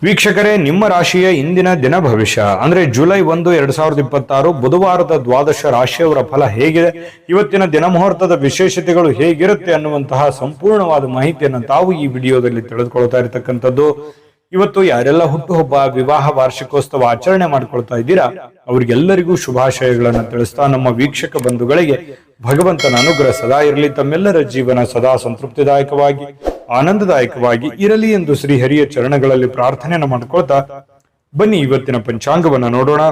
ವೀಕ್ಷಕರೇ, ನಿಮ್ಮ ರಾಶಿಯ ಇಂದಿನ ದಿನ ಭವಿಷ್ಯ ಅಂದ್ರೆ ಜುಲೈ 1, 2026 ಬುಧವಾರದ ದ್ವಾದಶ ರಾಶಿಯವರ ಫಲ ಹೇಗಿದೆ, ಇವತ್ತಿನ ದಿನ ಮುಹೂರ್ತದ ವಿಶೇಷತೆಗಳು ಹೇಗಿರುತ್ತೆ ಅನ್ನುವಂತಹ ಸಂಪೂರ್ಣವಾದ ಮಾಹಿತಿಯನ್ನು ತಾವು ಈ ವಿಡಿಯೋದಲ್ಲಿ ತಿಳಿದುಕೊಳ್ತಾ ಇರತಕ್ಕಂಥದ್ದು. ಇವತ್ತು ಯಾರೆಲ್ಲ ಹುಟ್ಟುಹಬ್ಬ, ವಿವಾಹ, ವಾರ್ಷಿಕೋತ್ಸವ ಆಚರಣೆ ಮಾಡ್ಕೊಳ್ತಾ ಇದ್ದೀರಾ ಅವರಿಗೆಲ್ಲರಿಗೂ ಶುಭಾಶಯಗಳನ್ನು ತಿಳಿಸ್ತಾ ನಮ್ಮ ವೀಕ್ಷಕ ಬಂಧುಗಳಿಗೆ ಭಗವಂತನ ಅನುಗ್ರಹ ಸದಾ ಇರಲಿ, ತಮ್ಮೆಲ್ಲರ ಜೀವನ ಸದಾ ಸಂತೃಪ್ತಿದಾಯಕವಾಗಿ ಆನಂದದಾಯಕವಾಗಿ ಇರಲಿ ಎಂದು ಶ್ರೀಹರಿಯ ಚರಣಗಳಲ್ಲಿ ಪ್ರಾರ್ಥನೆಯನ್ನು ಮಾಡ್ಕೊಳ್ತಾ ಬನ್ನಿ ಇವತ್ತಿನ ಪಂಚಾಂಗವನ್ನು ನೋಡೋಣ.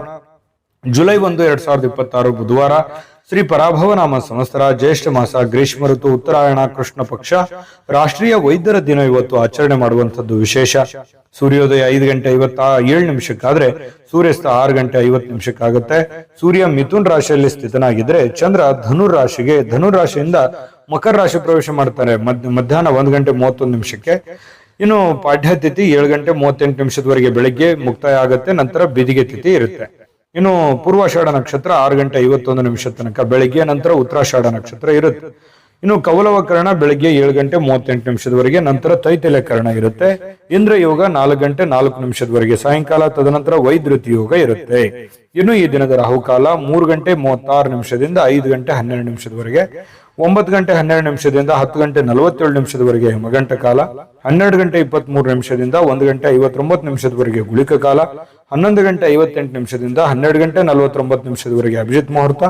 ಜುಲೈ 1, 2026 ಬುಧವಾರ, ಶ್ರೀ ಪರಾಭವ ನಾಮ ಸಂವತ್ಸರ, ಜ್ಯೇಷ್ಠ ಮಾಸ, ಗ್ರೀಷ್ಮ ಋತು, ಉತ್ತರಾಯಣ, ಕೃಷ್ಣ ಪಕ್ಷ, ರಾಷ್ಟ್ರೀಯ ವೈದ್ಯರ ದಿನ ಇವತ್ತು ಆಚರಣೆ ಮಾಡುವಂತದ್ದು ವಿಶೇಷ. ಸೂರ್ಯೋದಯ 5 ಗಂಟೆ 57 ನಿಮಿಷಕ್ಕಾದ್ರೆ ಸೂರ್ಯಾಸ್ತ 6 ಗಂಟೆ 50 ನಿಮಿಷಕ್ಕಾಗುತ್ತೆ. ಸೂರ್ಯ ಮಿಥುನ್ ರಾಶಿಯಲ್ಲಿ ಸ್ಥಿತನಾಗಿದ್ರೆ ಚಂದ್ರ ಧನುರ್ ರಾಶಿಯಿಂದ ಮಕರ ರಾಶಿ ಪ್ರವೇಶ ಮಾಡ್ತಾರೆ ಮಧ್ಯಾಹ್ನ 1 ಗಂಟೆ 31 ನಿಮಿಷಕ್ಕೆ. ಇನ್ನು ಪಾಠ್ಯ ತಿಥಿ 7 ಗಂಟೆ 38 ನಿಮಿಷದವರೆಗೆ ಬೆಳಿಗ್ಗೆ ಮುಕ್ತಾಯ ಆಗುತ್ತೆ. ನಂತರ ಬಿದಿಗೆ ತಿಥಿ ಇರುತ್ತೆ. ಇನ್ನು ಪೂರ್ವಾಷಾಢ ನಕ್ಷತ್ರ 6 ಗಂಟೆ 51 ನಿಮಿಷ ತನಕ ಬೆಳಿಗ್ಗೆ, ನಂತರ ಉತ್ತರಾಷಾಢ ನಕ್ಷತ್ರ ಇರುತ್ತೆ. ಇನ್ನು ಕೌಲವ ಕರ್ಣ ಬೆಳಿಗ್ಗೆ 7 ಗಂಟೆ 38 ನಿಮಿಷದವರೆಗೆ, ನಂತರ ತೈತಲ್ಯ ಕರ್ಣ ಇರುತ್ತೆ. ಇಂದ್ರ ಯೋಗ 4 ಗಂಟೆ 4 ನಿಮಿಷದವರೆಗೆ ಸಾಯಂಕಾಲ, ತದನಂತರ ವೈದ್ಯುತಿ ಯೋಗ ಇರುತ್ತೆ. ಇನ್ನು ಈ ದಿನದ ರಾಹುಕಾಲ 3 ಗಂಟೆ 36 ನಿಮಿಷದಿಂದ 5 ಗಂಟೆ 12 ನಿಮಿಷದವರೆಗೆ, 9 ಗಂಟೆ 12 ನಿಮಿಷದಿಂದ 10 ಗಂಟೆ 47 ನಿಮಿಷದವರೆಗೆ ಯಮಗಂಟ ಕಾಲ, 12 ಗಂಟೆ 23 ನಿಮಿಷದಿಂದ 1 ಗಂಟೆ 59 ನಿಮಿಷದವರೆಗೆ ಗುಳಿಕ ಕಾಲ, 11 ಗಂಟೆ 58 ನಿಮಿಷದಿಂದ 12 ಗಂಟೆ 49 ನಿಮಿಷದವರೆಗೆ ಅಭಿಜಿತ್ ಮುಹೂರ್ತ,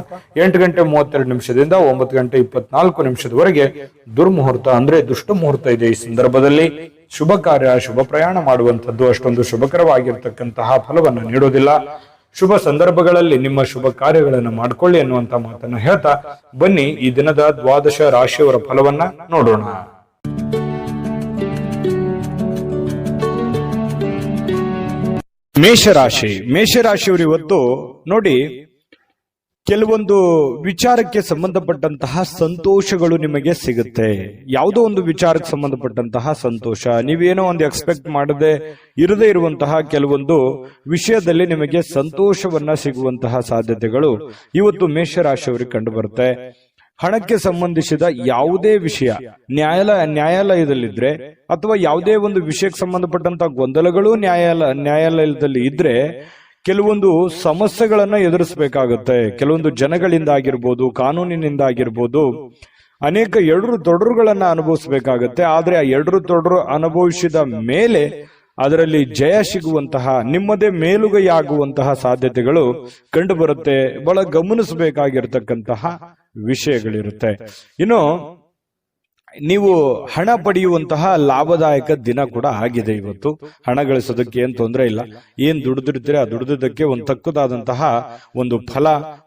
8 ಗಂಟೆ 32 ನಿಮಿಷದಿಂದ 9 ಗಂಟೆ 24 ನಿಮಿಷದವರೆಗೆ ದುರ್ಮುಹೂರ್ತ ಅಂದ್ರೆ ದುಷ್ಟ ಮುಹೂರ್ತ ಇದೆ. ಈ ಸಂದರ್ಭದಲ್ಲಿ ಶುಭ ಕಾರ್ಯ, ಶುಭ ಪ್ರಯಾಣ ಮಾಡುವಂತದ್ದು ಅಷ್ಟೊಂದು ಶುಭಕರವಾಗಿರ್ತಕ್ಕಂತಹ ಫಲವನ್ನು ನೀಡೋದಿಲ್ಲ. ಶುಭ ಸಂದರ್ಭಗಳಲ್ಲಿ ನಿಮ್ಮ ಶುಭ ಕಾರ್ಯಗಳನ್ನು ಮಾಡಿಕೊಳ್ಳಿ ಅನ್ನುವಂತ ಮಾತನ್ನು ಹೇಳ್ತಾ ಬನ್ನಿ ಈ ದಿನದ ದ್ವಾದಶ ರಾಶಿಯವರ ಫಲವನ್ನ ನೋಡೋಣ. ಮೇಷರಾಶಿಯವರು ಇವತ್ತು ನೋಡಿ, ಕೆಲವೊಂದು ವಿಚಾರಕ್ಕೆ ಸಂಬಂಧಪಟ್ಟಂತಹ ಸಂತೋಷಗಳು ನಿಮಗೆ ಸಿಗುತ್ತೆ. ಯಾವುದೋ ಒಂದು ವಿಚಾರಕ್ಕೆ ಸಂಬಂಧಪಟ್ಟಂತಹ ಸಂತೋಷ, ನೀವೇನೋ ಒಂದು ಎಕ್ಸ್ಪೆಕ್ಟ್ ಮಾಡದೆ ಇರದೇ ಇರುವಂತಹ ಕೆಲವೊಂದು ವಿಷಯದಲ್ಲಿ ನಿಮಗೆ ಸಂತೋಷವನ್ನ ಸಿಗುವಂತಹ ಸಾಧ್ಯತೆಗಳು ಇವತ್ತು ಮೇಷರಾಶಿಯವರಿಗೆ ಕಂಡು ಬರುತ್ತೆ. ಹಣಕ್ಕೆ ಸಂಬಂಧಿಸಿದ ಯಾವುದೇ ವಿಷಯ ನ್ಯಾಯಾಲಯದಲ್ಲಿದ್ರೆ ಅಥವಾ ಯಾವುದೇ ಒಂದು ವಿಷಯಕ್ಕೆ ಸಂಬಂಧಪಟ್ಟಂತಹ ಗೊಂದಲಗಳು ನ್ಯಾಯಾಲಯದಲ್ಲಿ ಇದ್ರೆ ಕೆಲವೊಂದು ಸಮಸ್ಯೆಗಳನ್ನ ಎದುರಿಸಬೇಕಾಗುತ್ತೆ. ಕೆಲವೊಂದು ಜನಗಳಿಂದ ಆಗಿರ್ಬೋದು, ಕಾನೂನಿನಿಂದ ಆಗಿರ್ಬೋದು, ಅನೇಕ ಎಡರು ತೊಡರುಗಳನ್ನ ಅನುಭವಿಸಬೇಕಾಗತ್ತೆ. ಆದ್ರೆ ಆ ಎಡರು ತೊಡರು ಅನುಭವಿಸಿದ ಮೇಲೆ ಅದರಲ್ಲಿ ಜಯ ಸಿಗುವಂತಹ, ನಿಮ್ಮದೇ ಮೇಲುಗೈ ಆಗುವಂತಹ ಸಾಧ್ಯತೆಗಳು ಕಂಡು ಬರುತ್ತೆ. ಬಹಳ ಗಮನಿಸಬೇಕಾಗಿರ್ತಕ್ಕಂತಹ ವಿಷಯಗಳಿರುತ್ತೆ. ಇನ್ನು ನೀವು ಹಣ ಪಡೆಯುವಂತಹ ಲಾಭದಾಯಕ ದಿನ ಕೂಡ ಆಗಿದೆ. ಇವತ್ತು ಹಣ ಗಳಿಸೋದಕ್ಕೆ ಏನ್ ತೊಂದರೆ ಇಲ್ಲ. ಏನ್ ದುಡಿದಿರ್ತೀರ ಆ ದುಡಿದಕ್ಕೆ ಒಂದು ತಕ್ಕದಾದಂತಹ ಒಂದು ಫಲ,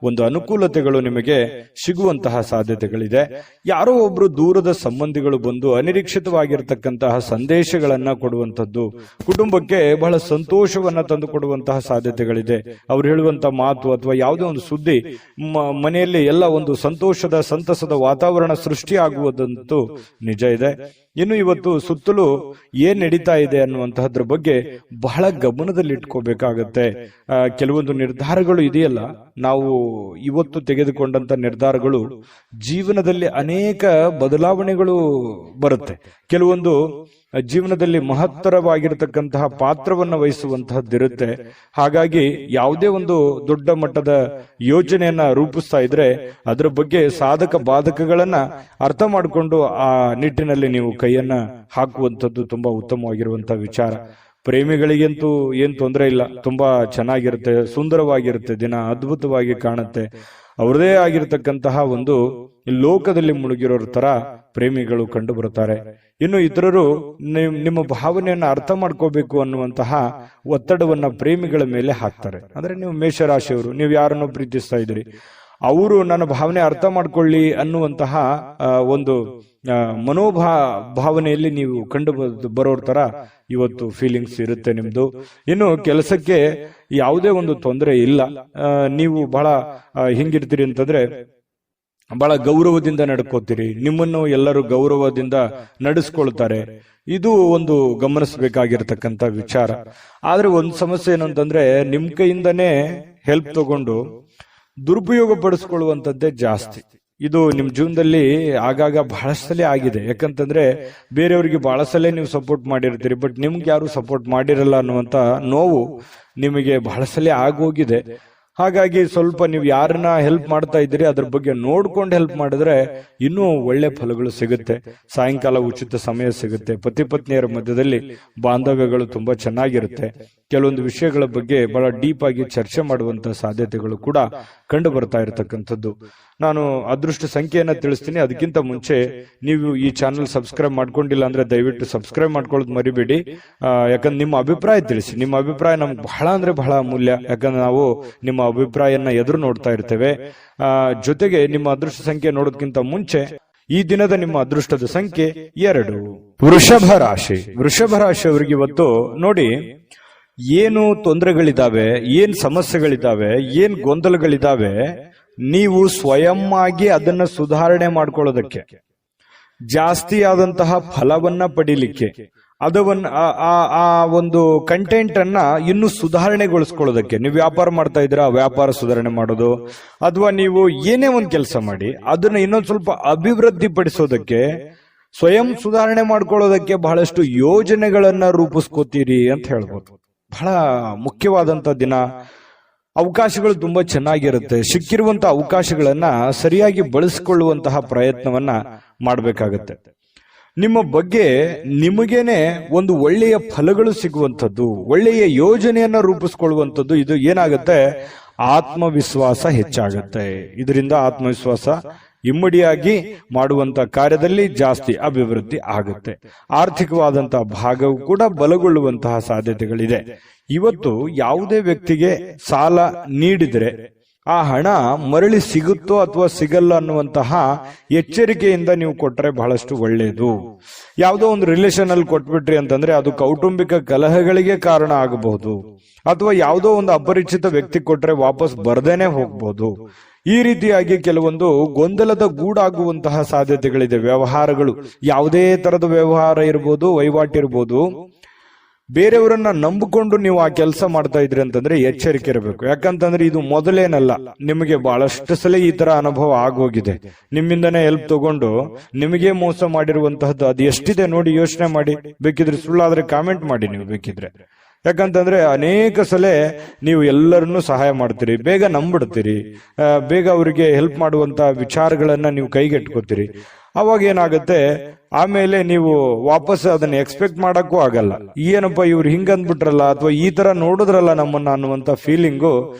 ಒಂದು ಅನುಕೂಲತೆಗಳು ನಿಮಗೆ ಸಿಗುವಂತಹ ಸಾಧ್ಯತೆಗಳಿದೆ. ಯಾರೋ ಒಬ್ರು ದೂರದ ಸಂಬಂಧಿಗಳು ಬಂದು ಅನಿರೀಕ್ಷಿತವಾಗಿರ್ತಕ್ಕಂತಹ ಸಂದೇಶಗಳನ್ನ ಕೊಡುವಂತದ್ದು ಕುಟುಂಬಕ್ಕೆ ಬಹಳ ಸಂತೋಷವನ್ನ ತಂದು ಕೊಡುವಂತಹ ಸಾಧ್ಯತೆಗಳಿದೆ. ಅವ್ರು ಹೇಳುವಂತ ಮಾತು ಅಥವಾ ಯಾವುದೇ ಒಂದು ಸುದ್ದಿ ಮನೆಯಲ್ಲಿ ಎಲ್ಲ ಒಂದು ಸಂತೋಷದ, ಸಂತಸದ ವಾತಾವರಣ ಸೃಷ್ಟಿಯಾಗುವುದಂತೂ ನಿಜ ಇದೆ. ಇನ್ನು ಇವತ್ತು ಸುತ್ತಲೂ ಏನ್ ನಡೀತಾ ಇದೆ ಅನ್ನುವಂತಹದ್ರ ಬಗ್ಗೆ ಬಹಳ ಗಮನದಲ್ಲಿ ಇಟ್ಕೋಬೇಕಾಗತ್ತೆ. ಕೆಲವೊಂದು ನಿರ್ಧಾರಗಳು ಇದೆಯಲ್ಲ, ನಾವು ಇವತ್ತು ತೆಗೆದುಕೊಂಡಂತ ನಿರ್ಧಾರಗಳು ಜೀವನದಲ್ಲಿ ಅನೇಕ ಬದಲಾವಣೆಗಳು ಬರುತ್ತೆ. ಕೆಲವೊಂದು ಜೀವನದಲ್ಲಿ ಮಹತ್ತರವಾಗಿರತಕ್ಕಂತಹ ಪಾತ್ರವನ್ನ ವಹಿಸುವಂತಹದ್ದಿರುತ್ತೆ. ಹಾಗಾಗಿ ಯಾವುದೇ ಒಂದು ದೊಡ್ಡ ಮಟ್ಟದ ಯೋಜನೆಯನ್ನ ರೂಪಿಸ್ತಾ ಇದ್ರೆ ಅದರ ಬಗ್ಗೆ ಸಾಧಕ ಬಾಧಕಗಳನ್ನ ಅರ್ಥ ಮಾಡಿಕೊಂಡು ಆ ನಿಟ್ಟಿನಲ್ಲಿ ನೀವು ಕೈಯನ್ನ ಹಾಕುವಂಥದ್ದು ತುಂಬಾ ಉತ್ತಮವಾಗಿರುವಂತಹ ವಿಚಾರ. ಪ್ರೇಮಿಗಳಿಗಂತೂ ಏನ್ ತೊಂದರೆ ಇಲ್ಲ, ತುಂಬಾ ಚೆನ್ನಾಗಿರುತ್ತೆ, ಸುಂದರವಾಗಿರುತ್ತೆ, ದಿನ ಅದ್ಭುತವಾಗಿ ಕಾಣುತ್ತೆ. ಅವರದೇ ಆಗಿರತಕ್ಕಂತಹ ಒಂದು ಲೋಕದಲ್ಲಿ ಮುಳುಗಿರೋರ ತರ ಪ್ರೇಮಿಗಳು ಕಂಡು ಬರುತ್ತಾರೆ. ಇನ್ನು ಇತರರು ನಿಮ್ಮ ಭಾವನೆಯನ್ನ ಅರ್ಥ ಮಾಡ್ಕೋಬೇಕು ಅನ್ನುವಂತಹ ಒತ್ತಡವನ್ನ ಪ್ರೇಮಿಗಳ ಮೇಲೆ ಹಾಕ್ತಾರೆ. ಅಂದ್ರೆ ನೀವು ಮೇಷರಾಶಿಯವರು, ನೀವು ಯಾರನ್ನು ಪ್ರೀತಿಸ್ತಾ ಇದ್ದೀರಿ, ಅವರು ನನ್ನ ಭಾವನೆ ಅರ್ಥ ಮಾಡ್ಕೊಳ್ಳಿ ಅನ್ನುವಂತಹ ಒಂದು ಭಾವನೆಯಲ್ಲಿ ನೀವು ಕಂಡು ಬರೋರ್ ತರ ಇವತ್ತು ಫೀಲಿಂಗ್ಸ್ ಇರುತ್ತೆ ನಿಮ್ದು. ಇನ್ನು ಕೆಲಸಕ್ಕೆ ಯಾವುದೇ ಒಂದು ತೊಂದರೆ ಇಲ್ಲ. ನೀವು ಬಹಳ ಹಿಂಗಿರ್ತೀರಿ ಅಂತಂದ್ರೆ ಬಹಳ ಗೌರವದಿಂದ ನಡ್ಕೋತೀರಿ, ನಿಮ್ಮನ್ನು ಎಲ್ಲರೂ ಗೌರವದಿಂದ ನಡೆಸ್ಕೊಳ್ತಾರೆ. ಇದು ಒಂದು ಗಮನಿಸಬೇಕಾಗಿರ್ತಕ್ಕಂಥ ವಿಚಾರ. ಆದ್ರೆ ಒಂದು ಸಮಸ್ಯೆ ಏನು ಅಂತಂದ್ರೆ, ನಿಮ್ ಕೈಯಿಂದನೇ ಹೆಲ್ಪ್ ತಗೊಂಡು ದುರುಪಯೋಗ ಪಡಿಸ್ಕೊಳ್ಳುವಂಥದ್ದೇ ಜಾಸ್ತಿ. ಇದು ನಿಮ್ ಜೀವನದಲ್ಲಿ ಆಗಾಗ ಬಹಳಷ್ಟು ಸಲ ಆಗಿದೆ. ಯಾಕಂತಂದ್ರೆ ಬೇರೆಯವರಿಗೆ ಬಹಳ ಸಲ ನೀವು ಸಪೋರ್ಟ್ ಮಾಡಿರ್ತೀರಿ, ಬಟ್ ನಿಮ್ಗೆ ಯಾರು ಸಪೋರ್ಟ್ ಮಾಡಿರಲ್ಲ ಅನ್ನುವಂತ ನೋವು ನಿಮಗೆ ಬಹಳ ಸಲ ಆಗೋಗಿದೆ. ಹಾಗಾಗಿ ಸ್ವಲ್ಪ ನೀವು ಯಾರನ್ನ ಹೆಲ್ಪ್ ಮಾಡ್ತಾ ಇದ್ದೀರಿ ಅದ್ರ ಬಗ್ಗೆ ನೋಡ್ಕೊಂಡು ಹೆಲ್ಪ್ ಮಾಡಿದ್ರೆ ಇನ್ನೂ ಒಳ್ಳೆ ಫಲಗಳು ಸಿಗುತ್ತೆ. ಸಾಯಂಕಾಲ ಉಚಿತ ಸಮಯ ಸಿಗುತ್ತೆ. ಪತಿ ಪತ್ನಿಯರ ಮಧ್ಯದಲ್ಲಿ ಬಾಂಧವ್ಯಗಳು ತುಂಬಾ ಚೆನ್ನಾಗಿರುತ್ತೆ. ಕೆಲವೊಂದು ವಿಷಯಗಳ ಬಗ್ಗೆ ಬಹಳ ಡೀಪ್ ಆಗಿ ಚರ್ಚೆ ಮಾಡುವಂತ ಸಾಧ್ಯತೆಗಳು ಕೂಡ ಕಂಡು ಬರ್ತಾ ಇರತಕ್ಕಂಥದ್ದು. ನಾನು ಅದೃಷ್ಟ ಸಂಖ್ಯೆಯನ್ನ ತಿಳಿಸ್ತೀನಿ. ಅದಕ್ಕಿಂತ ಮುಂಚೆ ನೀವು ಈ ಚಾನೆಲ್ ಸಬ್ಸ್ಕ್ರೈಬ್ ಮಾಡ್ಕೊಂಡಿಲ್ಲ ಅಂದ್ರೆ ದಯವಿಟ್ಟು ಸಬ್ಸ್ಕ್ರೈಬ್ ಮಾಡ್ಕೊಳ್ಳೋದು ಮರಿಬೇಡಿ. ಯಾಕಂದ್ರೆ ನಿಮ್ಮ ಅಭಿಪ್ರಾಯ ತಿಳಿಸಿ. ನಿಮ್ಮ ಅಭಿಪ್ರಾಯ ನಮ್ಗೆ ಬಹಳ ಅಂದ್ರೆ ಬಹಳ ಅಮೂಲ್ಯ. ಯಾಕಂದ್ರೆ ನಾವು ನಿಮ್ಮ ಅಭಿಪ್ರಾಯನ ಎದುರು ನೋಡ್ತಾ ಇರ್ತೇವೆ. ಜೊತೆಗೆ ನಿಮ್ಮ ಅದೃಷ್ಟ ಸಂಖ್ಯೆ ನೋಡೋದಕ್ಕಿಂತ ಮುಂಚೆ ಈ ದಿನದ ನಿಮ್ಮ ಅದೃಷ್ಟದ ಸಂಖ್ಯೆ 2. ವೃಷಭ ರಾಶಿ. ವೃಷಭ ರಾಶಿಯವರಿಗೆ ಇವತ್ತು ನೋಡಿ, ಏನು ತೊಂದರೆಗಳಿದಾವೆ, ಏನ್ ಸಮಸ್ಯೆಗಳಿದಾವೆ, ಏನ್ ಗೊಂದಲಗಳಿದಾವೆ, ನೀವು ಸ್ವಯಂ ಆಗಿ ಅದನ್ನ ಸುಧಾರಣೆ ಮಾಡ್ಕೊಳ್ಳೋದಕ್ಕೆ, ಜಾಸ್ತಿ ಆದಂತಹ ಫಲವನ್ನ ಪಡಿಲಿಕ್ಕೆ, ಆ ಒಂದು ಕಂಟೆಂಟ್ ಅನ್ನ ಇನ್ನು ಸುಧಾರಣೆಗೊಳಿಸ್ಕೊಳ್ಳೋದಕ್ಕೆ, ನೀವು ವ್ಯಾಪಾರ ಮಾಡ್ತಾ ಇದ್ದೀರಾ ವ್ಯಾಪಾರ ಸುಧಾರಣೆ ಮಾಡೋದು, ಅಥವಾ ನೀವು ಏನೇ ಒಂದು ಕೆಲಸ ಮಾಡಿ ಅದನ್ನ ಇನ್ನೊಂದು ಸ್ವಲ್ಪ ಅಭಿವೃದ್ಧಿ ಪಡಿಸೋದಕ್ಕೆ, ಸ್ವಯಂ ಸುಧಾರಣೆ ಮಾಡ್ಕೊಳ್ಳೋದಕ್ಕೆ ಬಹಳಷ್ಟು ಯೋಜನೆಗಳನ್ನ ರೂಪಿಸ್ಕೋತೀರಿ ಅಂತ ಹೇಳ್ಬೋದು. ಬಹಳ ಮುಖ್ಯವಾದಂತ ದಿನ. ಅವಕಾಶಗಳು ತುಂಬಾ ಚೆನ್ನಾಗಿರುತ್ತೆ. ಸಿಕ್ಕಿರುವಂತಹ ಅವಕಾಶಗಳನ್ನ ಸರಿಯಾಗಿ ಬಳಸಿಕೊಳ್ಳುವಂತಹ ಪ್ರಯತ್ನವನ್ನ ಮಾಡಬೇಕಾಗತ್ತೆ. ನಿಮ್ಮ ಬಗ್ಗೆ ನಿಮಗೇನೆ ಒಂದು ಒಳ್ಳೆಯ ಫಲಗಳು ಸಿಗುವಂಥದ್ದು, ಒಳ್ಳೆಯ ಯೋಜನೆಯನ್ನ ರೂಪಿಸ್ಕೊಳ್ಳುವಂಥದ್ದು. ಇದು ಏನಾಗುತ್ತೆ, ಆತ್ಮವಿಶ್ವಾಸ ಹೆಚ್ಚಾಗುತ್ತೆ. ಇದರಿಂದ ಆತ್ಮವಿಶ್ವಾಸ ಇಮ್ಮಡಿಯಾಗಿ ಮಾಡುವಂತ ಕಾರ್ಯದಲ್ಲಿ ಜಾಸ್ತಿ ಅಭಿವೃದ್ಧಿ ಆಗುತ್ತೆ. ಆರ್ಥಿಕವಾದಂತಹ ಭಾಗವು ಕೂಡ ಬಲಗೊಳ್ಳುವಂತಹ ಸಾಧ್ಯತೆಗಳಿದೆ. ಇವತ್ತು ಯಾವುದೇ ವ್ಯಕ್ತಿಗೆ ಸಾಲ ನೀಡಿದರೆ ಆ ಹಣ ಮರಳಿ ಸಿಗುತ್ತೋ ಅಥವಾ ಸಿಗಲ್ಲ ಅನ್ನುವಂತಹ ಎಚ್ಚರಿಕೆಯಿಂದ ನೀವು ಕೊಟ್ಟರೆ ಬಹಳಷ್ಟು ಒಳ್ಳೆಯದು. ಯಾವುದೋ ಒಂದು ರಿಲೇಷನ್ ಅಲ್ಲಿ ಕೊಟ್ಬಿಟ್ರಿ ಅಂತಂದ್ರೆ ಅದು ಕೌಟುಂಬಿಕ ಕಲಹಗಳಿಗೆ ಕಾರಣ ಆಗಬಹುದು, ಅಥವಾ ಯಾವುದೋ ಒಂದು ಅಪರಿಚಿತ ವ್ಯಕ್ತಿ ಕೊಟ್ರೆ ವಾಪಸ್ ಬರ್ದೇನೆ ಹೋಗ್ಬಹುದು. ಈ ರೀತಿಯಾಗಿ ಕೆಲವೊಂದು ಗೊಂದಲದ ಗೂಡಾಗುವಂತಹ ಸಾಧ್ಯತೆಗಳಿದೆ. ವ್ಯವಹಾರಗಳು, ಯಾವುದೇ ತರದ ವ್ಯವಹಾರ ಇರ್ಬೋದು, ವಹಿವಾಟಿರ್ಬೋದು, ಬೇರೆಯವರನ್ನ ನಂಬಿಕೊಂಡು ನೀವು ಆ ಕೆಲಸ ಮಾಡ್ತಾ ಇದ್ರಿ ಅಂತಂದ್ರೆ ಎಚ್ಚರಿಕೆ ಇರಬೇಕು. ಯಾಕಂತಂದ್ರೆ ಇದು ಮೊದಲೇನಲ್ಲ, ನಿಮಗೆ ಬಹಳಷ್ಟು ಸಲ ಈ ತರ ಅನುಭವ ಆಗೋಗಿದೆ. ನಿಮ್ಮಿಂದನೇ ಹೆಲ್ಪ್ ತಗೊಂಡು ನಿಮಗೆ ಮೋಸ ಮಾಡಿರುವಂತಹದ್ದು ಅದು ಎಷ್ಟಿದೆ ನೋಡಿ, ಯೋಚನೆ ಮಾಡಿ. ಬೇಕಿದ್ರೆ ಸುಳ್ಳಾದ್ರೆ ಕಾಮೆಂಟ್ ಮಾಡಿ ನೀವು ಬೇಕಿದ್ರೆ. ಯಾಕಂತಂದ್ರೆ ಅನೇಕ ಸಲ ನೀವು ಎಲ್ಲರನ್ನೂ ಸಹಾಯ ಮಾಡ್ತೀರಿ, ಬೇಗ ನಂಬಿಡ್ತೀರಿ, ಬೇಗ ಅವರಿಗೆ ಹೆಲ್ಪ್ ಮಾಡುವಂತ ವಿಚಾರಗಳನ್ನ ನೀವು ಕೈಗೆಟ್ಕೋತೀರಿ. ಅವಾಗ ಏನಾಗುತ್ತೆ, ಆಮೇಲೆ ನೀವು ವಾಪಸ್ ಅದನ್ನ ಎಕ್ಸ್ಪೆಕ್ಟ್ ಮಾಡಕ್ಕೂ ಆಗಲ್ಲ. ಏನಪ್ಪ ಇವ್ರು ಹಿಂಗಂದ್ಬಿಟ್ರಲ್ಲ, ಅಥವಾ ಈ ತರ ನೋಡಿದ್ರಲ್ಲ ನಮ್ಮನ್ನ ಅನ್ನುವಂತ ಫೀಲಿಂಗು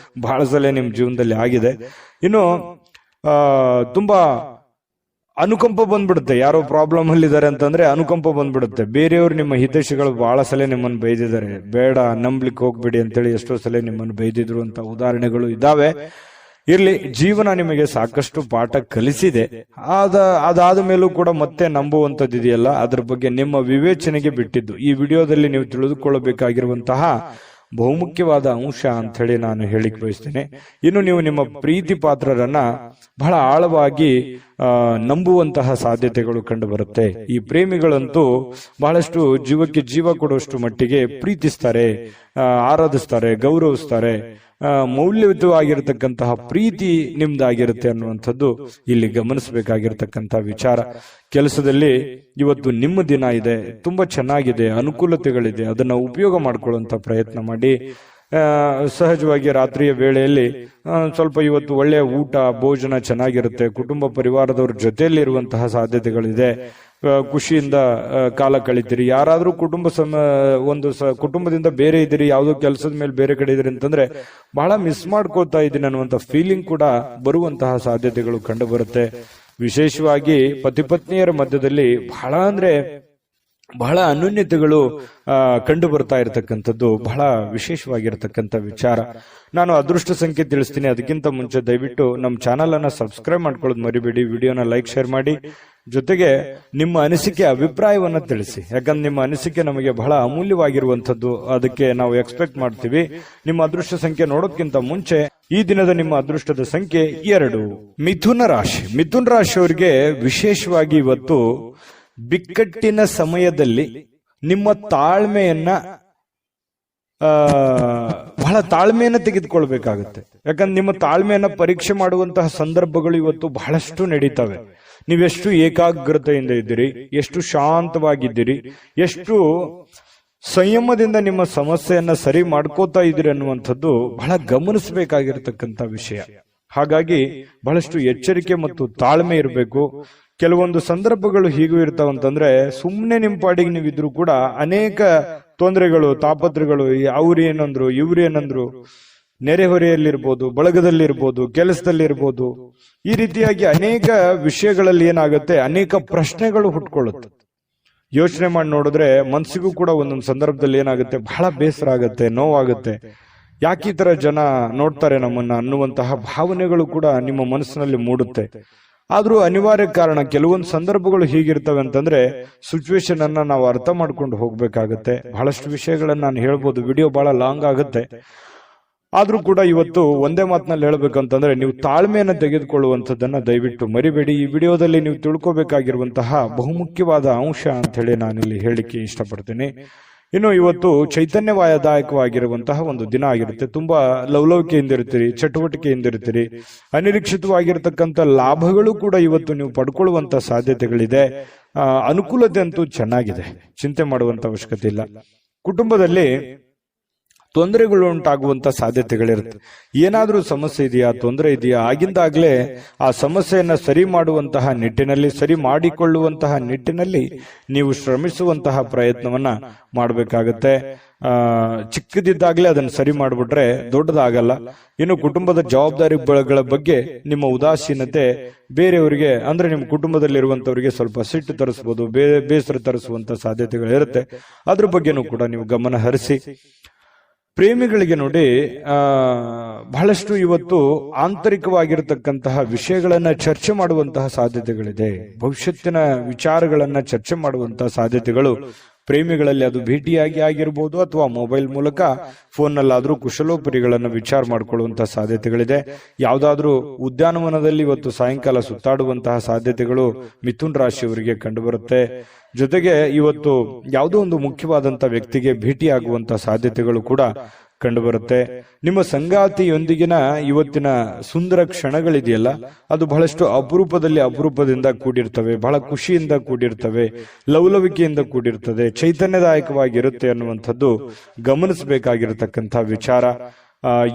ಬಹಳ ಸಲ ನಿಮ್ ಜೀವನದಲ್ಲಿ ಆಗಿದೆ. ಇನ್ನು ತುಂಬಾ ಅನುಕಂಪ ಬಂದ್ಬಿಡುತ್ತೆ. ಯಾರೋ ಪ್ರಾಬ್ಲಮ್ ಅಲ್ಲಿದ್ದಾರೆ ಅಂತಂದ್ರೆ ಅನುಕಂಪ ಬಂದ್ಬಿಡುತ್ತೆ. ಬೇರೆಯವರು ನಿಮ್ಮ ಹಿತೈಷಿಗಳು ಬಹಳ ಸಲ ನಿಮ್ಮನ್ನು ಬೈದಿದ್ದಾರೆ, ಬೇಡ ನಂಬ್ಲಿಕ್ಕೆ ಹೋಗ್ಬೇಡಿ ಅಂತೇಳಿ ಎಷ್ಟೋ ಸಲ ನಿಮ್ಮನ್ನು ಬೈದಿದ್ರು ಅಂತ ಉದಾಹರಣೆಗಳು ಇದಾವೆ. ಇರ್ಲಿ, ಜೀವನ ನಿಮಗೆ ಸಾಕಷ್ಟು ಪಾಠ ಕಲಿಸಿದೆ. ಅದಾದ ಮೇಲೂ ಕೂಡ ಮತ್ತೆ ನಂಬುವಂಥದ್ದು ಇದೆಯಲ್ಲ, ಅದ್ರ ಬಗ್ಗೆ ನಿಮ್ಮ ವಿವೇಚನೆಗೆ ಬಿಟ್ಟಿದ್ದು. ಈ ವಿಡಿಯೋದಲ್ಲಿ ನೀವು ತಿಳಿದುಕೊಳ್ಳಬೇಕಾಗಿರುವಂತಹ ಬಹುಮುಖ್ಯವಾದ ಅಂಶ ಅಂತ ಹೇಳಿ ನಾನು ಹೇಳಿಕ್ ಬಯಸ್ತೇನೆ. ಇನ್ನು ನೀವು ನಿಮ್ಮ ಪ್ರೀತಿ ಪಾತ್ರರನ್ನ ಬಹಳ ಆಳವಾಗಿ ನಂಬುವಂತಹ ಸಾಧ್ಯತೆಗಳು ಕಂಡು ಬರುತ್ತೆ. ಈ ಪ್ರೇಮಿಗಳಂತೂ ಬಹಳಷ್ಟು ಜೀವಕ್ಕೆ ಜೀವ ಕೊಡುವಷ್ಟು ಮಟ್ಟಿಗೆ ಪ್ರೀತಿಸ್ತಾರೆ, ಆರಾಧಿಸ್ತಾರೆ, ಗೌರವಿಸ್ತಾರೆ. ಮೌಲ್ಯಯುತವಾಗಿರತಕ್ಕಂತಹ ಪ್ರೀತಿ ನಿಮ್ದಾಗಿರುತ್ತೆ ಅನ್ನುವಂಥದ್ದು ಇಲ್ಲಿ ಗಮನಿಸಬೇಕಾಗಿರ್ತಕ್ಕಂಥ ವಿಚಾರ. ಕೆಲಸದಲ್ಲಿ ಇವತ್ತು ನಿಮ್ಮ ದಿನ ಇದೆ, ತುಂಬಾ ಚೆನ್ನಾಗಿದೆ, ಅನುಕೂಲತೆಗಳಿದೆ, ಅದನ್ನ ಉಪಯೋಗ ಮಾಡ್ಕೊಳ್ಳುವಂತ ಪ್ರಯತ್ನ ಮಾಡಿ. ಸಹಜವಾಗಿ ರಾತ್ರಿಯ ವೇಳೆಯಲ್ಲಿ ಸ್ವಲ್ಪ ಇವತ್ತು ಒಳ್ಳೆಯ ಊಟ ಭೋಜನ ಚೆನ್ನಾಗಿರುತ್ತೆ. ಕುಟುಂಬ ಪರಿವಾರದವ್ರ ಜೊತೆಯಲ್ಲಿ ಇರುವಂತಹ ಸಾಧ್ಯತೆಗಳಿದೆ. ಖುಷಿಯಿಂದ ಕಾಲ ಕಳಿತೀರಿ. ಯಾರಾದ್ರೂ ಕುಟುಂಬದಿಂದ ಬೇರೆ ಇದ್ದೀರಿ, ಯಾವುದೋ ಕೆಲಸದ ಮೇಲೆ ಬೇರೆ ಕಡೆ ಇದ್ರಿ ಅಂತಂದ್ರೆ ಬಹಳ ಮಿಸ್ ಮಾಡ್ಕೋತಾ ಇದ್ದೀನಿ ಅನ್ನುವಂತ ಫೀಲಿಂಗ್ ಕೂಡ ಬರುವಂತಹ ಸಾಧ್ಯತೆಗಳು ಕಂಡು ಬರುತ್ತೆ. ವಿಶೇಷವಾಗಿ ಪತಿ ಪತ್ನಿಯರ ಮಧ್ಯದಲ್ಲಿ ಬಹಳ ಅನ್ಯೋನ್ಯತೆಗಳು ಕಂಡು ಬರ್ತಾ ಇರತಕ್ಕಂಥದ್ದು ಬಹಳ ವಿಶೇಷವಾಗಿರತಕ್ಕಂಥ ವಿಚಾರ. ನಾನು ಅದೃಷ್ಟ ಸಂಖ್ಯೆ ತಿಳಿಸ್ತೀನಿ. ಅದಕ್ಕಿಂತ ಮುಂಚೆ ದಯವಿಟ್ಟು ನಮ್ಮ ಚಾನಲ್ ಅನ್ನ ಸಬ್ಸ್ಕ್ರೈಬ್ ಮಾಡ್ಕೊಳ್ಳೋದು ಮರಿಬೇಡಿ. ವಿಡಿಯೋನ ಲೈಕ್ ಶೇರ್ ಮಾಡಿ. ಜೊತೆಗೆ ನಿಮ್ಮ ಅನಿಸಿಕೆ ಅಭಿಪ್ರಾಯವನ್ನ ತಿಳಿಸಿ. ಯಾಕಂದ್ರೆ ನಿಮ್ಮ ಅನಿಸಿಕೆ ನಮಗೆ ಬಹಳ ಅಮೂಲ್ಯವಾಗಿರುವಂತದ್ದು, ಅದಕ್ಕೆ ನಾವು ಎಕ್ಸ್ಪೆಕ್ಟ್ ಮಾಡ್ತೀವಿ. ನಿಮ್ಮ ಅದೃಷ್ಟ ಸಂಖ್ಯೆ ನೋಡೋದಕ್ಕಿಂತ ಮುಂಚೆ ಈ ದಿನದ ನಿಮ್ಮ ಅದೃಷ್ಟದ ಸಂಖ್ಯೆ 2. ಮಿಥುನ ರಾಶಿ. ಮಿಥುನ ರಾಶಿಯವರಿಗೆ ವಿಶೇಷವಾಗಿ ಇವತ್ತು ಬಿಕ್ಕಟ್ಟಿನ ಸಮಯದಲ್ಲಿ ನಿಮ್ಮ ತಾಳ್ಮೆಯನ್ನ ಬಹಳ ತಾಳ್ಮೆಯನ್ನ ತೆಗೆದುಕೊಳ್ಬೇಕಾಗತ್ತೆ. ಯಾಕಂದ್ರೆ ನಿಮ್ಮ ತಾಳ್ಮೆಯನ್ನ ಪರೀಕ್ಷೆ ಮಾಡುವಂತಹ ಸಂದರ್ಭಗಳು ಇವತ್ತು ಬಹಳಷ್ಟು ನಡೀತವೆ. ನೀವೆಷ್ಟು ಏಕಾಗ್ರತೆಯಿಂದ ಇದ್ದೀರಿ, ಎಷ್ಟು ಶಾಂತವಾಗಿದ್ದೀರಿ, ಎಷ್ಟು ಸಂಯಮದಿಂದ ನಿಮ್ಮ ಸಮಸ್ಯೆಯನ್ನ ಸರಿ ಮಾಡ್ಕೋತಾ ಇದ್ದೀರಿ ಅನ್ನುವಂಥದ್ದು ಬಹಳ ಗಮನಿಸಬೇಕಾಗಿರತಕ್ಕಂತ ವಿಷಯ. ಹಾಗಾಗಿ ಬಹಳಷ್ಟು ಎಚ್ಚರಿಕೆ ಮತ್ತು ತಾಳ್ಮೆ ಇರಬೇಕು. ಕೆಲವೊಂದು ಸಂದರ್ಭಗಳು ಹೀಗೂ ಇರ್ತಾವಂತಂದ್ರೆ ಸುಮ್ಮನೆ ನಿಮ್ಮ ಪಾಡಿಗೆ ನೀವಿದ್ರು ಕೂಡ ಅನೇಕ ತೊಂದರೆಗಳು, ತಾಪತ್ರಗಳು, ಅವ್ರು ಏನಂದ್ರು ಇವ್ರು ಏನಂದ್ರು, ನೆರೆಹೊರೆಯಲ್ಲಿರ್ಬೋದು, ಬಳಗದಲ್ಲಿರ್ಬೋದು, ಕೆಲಸದಲ್ಲಿರ್ಬೋದು, ಈ ರೀತಿಯಾಗಿ ಅನೇಕ ವಿಷಯಗಳಲ್ಲಿ ಏನಾಗುತ್ತೆ, ಅನೇಕ ಪ್ರಶ್ನೆಗಳು ಹುಟ್ಕೊಳ್ಳುತ್ತೆ. ಯೋಚನೆ ಮಾಡಿ ನೋಡಿದ್ರೆ ಮನಸ್ಸಿಗೂ ಕೂಡ ಒಂದೊಂದು ಸಂದರ್ಭದಲ್ಲಿ ಏನಾಗುತ್ತೆ, ಬಹಳ ಬೇಸರ ಆಗುತ್ತೆ, ನೋವಾಗುತ್ತೆ. ಯಾಕೆ ಈ ತರ ಜನ ನೋಡ್ತಾರೆ ನಮ್ಮನ್ನ ಅನ್ನುವಂತಹ ಭಾವನೆಗಳು ಕೂಡ ನಿಮ್ಮ ಮನಸ್ಸಿನಲ್ಲಿ ಮೂಡುತ್ತೆ. ಆದ್ರೂ ಅನಿವಾರ್ಯ ಕಾರಣ, ಕೆಲವೊಂದು ಸಂದರ್ಭಗಳು ಹೀಗಿರ್ತವೆ ಅಂತಂದ್ರೆ ಸಿಚುವೇಶನ್ ಅನ್ನ ನಾವು ಅರ್ಥ ಮಾಡ್ಕೊಂಡು ಹೋಗ್ಬೇಕಾಗತ್ತೆ. ಬಹಳಷ್ಟು ವಿಷಯಗಳನ್ನ ನಾನು ಹೇಳ್ಬೋದು, ವಿಡಿಯೋ ಬಹಳ ಲಾಂಗ್ ಆಗುತ್ತೆ. ಆದ್ರೂ ಕೂಡ ಇವತ್ತು ಒಂದೇ ಮಾತಿನಲ್ಲಿ ಹೇಳ್ಬೇಕಂತಂದ್ರೆ, ನೀವು ತಾಳ್ಮೆಯನ್ನು ತೆಗೆದುಕೊಳ್ಳುವಂಥದ್ದನ್ನ ದಯವಿಟ್ಟು ಮರಿಬೇಡಿ. ಈ ವಿಡಿಯೋದಲ್ಲಿ ನೀವು ತಿಳ್ಕೊಬೇಕಾಗಿರುವಂತಹ ಬಹುಮುಖ್ಯವಾದ ಅಂಶ ಅಂತ ಹೇಳಿ ನಾನಿಲ್ಲಿ ಹೇಳಿಕ್ಕೆ ಇಷ್ಟಪಡ್ತೀನಿ. ಇನ್ನು ಇವತ್ತು ಚೈತನ್ಯದಾಯಕವಾಗಿರುವಂತಹ ಒಂದು ದಿನ ಆಗಿರುತ್ತೆ. ತುಂಬಾ ಲವಲವಿಕೆಯಿಂದ ಇರ್ತೀರಿ, ಚಟುವಟಿಕೆಯಿಂದ ಇರ್ತೀರಿ. ಅನಿರೀಕ್ಷಿತವಾಗಿರ್ತಕ್ಕಂಥ ಲಾಭಗಳು ಕೂಡ ಇವತ್ತು ನೀವು ಪಡ್ಕೊಳ್ಳುವಂತ ಸಾಧ್ಯತೆಗಳಿದೆ. ಅನುಕೂಲತೆ ಅಂತೂ ಚೆನ್ನಾಗಿದೆ, ಚಿಂತೆ ಮಾಡುವಂತ ಅವಶ್ಯಕತೆ ಇಲ್ಲ. ಕುಟುಂಬದಲ್ಲಿ ತೊಂದರೆಗಳು ಉಂಟಾಗುವಂತ ಸಾಧ್ಯತೆಗಳಿರುತ್ತೆ. ಏನಾದ್ರೂ ಸಮಸ್ಯೆ ಇದೆಯಾ, ತೊಂದರೆ ಇದೆಯಾ, ಆಗಿಂದಾಗ್ಲೇ ಆ ಸಮಸ್ಯೆಯನ್ನ ಸರಿ ಮಾಡುವಂತಹ ನಿಟ್ಟಿನಲ್ಲಿ, ಸರಿ ಮಾಡಿಕೊಳ್ಳುವಂತಹ ನಿಟ್ಟಿನಲ್ಲಿ ನೀವು ಶ್ರಮಿಸುವಂತಹ ಪ್ರಯತ್ನವನ್ನ ಮಾಡಬೇಕಾಗತ್ತೆ. ಚಿಕ್ಕದಿದ್ದಾಗ್ಲೇ ಅದನ್ನ ಸರಿ ಮಾಡ್ಬಿಟ್ರೆ ದೊಡ್ಡದಾಗಲ್ಲ. ಇನ್ನು ಕುಟುಂಬದ ಜವಾಬ್ದಾರಿಗಳ ಬಗ್ಗೆ ನಿಮ್ಮ ಉದಾಸೀನತೆ ಬೇರೆಯವರಿಗೆ, ಅಂದ್ರೆ ನಿಮ್ಮ ಕುಟುಂಬದಲ್ಲಿರುವಂತವರಿಗೆ ಸ್ವಲ್ಪ ಸಿಟ್ಟು ತರಿಸಬಹುದು, ಬೇಸರ ತರಿಸುವಂತ ಸಾಧ್ಯತೆಗಳಿರುತ್ತೆ. ಅದ್ರ ಬಗ್ಗೆನೂ ಕೂಡ ನೀವು ಗಮನ ಹರಿಸಿ. ಪ್ರೇಮಿಗಳಿಗೆ ನೋಡಿ, ಬಹಳಷ್ಟು ಇವತ್ತು ಆಂತರಿಕವಾಗಿರತಕ್ಕಂತಹ ವಿಷಯಗಳನ್ನ ಚರ್ಚೆ ಮಾಡುವಂತಹ ಸಾಧ್ಯತೆಗಳಿದೆ. ಭವಿಷ್ಯತ್ತಿನ ವಿಚಾರಗಳನ್ನ ಚರ್ಚೆ ಮಾಡುವಂತಹ ಸಾಧ್ಯತೆಗಳು ಪ್ರೇಮಿಗಳಲ್ಲಿ, ಅದು ಭೇಟಿಯಾಗಿ ಆಗಿರ್ಬೋದು ಅಥವಾ ಮೊಬೈಲ್ ಮೂಲಕ ಫೋನ್ನಲ್ಲಾದ್ರೂ ಕುಶಲೋಪರಿಗಳನ್ನ ವಿಚಾರ ಮಾಡಿಕೊಳ್ಳುವಂತಹ ಸಾಧ್ಯತೆಗಳಿದೆ. ಯಾವ್ದಾದ್ರೂ ಉದ್ಯಾನವನದಲ್ಲಿ ಇವತ್ತು ಸಾಯಂಕಾಲ ಸುತ್ತಾಡುವಂತಹ ಸಾಧ್ಯತೆಗಳು ಮಿಥುನ್ ರಾಶಿಯವರಿಗೆ ಕಂಡುಬರುತ್ತೆ. ಜೊತೆಗೆ ಇವತ್ತು ಯಾವುದೋ ಒಂದು ಮುಖ್ಯವಾದಂತ ವ್ಯಕ್ತಿಗೆ ಭೇಟಿಯಾಗುವಂತಹ ಸಾಧ್ಯತೆಗಳು ಕೂಡ ಕಂಡುಬರುತ್ತೆ. ನಿಮ್ಮ ಸಂಗಾತಿಯೊಂದಿಗಿನ ಇವತ್ತಿನ ಸುಂದರ ಕ್ಷಣಗಳಿದೆಯಲ್ಲ, ಅದು ಬಹಳಷ್ಟು ಅಪರೂಪದಿಂದ ಕೂಡಿರ್ತವೆ, ಬಹಳ ಖುಷಿಯಿಂದ ಕೂಡಿರ್ತವೆ, ಲವಲವಿಕೆಯಿಂದ ಕೂಡಿರ್ತದೆ, ಚೈತನ್ಯದಾಯಕವಾಗಿರುತ್ತೆ ಅನ್ನುವಂಥದ್ದು ಗಮನಿಸಬೇಕಾಗಿರತಕ್ಕಂಥ ವಿಚಾರ.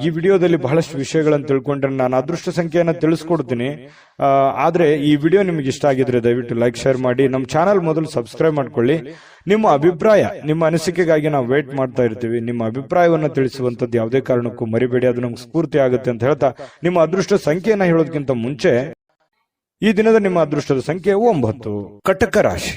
ಈ ವಿಡಿಯೋದಲ್ಲಿ ಬಹಳಷ್ಟು ವಿಷಯಗಳನ್ನು ತಿಳ್ಕೊಂಡ್ರೆ ನಾನು ಅದೃಷ್ಟ ಸಂಖ್ಯೆಯನ್ನ ತಿಳಿಸ್ಕೊಡ್ತೀನಿ. ಆದ್ರೆ ಈ ವಿಡಿಯೋ ನಿಮ್ಗೆ ಇಷ್ಟ ಆಗಿದ್ರೆ ದಯವಿಟ್ಟು ಲೈಕ್, ಶೇರ್ ಮಾಡಿ. ನಮ್ಮ ಚಾನಲ್ ಮೊದಲು ಸಬ್ಸ್ಕ್ರೈಬ್ ಮಾಡ್ಕೊಳ್ಳಿ. ನಿಮ್ಮ ಅಭಿಪ್ರಾಯ, ನಿಮ್ಮ ಅನಿಸಿಕೆಗಾಗಿ ನಾವು ವೇಟ್ ಮಾಡ್ತಾ ಇರ್ತೀವಿ. ನಿಮ್ಮ ಅಭಿಪ್ರಾಯವನ್ನ ತಿಳಿಸುವಂತದ್ದು ಯಾವುದೇ ಕಾರಣಕ್ಕೂ ಮರಿಬೇಡಿ, ಅದು ನಮ್ಗೆ ಸ್ಫೂರ್ತಿ ಆಗುತ್ತೆ ಅಂತ ಹೇಳ್ತಾ, ನಿಮ್ಮ ಅದೃಷ್ಟ ಸಂಖ್ಯೆಯನ್ನ ಹೇಳೋದಕ್ಕಿಂತ ಮುಂಚೆ ಈ ದಿನದ ನಿಮ್ಮ ಅದೃಷ್ಟದ ಸಂಖ್ಯೆ 9. ಕಟಕ ರಾಶಿ.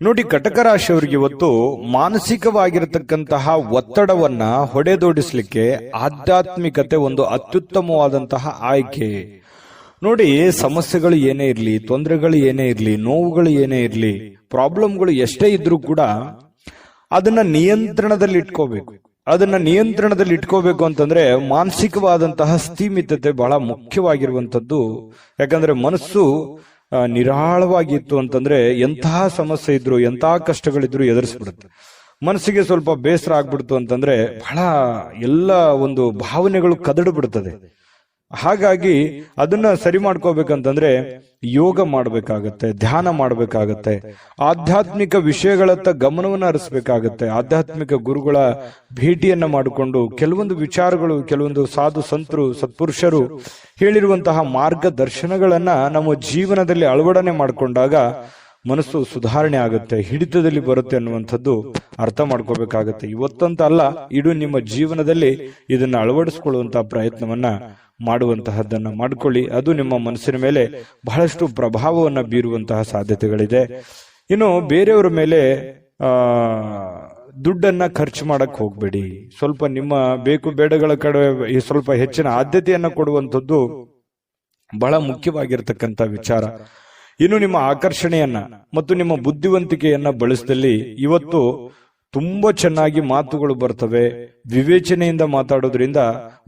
ನೋಡಿ, ಕಟಕ ರಾಶಿಯವರಿಗೆ ಇವತ್ತು ಮಾನಸಿಕವಾಗಿರತಕ್ಕಂತಹ ಒತ್ತಡವನ್ನ ಹೊಡೆದೋಡಿಸ್ಲಿಕ್ಕೆ ಆಧ್ಯಾತ್ಮಿಕತೆ ಒಂದು ಅತ್ಯುತ್ತಮವಾದಂತಹ ಆಯ್ಕೆ. ನೋಡಿ, ಸಮಸ್ಯೆಗಳು ಏನೇ ಇರ್ಲಿ, ತೊಂದರೆಗಳು ಏನೇ ಇರ್ಲಿ, ನೋವುಗಳು ಏನೇ ಇರ್ಲಿ, ಪ್ರಾಬ್ಲಮ್ಗಳು ಎಷ್ಟೇ ಇದ್ರೂ ಕೂಡ ಅದನ್ನ ನಿಯಂತ್ರಣದಲ್ಲಿ ಇಟ್ಕೋಬೇಕು. ಅದನ್ನ ನಿಯಂತ್ರಣದಲ್ಲಿ ಇಟ್ಕೋಬೇಕು ಅಂತಂದ್ರೆ ಮಾನಸಿಕವಾದಂತಹ ಸ್ಥಿಮಿತತೆ ಬಹಳ ಮುಖ್ಯವಾಗಿರುವಂತದ್ದು. ಯಾಕಂದ್ರೆ ಮನಸ್ಸು ನಿರಾಳವಾಗಿತ್ತು ಅಂತಂದ್ರೆ ಎಂತಹ ಸಮಸ್ಯೆ ಇದ್ರು, ಎಂತಹ ಕಷ್ಟಗಳಿದ್ರು ಎದುರಿಸ್ಬಿಡುತ್ತೆ. ಮನಸ್ಸಿಗೆ ಸ್ವಲ್ಪ ಬೇಸರ ಆಗ್ಬಿಡ್ತು ಅಂತಂದ್ರೆ ಬಹಳ ಎಲ್ಲ ಒಂದು ಭಾವನೆಗಳು ಕದಡು ಬಿಡುತ್ತದೆ. ಹಾಗಾಗಿ ಅದನ್ನ ಸರಿ ಮಾಡ್ಕೋಬೇಕಂತಂದ್ರೆ ಯೋಗ ಮಾಡಬೇಕಾಗತ್ತೆ, ಧ್ಯಾನ ಮಾಡಬೇಕಾಗತ್ತೆ, ಆಧ್ಯಾತ್ಮಿಕ ವಿಷಯಗಳತ್ತ ಗಮನವನ್ನು ಹರಿಸಬೇಕಾಗತ್ತೆ. ಆಧ್ಯಾತ್ಮಿಕ ಗುರುಗಳ ಭೇಟಿಯನ್ನ ಮಾಡಿಕೊಂಡು ಕೆಲವೊಂದು ವಿಚಾರಗಳು, ಕೆಲವೊಂದು ಸಾಧು ಸಂತರು, ಸತ್ಪುರುಷರು ಹೇಳಿರುವಂತಹ ಮಾರ್ಗದರ್ಶನಗಳನ್ನ ನಮ್ಮ ಜೀವನದಲ್ಲಿ ಅಳವಡನೆ ಮಾಡಿಕೊಂಡಾಗ ಮನಸ್ಸು ಸುಧಾರಣೆ ಆಗುತ್ತೆ, ಹಿಡಿತದಲ್ಲಿ ಬರುತ್ತೆ ಅನ್ನುವಂಥದ್ದು ಅರ್ಥ ಮಾಡ್ಕೋಬೇಕಾಗತ್ತೆ. ಇವತ್ತಂತ ಅಲ್ಲ, ಇಡೀ ನಿಮ್ಮ ಜೀವನದಲ್ಲಿ ಇದನ್ನ ಅಳವಡಿಸಿಕೊಳ್ಳುವಂತಹ ಪ್ರಯತ್ನವನ್ನ ಮಾಡುವಂತಹದ್ದನ್ನ ಮಾಡ್ಕೊಳ್ಳಿ. ಅದು ನಿಮ್ಮ ಮನಸ್ಸಿನ ಮೇಲೆ ಬಹಳಷ್ಟು ಪ್ರಭಾವವನ್ನ ಬೀರುವಂತಹ ಸಾಧ್ಯತೆಗಳಿದೆ. ಇನ್ನು ಬೇರೆಯವರ ಮೇಲೆ ದುಡ್ಡನ್ನ ಖರ್ಚು ಮಾಡಕ್ ಹೋಗ್ಬೇಡಿ. ಸ್ವಲ್ಪ ನಿಮ್ಮ ಬೇಕು ಬೇಡಗಳ ಕಡೆ ಸ್ವಲ್ಪ ಹೆಚ್ಚಿನ ಆದ್ಯತೆಯನ್ನ ಕೊಡುವಂಥದ್ದು ಬಹಳ ಮುಖ್ಯವಾಗಿರ್ತಕ್ಕಂಥ ವಿಚಾರ. ಇನ್ನು ನಿಮ್ಮ ಆಕರ್ಷಣೆಯನ್ನ ಮತ್ತು ನಿಮ್ಮ ಬುದ್ಧಿವಂತಿಕೆಯನ್ನ ಬಳಸಿದಲ್ಲಿ ಇವತ್ತು ತುಂಬಾ ಚೆನ್ನಾಗಿ ಮಾತುಗಳು ಬರ್ತವೆ. ವಿವೇಚನೆಯಿಂದ ಮಾತಾಡೋದ್ರಿಂದ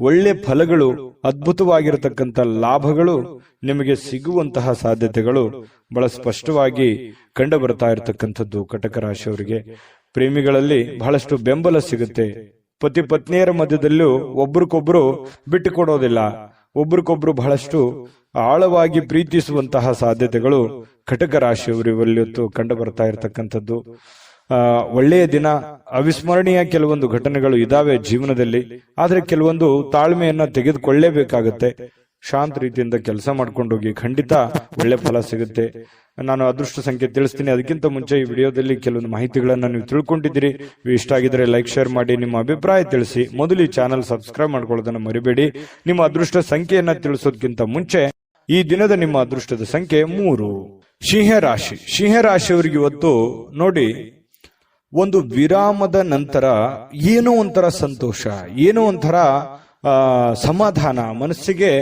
ಒಳ್ಳೆ ಫಲಗಳು, ಅದ್ಭುತವಾಗಿರತಕ್ಕಂಥ ಲಾಭಗಳು ನಿಮಗೆ ಸಿಗುವಂತಹ ಸಾಧ್ಯತೆಗಳು ಬಹಳ ಸ್ಪಷ್ಟವಾಗಿ ಕಂಡು ಬರ್ತಾ ಇರತಕ್ಕಂಥದ್ದು. ಕಟಕ ರಾಶಿಯವರಿಗೆ ಪ್ರೇಮಿಗಳಲ್ಲಿ ಬಹಳಷ್ಟು ಬೆಂಬಲ ಸಿಗುತ್ತೆ. ಪತಿ ಪತ್ನಿಯರ ಮಧ್ಯದಲ್ಲೂ ಒಬ್ರಿಗೊಬ್ರು ಬಿಟ್ಟು ಕೊಡೋದಿಲ್ಲ, ಒಬ್ರಿಗೊಬ್ರು ಬಹಳಷ್ಟು ಆಳವಾಗಿ ಪ್ರೀತಿಸುವಂತಹ ಸಾಧ್ಯತೆಗಳು ಕಟಕ ರಾಶಿಯವರು ಇವತ್ತು ಕಂಡು ಬರ್ತಾ ಇರತಕ್ಕಂಥದ್ದು. ಒಳ್ಳೆಯ ದಿನ, ಅವಿಸ್ಮರಣೀಯ ಕೆಲವೊಂದು ಘಟನೆಗಳು ಇದಾವೆ ಜೀವನದಲ್ಲಿ. ಆದ್ರೆ ಕೆಲವೊಂದು ತಾಳ್ಮೆಯನ್ನ ತೆಗೆದುಕೊಳ್ಳೇಬೇಕಾಗತ್ತೆ. ಶಾಂತ ರೀತಿಯಿಂದ ಕೆಲಸ ಮಾಡ್ಕೊಂಡು ಹೋಗಿ, ಖಂಡಿತ ಒಳ್ಳೆ ಫಲ ಸಿಗುತ್ತೆ. ನಾನು ಅದೃಷ್ಟ ಸಂಖ್ಯೆ ತಿಳಿಸ್ತೀನಿ. ಅದಕ್ಕಿಂತ ಮುಂಚೆ ಈ ವಿಡಿಯೋದಲ್ಲಿ ಕೆಲವೊಂದು ಮಾಹಿತಿಗಳನ್ನ ನೀವು ತಿಳ್ಕೊಂಡಿದ್ದೀರಿ. ಇಷ್ಟ ಆಗಿದ್ರೆ ಲೈಕ್, ಶೇರ್ ಮಾಡಿ, ನಿಮ್ಮ ಅಭಿಪ್ರಾಯ ತಿಳಿಸಿ. ಮೊದಲು ಈ ಚಾನಲ್ ಸಬ್ಸ್ಕ್ರೈಬ್ ಮಾಡ್ಕೊಳ್ಳೋದನ್ನ ಮರಿಬೇಡಿ. ನಿಮ್ಮ ಅದೃಷ್ಟ ಸಂಖ್ಯೆಯನ್ನ ತಿಳಿಸೋದಕ್ಕಿಂತ ಮುಂಚೆ ಈ ದಿನದ ನಿಮ್ಮ ಅದೃಷ್ಟದ ಸಂಖ್ಯೆ 3. ಸಿಂಹರಾಶಿ. ಸಿಂಹರಾಶಿಯವರಿಗೆ ಇವತ್ತು ನೋಡಿ, ಒಂದು ವಿರಾಮದ ನಂತರ ಏನೋ ಒಂಥರ ಸಂತೋಷ, ಏನೋ ಒಂಥರ ಸಮಾಧಾನ, ಮನಸ್ಸಿಗೆ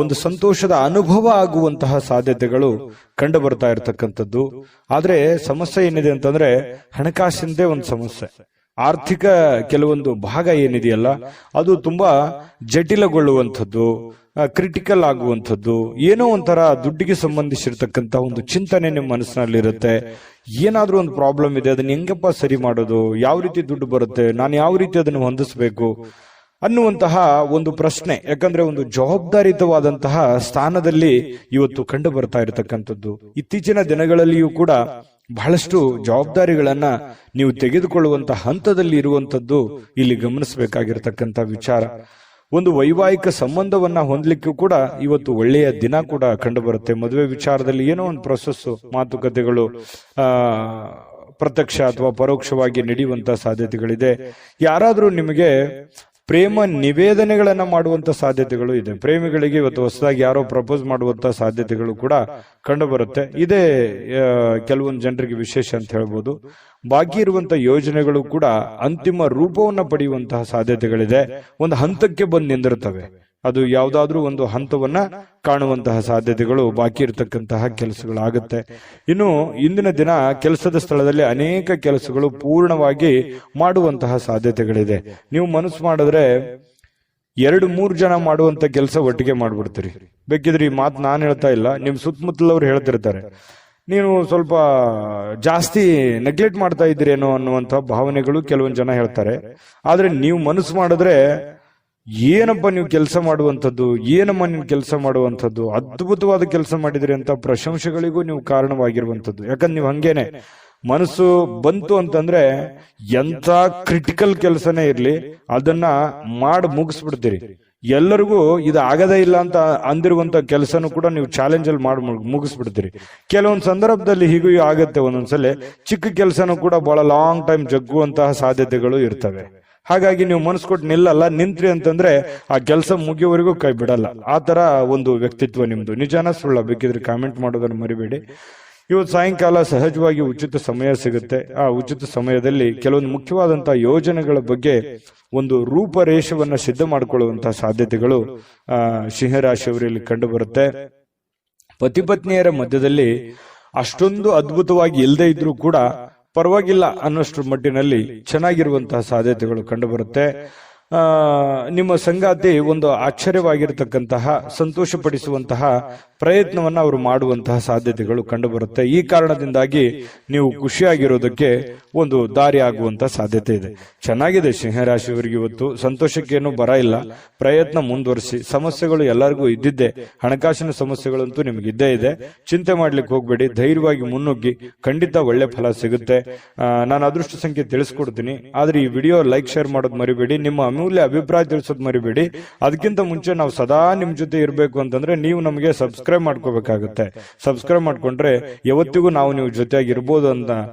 ಒಂದು ಸಂತೋಷದ ಅನುಭವ ಆಗುವಂತಹ ಸಾಧ್ಯತೆಗಳು ಕಂಡು ಬರ್ತಾ ಇರತಕ್ಕಂಥದ್ದು. ಆದ್ರೆ ಸಮಸ್ಯೆ ಏನಿದೆ ಅಂತಂದ್ರೆ ಹಣಕಾಸಿಂದೇ ಒಂದು ಸಮಸ್ಯೆ. ಆರ್ಥಿಕ ಕೆಲವೊಂದು ಭಾಗ ಏನಿದೆಯಲ್ಲ ಅದು ತುಂಬಾ ಜಟಿಲಗೊಳ್ಳುವಂಥದ್ದು, ಕ್ರಿಟಿಕಲ್ ಆಗುವಂಥದ್ದು, ಏನೋ ಒಂಥರ ದುಡ್ಡಿಗೆ ಸಂಬಂಧಿಸಿರ್ತಕ್ಕಂಥ ಒಂದು ಚಿಂತನೆ ನಿಮ್ಮ ಮನಸ್ಸಿನಲ್ಲಿರುತ್ತೆ. ಏನಾದ್ರೂ ಒಂದು ಪ್ರಾಬ್ಲಮ್ ಇದೆ, ಅದನ್ನ ಹೆಂಗಪ್ಪ ಸರಿ ಮಾಡೋದು, ಯಾವ ರೀತಿ ದುಡ್ಡು ಬರುತ್ತೆ, ನಾನು ಯಾವ ರೀತಿ ಅದನ್ನು ಹೊಂದಿಸಬೇಕು ಅನ್ನುವಂತಹ ಒಂದು ಪ್ರಶ್ನೆ. ಯಾಕಂದ್ರೆ ಒಂದು ಜವಾಬ್ದಾರಿಯುತವಾದಂತಹ ಸ್ಥಾನದಲ್ಲಿ ಇವತ್ತು ಕಂಡು ಬರ್ತಾ ಇರತಕ್ಕಂಥದ್ದು. ಇತ್ತೀಚಿನ ದಿನಗಳಲ್ಲಿಯೂ ಕೂಡ ಬಹಳಷ್ಟು ಜವಾಬ್ದಾರಿಗಳನ್ನ ನೀವು ತೆಗೆದುಕೊಳ್ಳುವಂತಹ ಹಂತದಲ್ಲಿ ಇರುವಂತದ್ದು ಇಲ್ಲಿ ಗಮನಿಸಬೇಕಾಗಿರ್ತಕ್ಕಂಥ ವಿಚಾರ. ಒಂದು ವೈವಾಹಿಕ ಸಂಬಂಧವನ್ನ ಹೊಂದಲಿಕ್ಕೂ ಕೂಡ ಇವತ್ತು ಒಳ್ಳೆಯ ದಿನ ಕೂಡ ಕಂಡು ಬರುತ್ತೆ. ಮದುವೆ ವಿಚಾರದಲ್ಲಿ ಏನೋ ಒಂದು ಪ್ರೊಸೆಸ್, ಮಾತುಕತೆಗಳು ಪ್ರತ್ಯಕ್ಷ ಅಥವಾ ಪರೋಕ್ಷವಾಗಿ ನಡೆಯುವಂತಹ ಸಾಧ್ಯತೆಗಳಿದೆ. ಯಾರಾದ್ರೂ ನಿಮಗೆ ಪ್ರೇಮ ನಿವೇದನೆಗಳನ್ನ ಮಾಡುವಂತ ಸಾಧ್ಯತೆಗಳು ಇದೆ. ಪ್ರೇಮಿಗಳಿಗೆ ಇವತ್ತು ಹೊಸದಾಗಿ ಯಾರೋ ಪ್ರಪೋಸ್ ಮಾಡುವಂತ ಸಾಧ್ಯತೆಗಳು ಕೂಡ ಕಂಡು ಬರುತ್ತೆ. ಇದೇ ಕೆಲವೊಂದು ಜನರಿಗೆ ವಿಶೇಷ ಅಂತ ಹೇಳ್ಬೋದು. ಬಾಕಿ ಇರುವಂತಹ ಯೋಜನೆಗಳು ಕೂಡ ಅಂತಿಮ ರೂಪವನ್ನ ಪಡೆಯುವಂತಹ ಸಾಧ್ಯತೆಗಳಿದೆ. ಒಂದು ಹಂತಕ್ಕೆ ಬಂದು ನಿಂದಿರುತ್ತವೆ. ಅದು ಯಾವುದಾದ್ರೂ ಒಂದು ಹಂತವನ್ನ ಕಾಣುವಂತಹ ಸಾಧ್ಯತೆಗಳು ಬಾಕಿ ಇರತಕ್ಕಂತಹ ಕೆಲಸಗಳಾಗುತ್ತೆ. ಇನ್ನು ಇಂದಿನ ದಿನ ಕೆಲಸದ ಸ್ಥಳದಲ್ಲಿ ಅನೇಕ ಕೆಲಸಗಳು ಪೂರ್ಣವಾಗಿ ಮಾಡುವಂತಹ ಸಾಧ್ಯತೆಗಳಿದೆ. ನೀವು ಮನಸ್ಸು ಮಾಡಿದ್ರೆ 2-3 ಜನ ಮಾಡುವಂತ ಕೆಲಸ ಒಟ್ಟಿಗೆ ಮಾಡ್ಬಿಡ್ತೀರಿ. ಬೇಕಿದ್ರೆ ಈ ಮಾತು ನಾನು ಹೇಳ್ತಾ ಇಲ್ಲ, ನಿಮ್ ಸುತ್ತಮುತ್ತಲವ್ರು ಹೇಳ್ತಿರ್ತಾರೆ, ನೀವು ಸ್ವಲ್ಪ ಜಾಸ್ತಿ ನೆಗ್ಲೆಕ್ಟ್ ಮಾಡ್ತಾ ಇದ್ದೀರೇನೋ ಅನ್ನುವಂತ ಭಾವನೆಗಳು ಕೆಲವೊಂದು ಜನ ಹೇಳ್ತಾರೆ. ಆದ್ರೆ ನೀವು ಮನಸ್ಸು ಮಾಡಿದ್ರೆ ಏನಪ್ಪ ನೀವು ಕೆಲಸ ಮಾಡುವಂಥದ್ದು, ಏನಮ್ಮ ನೀವು ಕೆಲಸ ಮಾಡುವಂಥದ್ದು, ಅದ್ಭುತವಾದ ಕೆಲಸ ಮಾಡಿದ್ರಿ ಅಂತ ಪ್ರಶಂಸೆಗಳಿಗೂ ನೀವು ಕಾರಣವಾಗಿರುವಂಥದ್ದು. ಯಾಕಂದ್ರೆ ನೀವು ಹಂಗೇನೆ ಮನಸ್ಸು ಬಂತು ಅಂತಂದ್ರೆ ಎಂತ ಕ್ರಿಟಿಕಲ್ ಕೆಲಸನೇ ಇರ್ಲಿ ಅದನ್ನ ಮಾಡಿ ಮುಗಿಸ್ಬಿಡ್ತೀರಿ. ಎಲ್ಲರಿಗೂ ಇದು ಆಗದೇ ಇಲ್ಲ ಅಂತ ಅಂದಿರುವಂತ ಕೆಲಸನೂ ಕೂಡ ನೀವು ಚಾಲೆಂಜ್ ಅಲ್ಲಿ ಮಾಡಿ ಮುಗಿಸ್ಬಿಡ್ತೀರಿ. ಕೆಲವೊಂದು ಸಂದರ್ಭದಲ್ಲಿ ಹೀಗೂ ಆಗತ್ತೆ. ಒಂದೊಂದ್ಸಲ ಚಿಕ್ಕ ಕೆಲಸನೂ ಕೂಡ ಬಹಳ ಲಾಂಗ್ ಟೈಮ್ ಜಗ್ಗುವಂತಹ ಸಾಧ್ಯತೆಗಳು ಇರ್ತವೆ. ಹಾಗಾಗಿ ನೀವು ಮನಸ್ಸು ಕೊಟ್ಟು ನಿಲ್ಲಲ್ಲ, ನಿಂತ್ರಿ ಅಂತಂದ್ರೆ ಆ ಕೆಲಸ ಮುಗಿಯೋವರೆಗೂ ಕೈ ಬಿಡಲ್ಲ. ಆ ತರ ಒಂದು ವ್ಯಕ್ತಿತ್ವ ನಿಮ್ದು. ನಿಜಾನ ಸುಳ್ಳ? ಬೇಕಿದ್ರೆ ಕಾಮೆಂಟ್ ಮಾಡೋದನ್ನು ಮರಿಬೇಡಿ. ಇವತ್ತು ಸಾಯಂಕಾಲ ಸಹಜವಾಗಿ ಉಚಿತ ಸಮಯ ಸಿಗುತ್ತೆ. ಆ ಉಚಿತ ಸಮಯದಲ್ಲಿ ಕೆಲವೊಂದು ಮುಖ್ಯವಾದಂತಹ ಯೋಜನೆಗಳ ಬಗ್ಗೆ ಒಂದು ರೂಪರೇಷವನ್ನ ಸಿದ್ಧ ಮಾಡಿಕೊಳ್ಳುವಂತಹ ಸಾಧ್ಯತೆಗಳು ಸಿಂಹರಾಶಿಯವರಲ್ಲಿ ಕಂಡು ಬರುತ್ತೆ. ಪತಿ ಪತ್ನಿಯರ ಮಧ್ಯದಲ್ಲಿ ಅಷ್ಟೊಂದು ಅದ್ಭುತವಾಗಿ ಇಲ್ಲದೆ ಇದ್ರೂ ಕೂಡ ಪರವಾಗಿಲ್ಲ ಅನ್ನೋಷ್ಟ್ರ ಮಟ್ಟಿನಲ್ಲಿ ಚೆನ್ನಾಗಿರುವಂತಹ ಸಾಧ್ಯತೆಗಳು ಕಂಡು ಬರುತ್ತೆ. ನಿಮ್ಮ ಸಂಗಾತಿ ಒಂದು ಆಶ್ಚರ್ಯವಾಗಿರತಕ್ಕಂತಹ, ಸಂತೋಷಪಡಿಸುವಂತಹ ಪ್ರಯತ್ನವನ್ನ ಅವರು ಮಾಡುವಂತಹ ಸಾಧ್ಯತೆಗಳು ಕಂಡು ಬರುತ್ತೆ. ಈ ಕಾರಣದಿಂದಾಗಿ ನೀವು ಖುಷಿಯಾಗಿರೋದಕ್ಕೆ ಒಂದು ದಾರಿ ಆಗುವಂತಹ ಸಾಧ್ಯತೆ ಇದೆ. ಚೆನ್ನಾಗಿದೆ ಸಿಂಹರಾಶಿಯವರಿಗೆ ಇವತ್ತು. ಸಂತೋಷಕ್ಕೇನು ಬರ ಇಲ್ಲ, ಪ್ರಯತ್ನ ಮುಂದುವರಿಸಿ. ಸಮಸ್ಯೆಗಳು ಎಲ್ಲರಿಗೂ ಇದ್ದಿದ್ದೆ, ಹಣಕಾಸಿನ ಸಮಸ್ಯೆಗಳಂತೂ ನಿಮ್ಗೆ ಇದ್ದೇ ಇದೆ. ಚಿಂತೆ ಮಾಡ್ಲಿಕ್ಕೆ ಹೋಗ್ಬೇಡಿ, ಧೈರ್ಯವಾಗಿ ಮುನ್ನುಗ್ಗಿ, ಖಂಡಿತ ಒಳ್ಳೆ ಫಲ ಸಿಗುತ್ತೆ. ನಾನು ಅದೃಷ್ಟ ಸಂಖ್ಯೆ ತಿಳಿಸ್ಕೊಡ್ತೀನಿ. ಆದ್ರೆ ಈ ವಿಡಿಯೋ ಲೈಕ್, ಶೇರ್ ಮಾಡೋದು ಮರಿಬೇಡಿ. ನಿಮ್ಮ ಅಮೂಲ್ಯ ಅಭಿಪ್ರಾಯ ತಿಳಿಸೋದು ಮರಿಬೇಡಿ. ಅದಕ್ಕಿಂತ ಮುಂಚೆ ನಾವು ಸದಾ ನಿಮ್ ಜೊತೆ ಇರಬೇಕು ಅಂತಂದ್ರೆ ನೀವು ನಮಗೆ ಸಬ್ಸ್ಕ್ರೈಬ್ ಮಾಡ್ಕೋಬೇಕಾಗುತ್ತೆ. ಸಬ್ಸ್ಕ್ರೈಬ್ ಮಾಡ್ಕೊಂಡ್ರೆ ಯಾವತ್ತಿಗೂ ನಾವು ನೀವು ಜೊತೆಯಾಗಿ ಇರ್ಬೋದು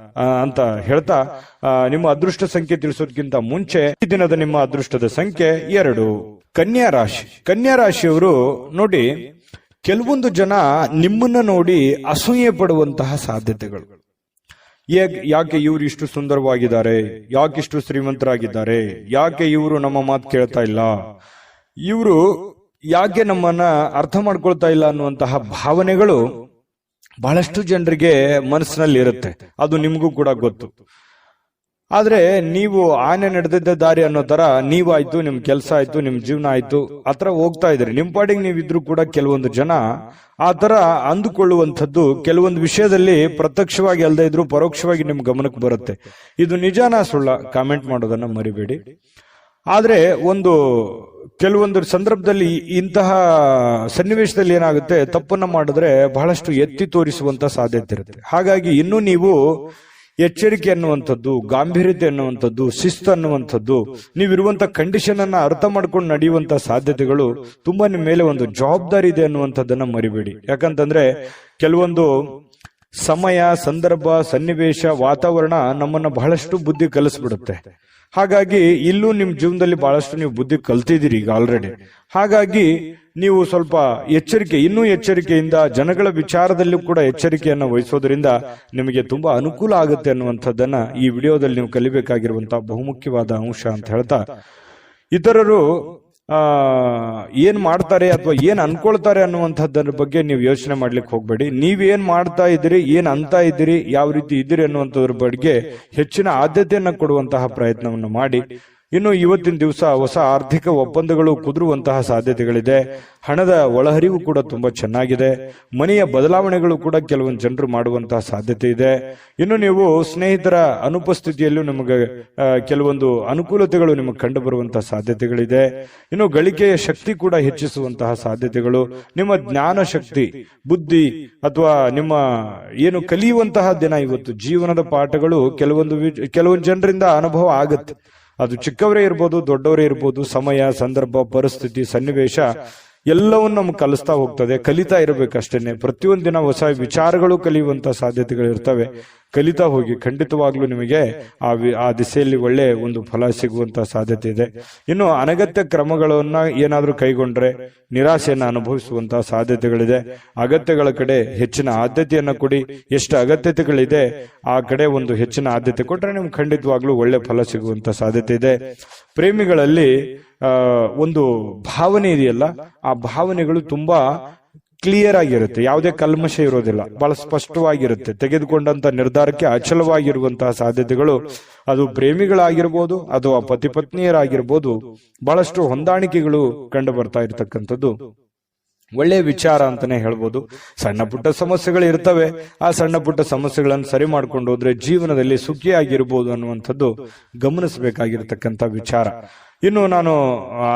ಅಂತ ಹೇಳ್ತಾ, ನಿಮ್ಮ ಅದೃಷ್ಟ ಸಂಖ್ಯೆ ತಿಳಿಸೋದಕ್ಕಿಂತ ಮುಂಚೆ ಈ ದಿನದ ನಿಮ್ಮ ಅದೃಷ್ಟದ ಸಂಖ್ಯೆ 2. ಕನ್ಯಾ ರಾಶಿ. ಕನ್ಯಾ ರಾಶಿಯವರು ನೋಡಿ, ಕೆಲವೊಂದು ಜನ ನಿಮ್ಮನ್ನ ನೋಡಿ ಅಸೂಯೆ ಪಡುವಂತಹ ಸಾಧ್ಯತೆಗಳು. ಯಾಕೆ ಇವರು ಇಷ್ಟು ಸುಂದರವಾಗಿದ್ದಾರೆ, ಯಾಕೆ ಇಷ್ಟು ಶ್ರೀಮಂತರಾಗಿದ್ದಾರೆ, ಯಾಕೆ ಇವರು ನಮ್ಮ ಮಾತು ಕೇಳ್ತಾ ಇಲ್ಲ, ಇವರು ಯಾಕೆ ನಮ್ಮನ್ನ ಅರ್ಥ ಮಾಡ್ಕೊಳ್ತಾ ಇಲ್ಲ ಅನ್ನುವಂತಹ ಭಾವನೆಗಳು ಬಹಳಷ್ಟು ಜನರಿಗೆ ಮನಸ್ಸಿನಲ್ಲಿ ಇರುತ್ತೆ. ಅದು ನಿಮಗೂ ಕೂಡ ಗೊತ್ತು. ಆದ್ರೆ ನೀವು ಆನೆ ನಡೆದಿದ್ದ ದಾರಿ ಅನ್ನೋ ತರ ನೀವಾಯ್ತು, ನಿಮ್ ಕೆಲಸ ಆಯ್ತು, ನಿಮ್ ಜೀವನ ಆಯ್ತು, ಆತರ ಹೋಗ್ತಾ ಇದ್ರಿ. ನಿಮ್ ಪಾಡಿಗೆ ನೀವಿದ್ರು ಕೂಡ ಕೆಲವೊಂದು ಜನ ಆ ತರ ಅಂದುಕೊಳ್ಳುವಂಥದ್ದು ಕೆಲವೊಂದು ವಿಷಯದಲ್ಲಿ ಪ್ರತ್ಯಕ್ಷವಾಗಿ ಅಲ್ಲದೆ ಇದ್ರು ಪರೋಕ್ಷವಾಗಿ ನಿಮ್ ಗಮನಕ್ಕೆ ಬರುತ್ತೆ. ಇದು ನಿಜಾನ ಸುಳ್ಳ? ಕಾಮೆಂಟ್ ಮಾಡೋದನ್ನ ಮರಿಬೇಡಿ. ಆದ್ರೆ ಕೆಲವೊಂದು ಸಂದರ್ಭದಲ್ಲಿ ಇಂತಹ ಸನ್ನಿವೇಶದಲ್ಲಿ ಏನಾಗುತ್ತೆ, ತಪ್ಪನ್ನ ಮಾಡಿದ್ರೆ ಬಹಳಷ್ಟು ಎತ್ತಿ ತೋರಿಸುವಂತ ಸಾಧ್ಯತೆ ಇರುತ್ತೆ. ಹಾಗಾಗಿ ಇನ್ನೂ ನೀವು ಎಚ್ಚರಿಕೆ ಅನ್ನುವಂಥದ್ದು, ಗಾಂಭೀರ್ಯತೆ ಅನ್ನುವಂಥದ್ದು, ಶಿಸ್ತು ಅನ್ನುವಂಥದ್ದು, ನೀವಿರುವಂತ ಕಂಡೀಷನ್ ಅನ್ನ ಅರ್ಥ ಮಾಡ್ಕೊಂಡು ನಡೆಯುವಂತ ಸಾಧ್ಯತೆಗಳು ತುಂಬಾ ನಿಮ್ಮ ಮೇಲೆ ಒಂದು ಜವಾಬ್ದಾರಿ ಇದೆ ಅನ್ನುವಂಥದ್ದನ್ನ ಮರಿಬೇಡಿ. ಯಾಕಂತಂದ್ರೆ ಕೆಲವೊಂದು ಸಮಯ, ಸಂದರ್ಭ, ಸನ್ನಿವೇಶ, ವಾತಾವರಣ ನಮ್ಮನ್ನ ಬಹಳಷ್ಟು ಬುದ್ಧಿ ಕಲಿಸ್ಬಿಡುತ್ತೆ. ಹಾಗಾಗಿ ಇಲ್ಲೂ ನಿಮ್ ಜೀವನದಲ್ಲಿ ಬಹಳಷ್ಟು ನೀವು ಬುದ್ಧಿ ಕಲ್ತಿದ್ದೀರಿ ಈಗ ಆಲ್ರೆಡಿ. ಹಾಗಾಗಿ ನೀವು ಸ್ವಲ್ಪ ಇನ್ನೂ ಎಚ್ಚರಿಕೆಯಿಂದ ಜನಗಳ ವಿಚಾರದಲ್ಲೂ ಕೂಡ ಎಚ್ಚರಿಕೆಯನ್ನು ವಹಿಸೋದ್ರಿಂದ ನಿಮಗೆ ತುಂಬಾ ಅನುಕೂಲ ಆಗುತ್ತೆ ಅನ್ನುವಂಥದ್ದನ್ನ ಈ ವಿಡಿಯೋದಲ್ಲಿ ನೀವು ಕಲಿಬೇಕಾಗಿರುವಂತಹ ಬಹುಮುಖ್ಯವಾದ ಅಂಶ ಅಂತ ಹೇಳ್ತಾ, ಇತರರು ಏನ್ ಮಾಡ್ತಾರೆ ಅಥವಾ ಏನ್ ಅನ್ಕೊಳ್ತಾರೆ ಅನ್ನುವಂಥದ್ದರ ಬಗ್ಗೆ ನೀವು ಯೋಚನೆ ಮಾಡ್ಲಿಕ್ಕೆ ಹೋಗ್ಬೇಡಿ. ನೀವೇನ್ ಮಾಡ್ತಾ ಇದ್ದೀರಿ, ಏನ್ ಅಂತ ಇದ್ದೀರಿ, ಯಾವ ರೀತಿ ಇದ್ದೀರಿ ಅನ್ನುವಂಥದ್ರ ಬಗ್ಗೆ ಹೆಚ್ಚಿನ ಆದ್ಯತೆಯನ್ನ ಕೊಡುವಂತಹ ಪ್ರಯತ್ನವನ್ನು ಮಾಡಿ. ಇನ್ನು ಇವತ್ತಿನ ದಿವಸ ಹೊಸ ಆರ್ಥಿಕ ಒಪ್ಪಂದಗಳು ಕುದುರುವಂತಹ ಸಾಧ್ಯತೆಗಳಿದೆ. ಹಣದ ಒಳಹರಿವು ಕೂಡ ತುಂಬಾ ಚೆನ್ನಾಗಿದೆ. ಮನೆಯ ಬದಲಾವಣೆಗಳು ಕೂಡ ಕೆಲವೊಂದು ಜನರು ಮಾಡುವಂತಹ ಸಾಧ್ಯತೆ ಇದೆ. ಇನ್ನು ನೀವು ಸ್ನೇಹಿತರ ಅನುಪಸ್ಥಿತಿಯಲ್ಲೂ ನಿಮಗೆ ಕೆಲವೊಂದು ಅನುಕೂಲತೆಗಳು ನಿಮಗೆ ಕಂಡು ಬರುವಂತಹ ಸಾಧ್ಯತೆಗಳಿದೆ. ಇನ್ನು ಗಳಿಕೆಯ ಶಕ್ತಿ ಕೂಡ ಹೆಚ್ಚಿಸುವಂತಹ ಸಾಧ್ಯತೆಗಳು, ನಿಮ್ಮ ಜ್ಞಾನ ಶಕ್ತಿ, ಬುದ್ಧಿ ಅಥವಾ ನಿಮ್ಮ ಏನು ಕಲಿಯುವಂತಹ ದಿನ ಇವತ್ತು. ಜೀವನದ ಪಾಠಗಳು ಕೆಲವೊಂದು ಜನರಿಂದ ಅನುಭವ ಆಗುತ್ತೆ. ಅದು ಚಿಕ್ಕವರೇ ಇರ್ಬೋದು, ದೊಡ್ಡವರೇ ಇರ್ಬೋದು. ಸಮಯ, ಸಂದರ್ಭ, ಪರಿಸ್ಥಿತಿ, ಸನ್ನಿವೇಶ ಎಲ್ಲವನ್ನು ನಮ್ಗೆ ಕಲಿಸ್ತಾ ಹೋಗ್ತದೆ. ಕಲಿತಾ ಇರಬೇಕಷ್ಟೇನೆ. ಪ್ರತಿಯೊಂದು ದಿನ ಹೊಸ ವಿಚಾರಗಳು ಕಲಿಯುವಂತ ಸಾಧ್ಯತೆಗಳು ಇರ್ತವೆ. ಕಲಿತಾ ಹೋಗಿ, ಖಂಡಿತವಾಗ್ಲೂ ನಿಮಗೆ ಆ ದಿಸೆಯಲ್ಲಿ ಒಳ್ಳೆ ಒಂದು ಫಲ ಸಿಗುವಂತ ಸಾಧ್ಯತೆ ಇದೆ. ಇನ್ನು ಅನಗತ್ಯ ಕ್ರಮಗಳನ್ನ ಏನಾದ್ರೂ ಕೈಗೊಂಡ್ರೆ ನಿರಾಸೆಯನ್ನ ಅನುಭವಿಸುವಂತಹ ಸಾಧ್ಯತೆಗಳಿದೆ. ಅಗತ್ಯಗಳ ಕಡೆ ಹೆಚ್ಚಿನ ಆದ್ಯತೆಯನ್ನ ಕೊಡಿ. ಎಷ್ಟು ಅಗತ್ಯತೆಗಳಿದೆ ಆ ಕಡೆ ಒಂದು ಹೆಚ್ಚಿನ ಆದ್ಯತೆ ಕೊಟ್ರೆ ನಿಮ್ಗೆ ಖಂಡಿತವಾಗ್ಲೂ ಒಳ್ಳೆ ಫಲ ಸಿಗುವಂತ ಸಾಧ್ಯತೆ ಇದೆ. ಪ್ರೇಮಿಗಳಲ್ಲಿ ಒಂದು ಭಾವನೆ ಇದೆಯಲ್ಲ, ಆ ಭಾವನೆಗಳು ತುಂಬಾ ಕ್ಲಿಯರ್ ಆಗಿರುತ್ತೆ. ಯಾವುದೇ ಕಲ್ಮಶ ಇರೋದಿಲ್ಲ, ಬಹಳ ಸ್ಪಷ್ಟವಾಗಿರುತ್ತೆ. ತೆಗೆದುಕೊಂಡಂತ ನಿರ್ಧಾರಕ್ಕೆ ಅಚಲವಾಗಿರುವಂತಹ ಸಾಧ್ಯತೆಗಳು, ಅದು ಪ್ರೇಮಿಗಳಾಗಿರ್ಬೋದು ಅಥವಾ ಪತಿ ಪತ್ನಿಯರಾಗಿರ್ಬೋದು, ಬಹಳಷ್ಟು ಹೊಂದಾಣಿಕೆಗಳು ಕಂಡು ಬರ್ತಾ ಇರತಕ್ಕಂಥದ್ದು ಒಳ್ಳೆಯ ವಿಚಾರ ಅಂತಾನೆ ಹೇಳ್ಬೋದು. ಸಣ್ಣ ಪುಟ್ಟ ಸಮಸ್ಯೆಗಳು ಇರ್ತವೆ. ಆ ಸಣ್ಣ ಪುಟ್ಟ ಸಮಸ್ಯೆಗಳನ್ನು ಸರಿ ಮಾಡ್ಕೊಂಡು ಹೋದ್ರೆ ಜೀವನದಲ್ಲಿ ಸುಖಿಯಾಗಿರ್ಬೋದು ಅನ್ನುವಂಥದ್ದು ಗಮನಿಸಬೇಕಾಗಿರ್ತಕ್ಕಂಥ ವಿಚಾರ. ಇನ್ನು ನಾನು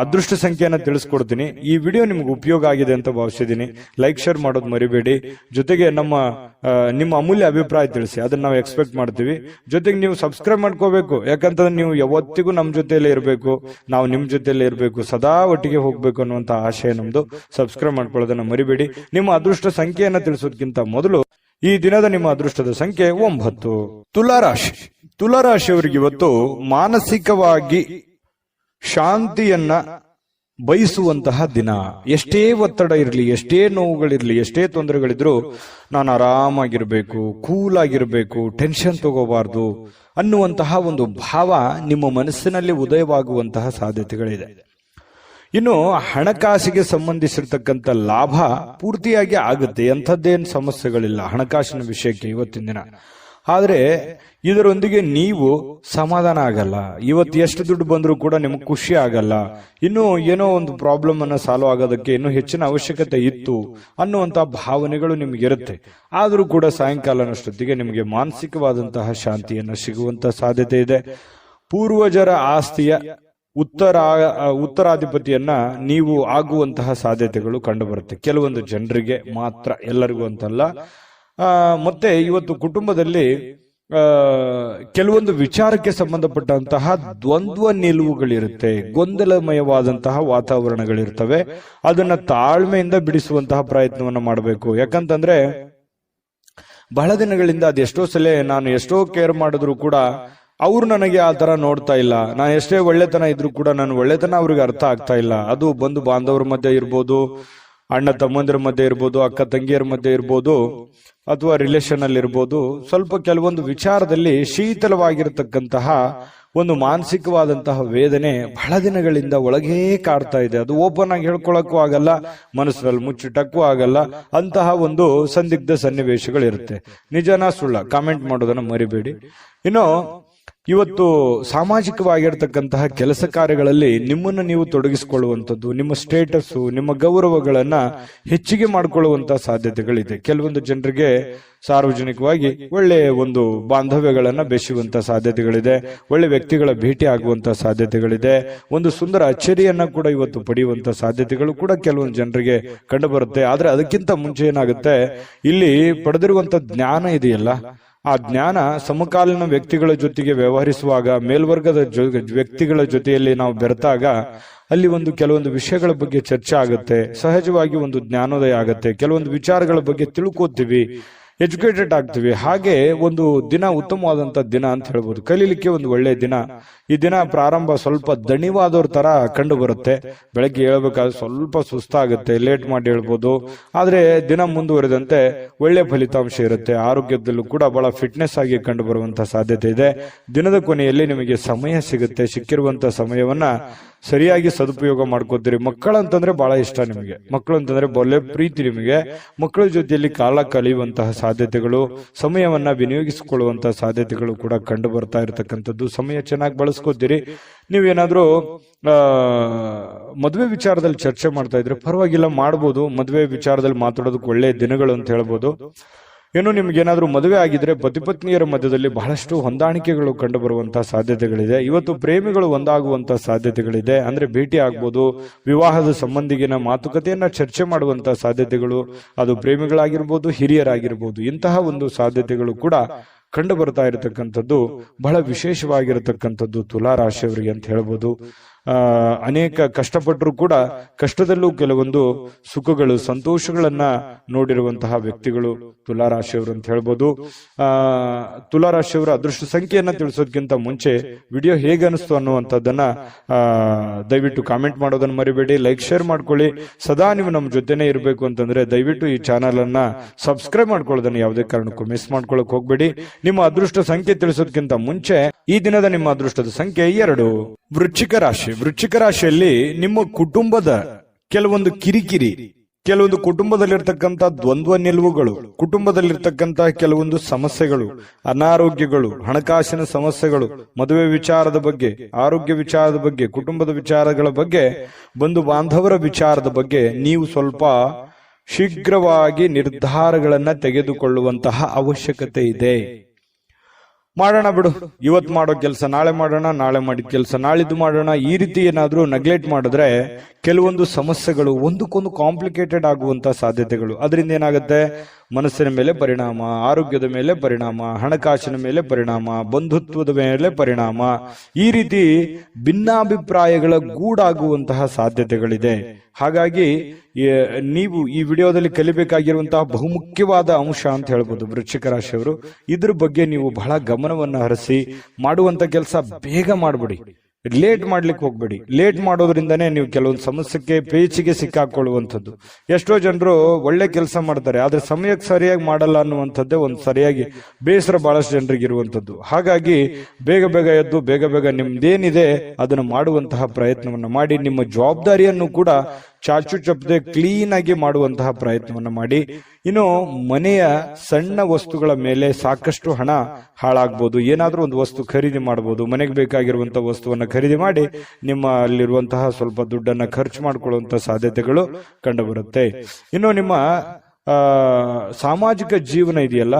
ಅದೃಷ್ಟ ಸಂಖ್ಯೆಯನ್ನು ತಿಳಿಸ್ಕೊಡ್ತೀನಿ. ಈ ವಿಡಿಯೋ ನಿಮ್ಗೆ ಉಪಯೋಗ ಆಗಿದೆ ಅಂತ ಭಾವಿಸಿದ್ದೀನಿ. ಲೈಕ್, ಶೇರ್ ಮಾಡೋದು ಮರಿಬೇಡಿ. ಜೊತೆಗೆ ನಿಮ್ಮ ಅಮೂಲ್ಯ ಅಭಿಪ್ರಾಯ ತಿಳಿಸಿ, ಅದನ್ನ ನಾವು ಎಕ್ಸ್ಪೆಕ್ಟ್ ಮಾಡ್ತೀವಿ. ಜೊತೆಗೆ ನೀವು ಸಬ್ಸ್ಕ್ರೈಬ್ ಮಾಡ್ಕೋಬೇಕು. ಯಾಕಂತಂದ್ರೆ ನೀವು ಯಾವತ್ತಿಗೂ ನಮ್ಮ ಜೊತೆಯಲ್ಲೇ ಇರಬೇಕು, ನಾವು ನಿಮ್ ಜೊತೆಯಲ್ಲೇ ಇರಬೇಕು, ಸದಾ ಒಟ್ಟಿಗೆ ಹೋಗ್ಬೇಕು ಅನ್ನುವಂತ ಆಶಯ ನಮ್ದು. ಸಬ್ಸ್ಕ್ರೈಬ್ ಮಾಡ್ಕೊಳ್ಳೋದನ್ನ ಮರಿಬೇಡಿ. ನಿಮ್ಮ ಅದೃಷ್ಟ ಸಂಖ್ಯೆಯನ್ನ ತಿಳಿಸೋದಕ್ಕಿಂತ ಮೊದಲು ಈ ದಿನದ ನಿಮ್ಮ ಅದೃಷ್ಟದ ಸಂಖ್ಯೆ 9. ತುಲಾರಾಶಿ. ತುಲಾರಾಶಿಯವರಿಗೆ ಇವತ್ತು ಮಾನಸಿಕವಾಗಿ ಶಾಂತಿಯನ್ನ ಬಯಸುವಂತಹ ದಿನ. ಎಷ್ಟೇ ಒತ್ತಡ ಇರಲಿ, ಎಷ್ಟೇ ನೋವುಗಳಿರ್ಲಿ, ಎಷ್ಟೇ ತೊಂದರೆಗಳಿದ್ರು ನಾನು ಆರಾಮಾಗಿರ್ಬೇಕು, ಕೂಲ್ ಆಗಿರ್ಬೇಕು, ಟೆನ್ಷನ್ ತಗೋಬಾರ್ದು ಅನ್ನುವಂತಹ ಒಂದು ಭಾವ ನಿಮ್ಮ ಮನಸ್ಸಿನಲ್ಲಿ ಉದಯವಾಗುವಂತಹ ಸಾಧ್ಯತೆಗಳಿದೆ. ಇನ್ನು ಹಣಕಾಸಿಗೆ ಸಂಬಂಧಿಸಿರ್ತಕ್ಕಂಥ ಲಾಭ ಪೂರ್ತಿಯಾಗಿ ಆಗುತ್ತೆ. ಎಂಥದ್ದೇನು ಸಮಸ್ಯೆಗಳಿಲ್ಲ ಹಣಕಾಸಿನ ವಿಷಯಕ್ಕೆ ಇವತ್ತಿನ ದಿನ. ಆದ್ರೆ ಇದರೊಂದಿಗೆ ನೀವು ಸಮಾಧಾನ ಆಗಲ್ಲ. ಇವತ್ತು ಎಷ್ಟು ದುಡ್ಡು ಬಂದ್ರೂ ಕೂಡ ನಿಮ್ಗೆ ಖುಷಿ ಆಗಲ್ಲ. ಇನ್ನು ಏನೋ ಒಂದು ಪ್ರಾಬ್ಲಮ್ ಅನ್ನ ಸಾಲ್ವ್ ಆಗೋದಕ್ಕೆ ಇನ್ನೂ ಹೆಚ್ಚಿನ ಅವಶ್ಯಕತೆ ಇತ್ತು ಅನ್ನುವಂತ ಭಾವನೆಗಳು ನಿಮ್ಗೆ ಇರುತ್ತೆ. ಆದ್ರೂ ಕೂಡ ಸಾಯಂಕಾಲನಷ್ಟೊತ್ತಿಗೆ ನಿಮಗೆ ಮಾನಸಿಕವಾದಂತಹ ಶಾಂತಿಯನ್ನ ಸಿಗುವಂತ ಸಾಧ್ಯತೆ ಇದೆ. ಪೂರ್ವಜರ ಆಸ್ತಿಯ ಉತ್ತರಾಧಿಪತಿಯನ್ನ ನೀವು ಆಗುವಂತಹ ಸಾಧ್ಯತೆಗಳು ಕಂಡು ಬರುತ್ತೆ. ಕೆಲವೊಂದು ಜನರಿಗೆ ಮಾತ್ರ, ಎಲ್ಲರಿಗೂ ಅಂತಲ್ಲ. ಮತ್ತೆ ಇವತ್ತು ಕುಟುಂಬದಲ್ಲಿ ಕೆಲವೊಂದು ವಿಚಾರಕ್ಕೆ ಸಂಬಂಧಪಟ್ಟಂತಹ ದ್ವಂದ್ವ ನಿಲುವುಗಳಿರುತ್ತೆ, ಗೊಂದಲಮಯವಾದಂತಹ ವಾತಾವರಣಗಳಿರ್ತವೆ. ಅದನ್ನ ತಾಳ್ಮೆಯಿಂದ ಬಿಡಿಸುವಂತಹ ಪ್ರಯತ್ನವನ್ನ ಮಾಡಬೇಕು. ಯಾಕಂತಂದ್ರೆ ಬಹಳ ದಿನಗಳಿಂದ ಅದೆಷ್ಟೋ ಸಲ ನಾನು ಎಷ್ಟೋ ಕೇರ್ ಮಾಡಿದ್ರು ಕೂಡ ಅವ್ರು ನನಗೆ ಆ ತರ ನೋಡ್ತಾ ಇಲ್ಲ. ನಾನು ಎಷ್ಟೇ ಒಳ್ಳೆತನ ಇದ್ರು ಕೂಡ ನನ್ನ ಒಳ್ಳೆತನ ಅವ್ರಿಗೆ ಅರ್ಥ ಆಗ್ತಾ ಇಲ್ಲ. ಅದು ಬಂಧು ಬಾಂಧವರ ಮಧ್ಯೆ ಇರ್ಬೋದು, ಅಣ್ಣ ತಮ್ಮಂದಿರ ಮಧ್ಯೆ ಇರ್ಬೋದು, ಅಕ್ಕ ತಂಗಿಯರ ಮಧ್ಯೆ ಇರ್ಬೋದು, ಅಥವಾ ರಿಲೇಷನ್ ಅಲ್ಲಿ ಇರ್ಬೋದು. ಸ್ವಲ್ಪ ಕೆಲವೊಂದು ವಿಚಾರದಲ್ಲಿ ಶೀತಲವಾಗಿರತಕ್ಕಂತಹ ಒಂದು ಮಾನಸಿಕವಾದಂತಹ ವೇದನೆ ಬಹಳ ದಿನಗಳಿಂದ ಒಳಗೇ ಕಾಡ್ತಾ ಇದೆ. ಅದು ಓಪನ್ ಆಗಿ ಹೇಳ್ಕೊಳಕ್ಕೂ ಆಗಲ್ಲ, ಮನಸ್ಸಿನಲ್ಲಿ ಮುಚ್ಚಿಟ್ಟಕ್ಕೂ ಆಗಲ್ಲ. ಅಂತಹ ಒಂದು ಸಂದಿಗ್ಧ ಸನ್ನಿವೇಶಗಳಿರುತ್ತೆ. ನಿಜನಾ ಸುಳ್ಳ ಕಾಮೆಂಟ್ ಮಾಡೋದನ್ನ ಮರಿಬೇಡಿ. ಇನ್ನು ಇವತ್ತು ಸಾಮಾಜಿಕವಾಗಿರ್ತಕ್ಕಂತಹ ಕೆಲಸ ಕಾರ್ಯಗಳಲ್ಲಿ ನಿಮ್ಮನ್ನು ನೀವು ತೊಡಗಿಸಿಕೊಳ್ಳುವಂಥದ್ದು, ನಿಮ್ಮ ಸ್ಟೇಟಸ್, ನಿಮ್ಮ ಗೌರವಗಳನ್ನ ಹೆಚ್ಚಿಗೆ ಮಾಡಿಕೊಳ್ಳುವಂತಹ ಸಾಧ್ಯತೆಗಳಿದೆ. ಕೆಲವೊಂದು ಜನರಿಗೆ ಸಾರ್ವಜನಿಕವಾಗಿ ಒಳ್ಳೆಯ ಒಂದು ಬಾಂಧವ್ಯಗಳನ್ನ ಬೆಸೆಯುವಂತಹ ಸಾಧ್ಯತೆಗಳಿದೆ. ಒಳ್ಳೆ ವ್ಯಕ್ತಿಗಳ ಭೇಟಿ ಆಗುವಂತಹ ಸಾಧ್ಯತೆಗಳಿದೆ. ಒಂದು ಸುಂದರ ಅಚ್ಚರಿಯನ್ನ ಕೂಡ ಇವತ್ತು ಪಡೆಯುವಂತಹ ಸಾಧ್ಯತೆಗಳು ಕೂಡ ಕೆಲವೊಂದು ಜನರಿಗೆ ಕಂಡು ಬರುತ್ತೆ. ಆದ್ರೆ ಅದಕ್ಕಿಂತ ಮುಂಚೆ ಏನಾಗುತ್ತೆ, ಇಲ್ಲಿ ಪಡೆದಿರುವಂತಹ ಜ್ಞಾನ ಇದೆಯಲ್ಲ, ಆ ಜ್ಞಾನ ಸಮಕಾಲೀನ ವ್ಯಕ್ತಿಗಳ ಜೊತೆಗೆ ವ್ಯವಹರಿಸುವಾಗ, ಮೇಲ್ವರ್ಗದ ವ್ಯಕ್ತಿಗಳ ಜೊತೆಯಲ್ಲಿ ನಾವು ಬೆರೆತಾಗ ಅಲ್ಲಿ ಒಂದು ಕೆಲವೊಂದು ವಿಷಯಗಳ ಬಗ್ಗೆ ಚರ್ಚೆ ಆಗುತ್ತೆ. ಸಹಜವಾಗಿ ಒಂದು ಜ್ಞಾನೋದಯ ಆಗುತ್ತೆ. ಕೆಲವೊಂದು ವಿಚಾರಗಳ ಬಗ್ಗೆ ತಿಳ್ಕೋತೀವಿ, ಎಜುಕೇಟೆಡ್ ಆಗ್ತೀವಿ. ಹಾಗೆ ಒಂದು ದಿನ ಉತ್ತಮವಾದಂತ ದಿನ ಅಂತ ಹೇಳ್ಬೋದು. ಕಲೀಲಿಕ್ಕೆ ಒಂದು ಒಳ್ಳೆಯ ದಿನ. ಈ ದಿನ ಪ್ರಾರಂಭ ಸ್ವಲ್ಪ ದಣಿವಾದವ್ರ ತರ ಕಂಡು ಬರುತ್ತೆ. ಬೆಳಗ್ಗೆ ಹೇಳ್ಬೇಕಾದ್ರೆ ಸ್ವಲ್ಪ ಸುಸ್ತಾಗುತ್ತೆ, ಲೇಟ್ ಮಾಡಿ ಹೇಳ್ಬೋದು. ಆದ್ರೆ ದಿನ ಮುಂದುವರೆದಂತೆ ಒಳ್ಳೆ ಫಲಿತಾಂಶ ಇರುತ್ತೆ. ಆರೋಗ್ಯದಲ್ಲೂ ಕೂಡ ಬಹಳ ಫಿಟ್ನೆಸ್ ಆಗಿ ಕಂಡು ಬರುವಂತಹ ಸಾಧ್ಯತೆ ಇದೆ. ದಿನದ ಕೊನೆಯಲ್ಲಿ ನಿಮಗೆ ಸಮಯ ಸಿಗುತ್ತೆ. ಸಿಕ್ಕಿರುವಂತಹ ಸಮಯವನ್ನ ಸರಿಯಾಗಿ ಸದುಪಯೋಗ ಮಾಡ್ಕೋತೀರಿ. ಮಕ್ಕಳಂತಂದ್ರೆ ಬಹಳ ಇಷ್ಟ ನಿಮಗೆ. ಮಕ್ಕಳು ಅಂತಂದ್ರೆ ಒಳ್ಳೆ ಪ್ರೀತಿ ನಿಮಗೆ. ಮಕ್ಕಳ ಜೊತೆಯಲ್ಲಿ ಕಾಲ ಕಳೆಯುವಂತಹ ಸಾಧ್ಯತೆಗಳು, ಸಮಯವನ್ನ ವಿನಿಯೋಗಿಸಿಕೊಳ್ಳುವಂತಹ ಸಾಧ್ಯತೆಗಳು ಕೂಡ ಕಂಡು ಬರ್ತಾ ಇರತಕ್ಕಂಥದ್ದು. ಸಮಯ ಚೆನ್ನಾಗಿ ಬಳಸ್ಕೋತೀರಿ. ನೀವೇನಾದ್ರೂ ಮದುವೆ ವಿಚಾರದಲ್ಲಿ ಚರ್ಚೆ ಮಾಡ್ತಾ ಇದ್ರೆ ಪರವಾಗಿಲ್ಲ, ಮಾಡ್ಬೋದು. ಮದುವೆ ವಿಚಾರದಲ್ಲಿ ಮಾತಾಡೋದಕ್ಕೆ ಒಳ್ಳೆಯ ದಿನಗಳು ಅಂತ ಹೇಳ್ಬೋದು. ಏನು ನಿಮ್ಗೇನಾದ್ರೂ ಮದುವೆ ಆಗಿದ್ರೆ ಪತಿ ಪತ್ನಿಯರ ಮಧ್ಯದಲ್ಲಿ ಬಹಳಷ್ಟು ಹೊಂದಾಣಿಕೆಗಳು ಕಂಡು ಬರುವಂತಹ ಸಾಧ್ಯತೆಗಳಿದೆ. ಇವತ್ತು ಪ್ರೇಮಿಗಳು ಒಂದಾಗುವಂತಹ ಸಾಧ್ಯತೆಗಳಿದೆ. ಅಂದ್ರೆ ಭೇಟಿ ಆಗ್ಬೋದು, ವಿವಾಹದ ಸಂಬಂಧಿಗಿನ ಮಾತುಕತೆಯನ್ನ ಚರ್ಚೆ ಮಾಡುವಂತಹ ಸಾಧ್ಯತೆಗಳು, ಅದು ಪ್ರೇಮಿಗಳಾಗಿರ್ಬೋದು, ಹಿರಿಯರಾಗಿರ್ಬೋದು, ಇಂತಹ ಒಂದು ಸಾಧ್ಯತೆಗಳು ಕೂಡ ಕಂಡು ಬರ್ತಾ ಇರತಕ್ಕಂಥದ್ದು ಬಹಳ ವಿಶೇಷವಾಗಿರತಕ್ಕಂಥದ್ದು ತುಲಾ ರಾಶಿಯವರಿಗೆ ಅಂತ ಹೇಳ್ಬೋದು. ಅನೇಕ ಕಷ್ಟಪಟ್ಟರು ಕೂಡ ಕಷ್ಟದಲ್ಲೂ ಕೆಲವೊಂದು ಸುಖಗಳು, ಸಂತೋಷಗಳನ್ನ ನೋಡಿರುವಂತಹ ವ್ಯಕ್ತಿಗಳು ತುಲಾ ರಾಶಿಯವರು ಅಂತ ಹೇಳ್ಬೋದು. ತುಲಾ ರಾಶಿಯವರ ಅದೃಷ್ಟ ಸಂಖ್ಯೆಯನ್ನ ತಿಳಿಸೋದಕ್ಕಿಂತ ಮುಂಚೆ ವಿಡಿಯೋ ಹೇಗೆ ಅನಿಸ್ತು ಅನ್ನುವಂಥದ್ದನ್ನ ದಯವಿಟ್ಟು ಕಾಮೆಂಟ್ ಮಾಡೋದನ್ನ ಮರಿಬೇಡಿ. ಲೈಕ್, ಶೇರ್ ಮಾಡ್ಕೊಳ್ಳಿ. ಸದಾ ನೀವು ನಮ್ಮ ಜೊತೆನೆ ಇರಬೇಕು ಅಂತಂದ್ರೆ ದಯವಿಟ್ಟು ಈ ಚಾನಲ್ ಅನ್ನ ಸಬ್ಸ್ಕ್ರೈಬ್ ಮಾಡ್ಕೊಳ್ಳೋದನ್ನ ಯಾವುದೇ ಕಾರಣಕ್ಕೂ ಮಿಸ್ ಮಾಡ್ಕೊಳ್ಳಕ್ ಹೋಗ್ಬೇಡಿ. ನಿಮ್ಮ ಅದೃಷ್ಟ ಸಂಖ್ಯೆ ತಿಳಿಸೋದಕ್ಕಿಂತ ಮುಂಚೆ ಈ ದಿನದ ನಿಮ್ಮ ಅದೃಷ್ಟದ ಸಂಖ್ಯೆ 2. ವೃಶ್ಚಿಕ ರಾಶಿ. ವೃಶ್ಚಿಕ ರಾಶಿಯಲ್ಲಿ ನಿಮ್ಮ ಕುಟುಂಬದ ಕೆಲವೊಂದು ಕಿರಿಕಿರಿ, ಕೆಲವೊಂದು ಕುಟುಂಬದಲ್ಲಿರ್ತಕ್ಕಂಥ ದ್ವಂದ್ವ ನಿಲುವುಗಳು, ಕುಟುಂಬದಲ್ಲಿರ್ತಕ್ಕಂತಹ ಕೆಲವೊಂದು ಸಮಸ್ಯೆಗಳು, ಅನಾರೋಗ್ಯಗಳು, ಹಣಕಾಸಿನ ಸಮಸ್ಯೆಗಳು, ಮದುವೆ ವಿಚಾರದ ಬಗ್ಗೆ, ಆರೋಗ್ಯ ವಿಚಾರದ ಬಗ್ಗೆ, ಕುಟುಂಬದ ವಿಚಾರಗಳ ಬಗ್ಗೆ, ಬಂಧು ಬಾಂಧವರ ವಿಚಾರದ ಬಗ್ಗೆ ನೀವು ಸ್ವಲ್ಪ ಶೀಘ್ರವಾಗಿ ನಿರ್ಧಾರಗಳನ್ನ ತೆಗೆದುಕೊಳ್ಳುವಂತಹ ಅವಶ್ಯಕತೆ ಇದೆ. ಮಾಡೋಣ ಬಿಡು, ಇವತ್ತು ಮಾಡೋ ಕೆಲಸ ನಾಳೆ ಮಾಡೋಣ, ನಾಳೆ ಮಾಡಿದ ಕೆಲಸ ನಾಳಿದ್ದು ಮಾಡೋಣ, ಈ ರೀತಿ ಏನಾದ್ರೂ ನೆಗ್ಲೆಕ್ಟ್ ಮಾಡಿದ್ರೆ ಕೆಲವೊಂದು ಸಮಸ್ಯೆಗಳು ಒಂದಕ್ಕೊಂದು ಕಾಂಪ್ಲಿಕೇಟೆಡ್ ಆಗುವಂತ ಸಾಧ್ಯತೆಗಳು. ಅದರಿಂದ ಏನಾಗುತ್ತೆ, ಮನಸ್ಸಿನ ಮೇಲೆ ಪರಿಣಾಮ, ಆರೋಗ್ಯದ ಮೇಲೆ ಪರಿಣಾಮ, ಹಣಕಾಸಿನ ಮೇಲೆ ಪರಿಣಾಮ, ಬಂಧುತ್ವದ ಮೇಲೆ ಪರಿಣಾಮ, ಈ ರೀತಿ ಭಿನ್ನಾಭಿಪ್ರಾಯಗಳ ಗೂಡಾಗುವಂತಹ ಸಾಧ್ಯತೆಗಳಿದೆ. ಹಾಗಾಗಿ ನೀವು ಈ ವಿಡಿಯೋದಲ್ಲಿ ಕಲಿಬೇಕಾಗಿರುವಂತಹ ಬಹುಮುಖ್ಯವಾದ ಅಂಶ ಅಂತ ಹೇಳ್ಬೋದು ವೃಶ್ಚಿಕ ರಾಶಿಯವರು. ಇದ್ರ ಬಗ್ಗೆ ನೀವು ಬಹಳ ಗಮನವನ್ನ ಹರಿಸಿ ಮಾಡುವಂತ ಕೆಲಸ ಬೇಗ ಮಾಡ್ಬಿಡಿ. ಲೇಟ್ ಮಾಡ್ಲಿಕ್ಕೆ ಹೋಗ್ಬೇಡಿ. ಲೇಟ್ ಮಾಡೋದ್ರಿಂದನೇ ನೀವು ಕೆಲವೊಂದು ಸಮಸ್ಯೆಗೆ ಪೇಚಿಗೆ ಸಿಕ್ಕಾಕೊಳ್ಳುವಂಥದ್ದು. ಎಷ್ಟೋ ಜನರು ಒಳ್ಳೆ ಕೆಲಸ ಮಾಡ್ತಾರೆ, ಆದ್ರೆ ಸಮಯಕ್ಕೆ ಸರಿಯಾಗಿ ಮಾಡಲ್ಲ ಅನ್ನುವಂಥದ್ದೇ ಒಂದು ಸರಿಯಾಗಿ ಬೇಸರ ಬಹಳಷ್ಟು ಜನರಿಗೆ ಇರುವಂಥದ್ದು. ಹಾಗಾಗಿ ಬೇಗ ಬೇಗ ಎದ್ದು ಬೇಗ ಬೇಗ ನಿಮ್ದೇನಿದೆ ಅದನ್ನು ಮಾಡುವಂತಹ ಪ್ರಯತ್ನವನ್ನ ಮಾಡಿ. ನಿಮ್ಮ ಜವಾಬ್ದಾರಿಯನ್ನು ಕೂಡ ಚಾಚು ಚಪ್ಪದೆ ಕ್ಲೀನ್ ಆಗಿ ಮಾಡುವಂತಹ ಪ್ರಯತ್ನವನ್ನ ಮಾಡಿ. ಇನ್ನು ಮನೆಯ ಸಣ್ಣ ವಸ್ತುಗಳ ಮೇಲೆ ಸಾಕಷ್ಟು ಹಣ ಹಾಳಾಗ್ಬೋದು. ಏನಾದ್ರೂ ಒಂದು ವಸ್ತು ಖರೀದಿ ಮಾಡಬಹುದು. ಮನೆಗೆ ಬೇಕಾಗಿರುವಂತಹ ವಸ್ತುವನ್ನ ಖರೀದಿ ಮಾಡಿ ನಿಮ್ಮ ಅಲ್ಲಿರುವಂತಹ ಸ್ವಲ್ಪ ದುಡ್ಡನ್ನ ಖರ್ಚು ಮಾಡಿಕೊಳ್ಳುವಂತಹ ಸಾಧ್ಯತೆಗಳು ಕಂಡು ಬರುತ್ತೆ. ಇನ್ನು ನಿಮ್ಮ ಸಾಮಾಜಿಕ ಜೀವನ ಇದೆಯಲ್ಲ,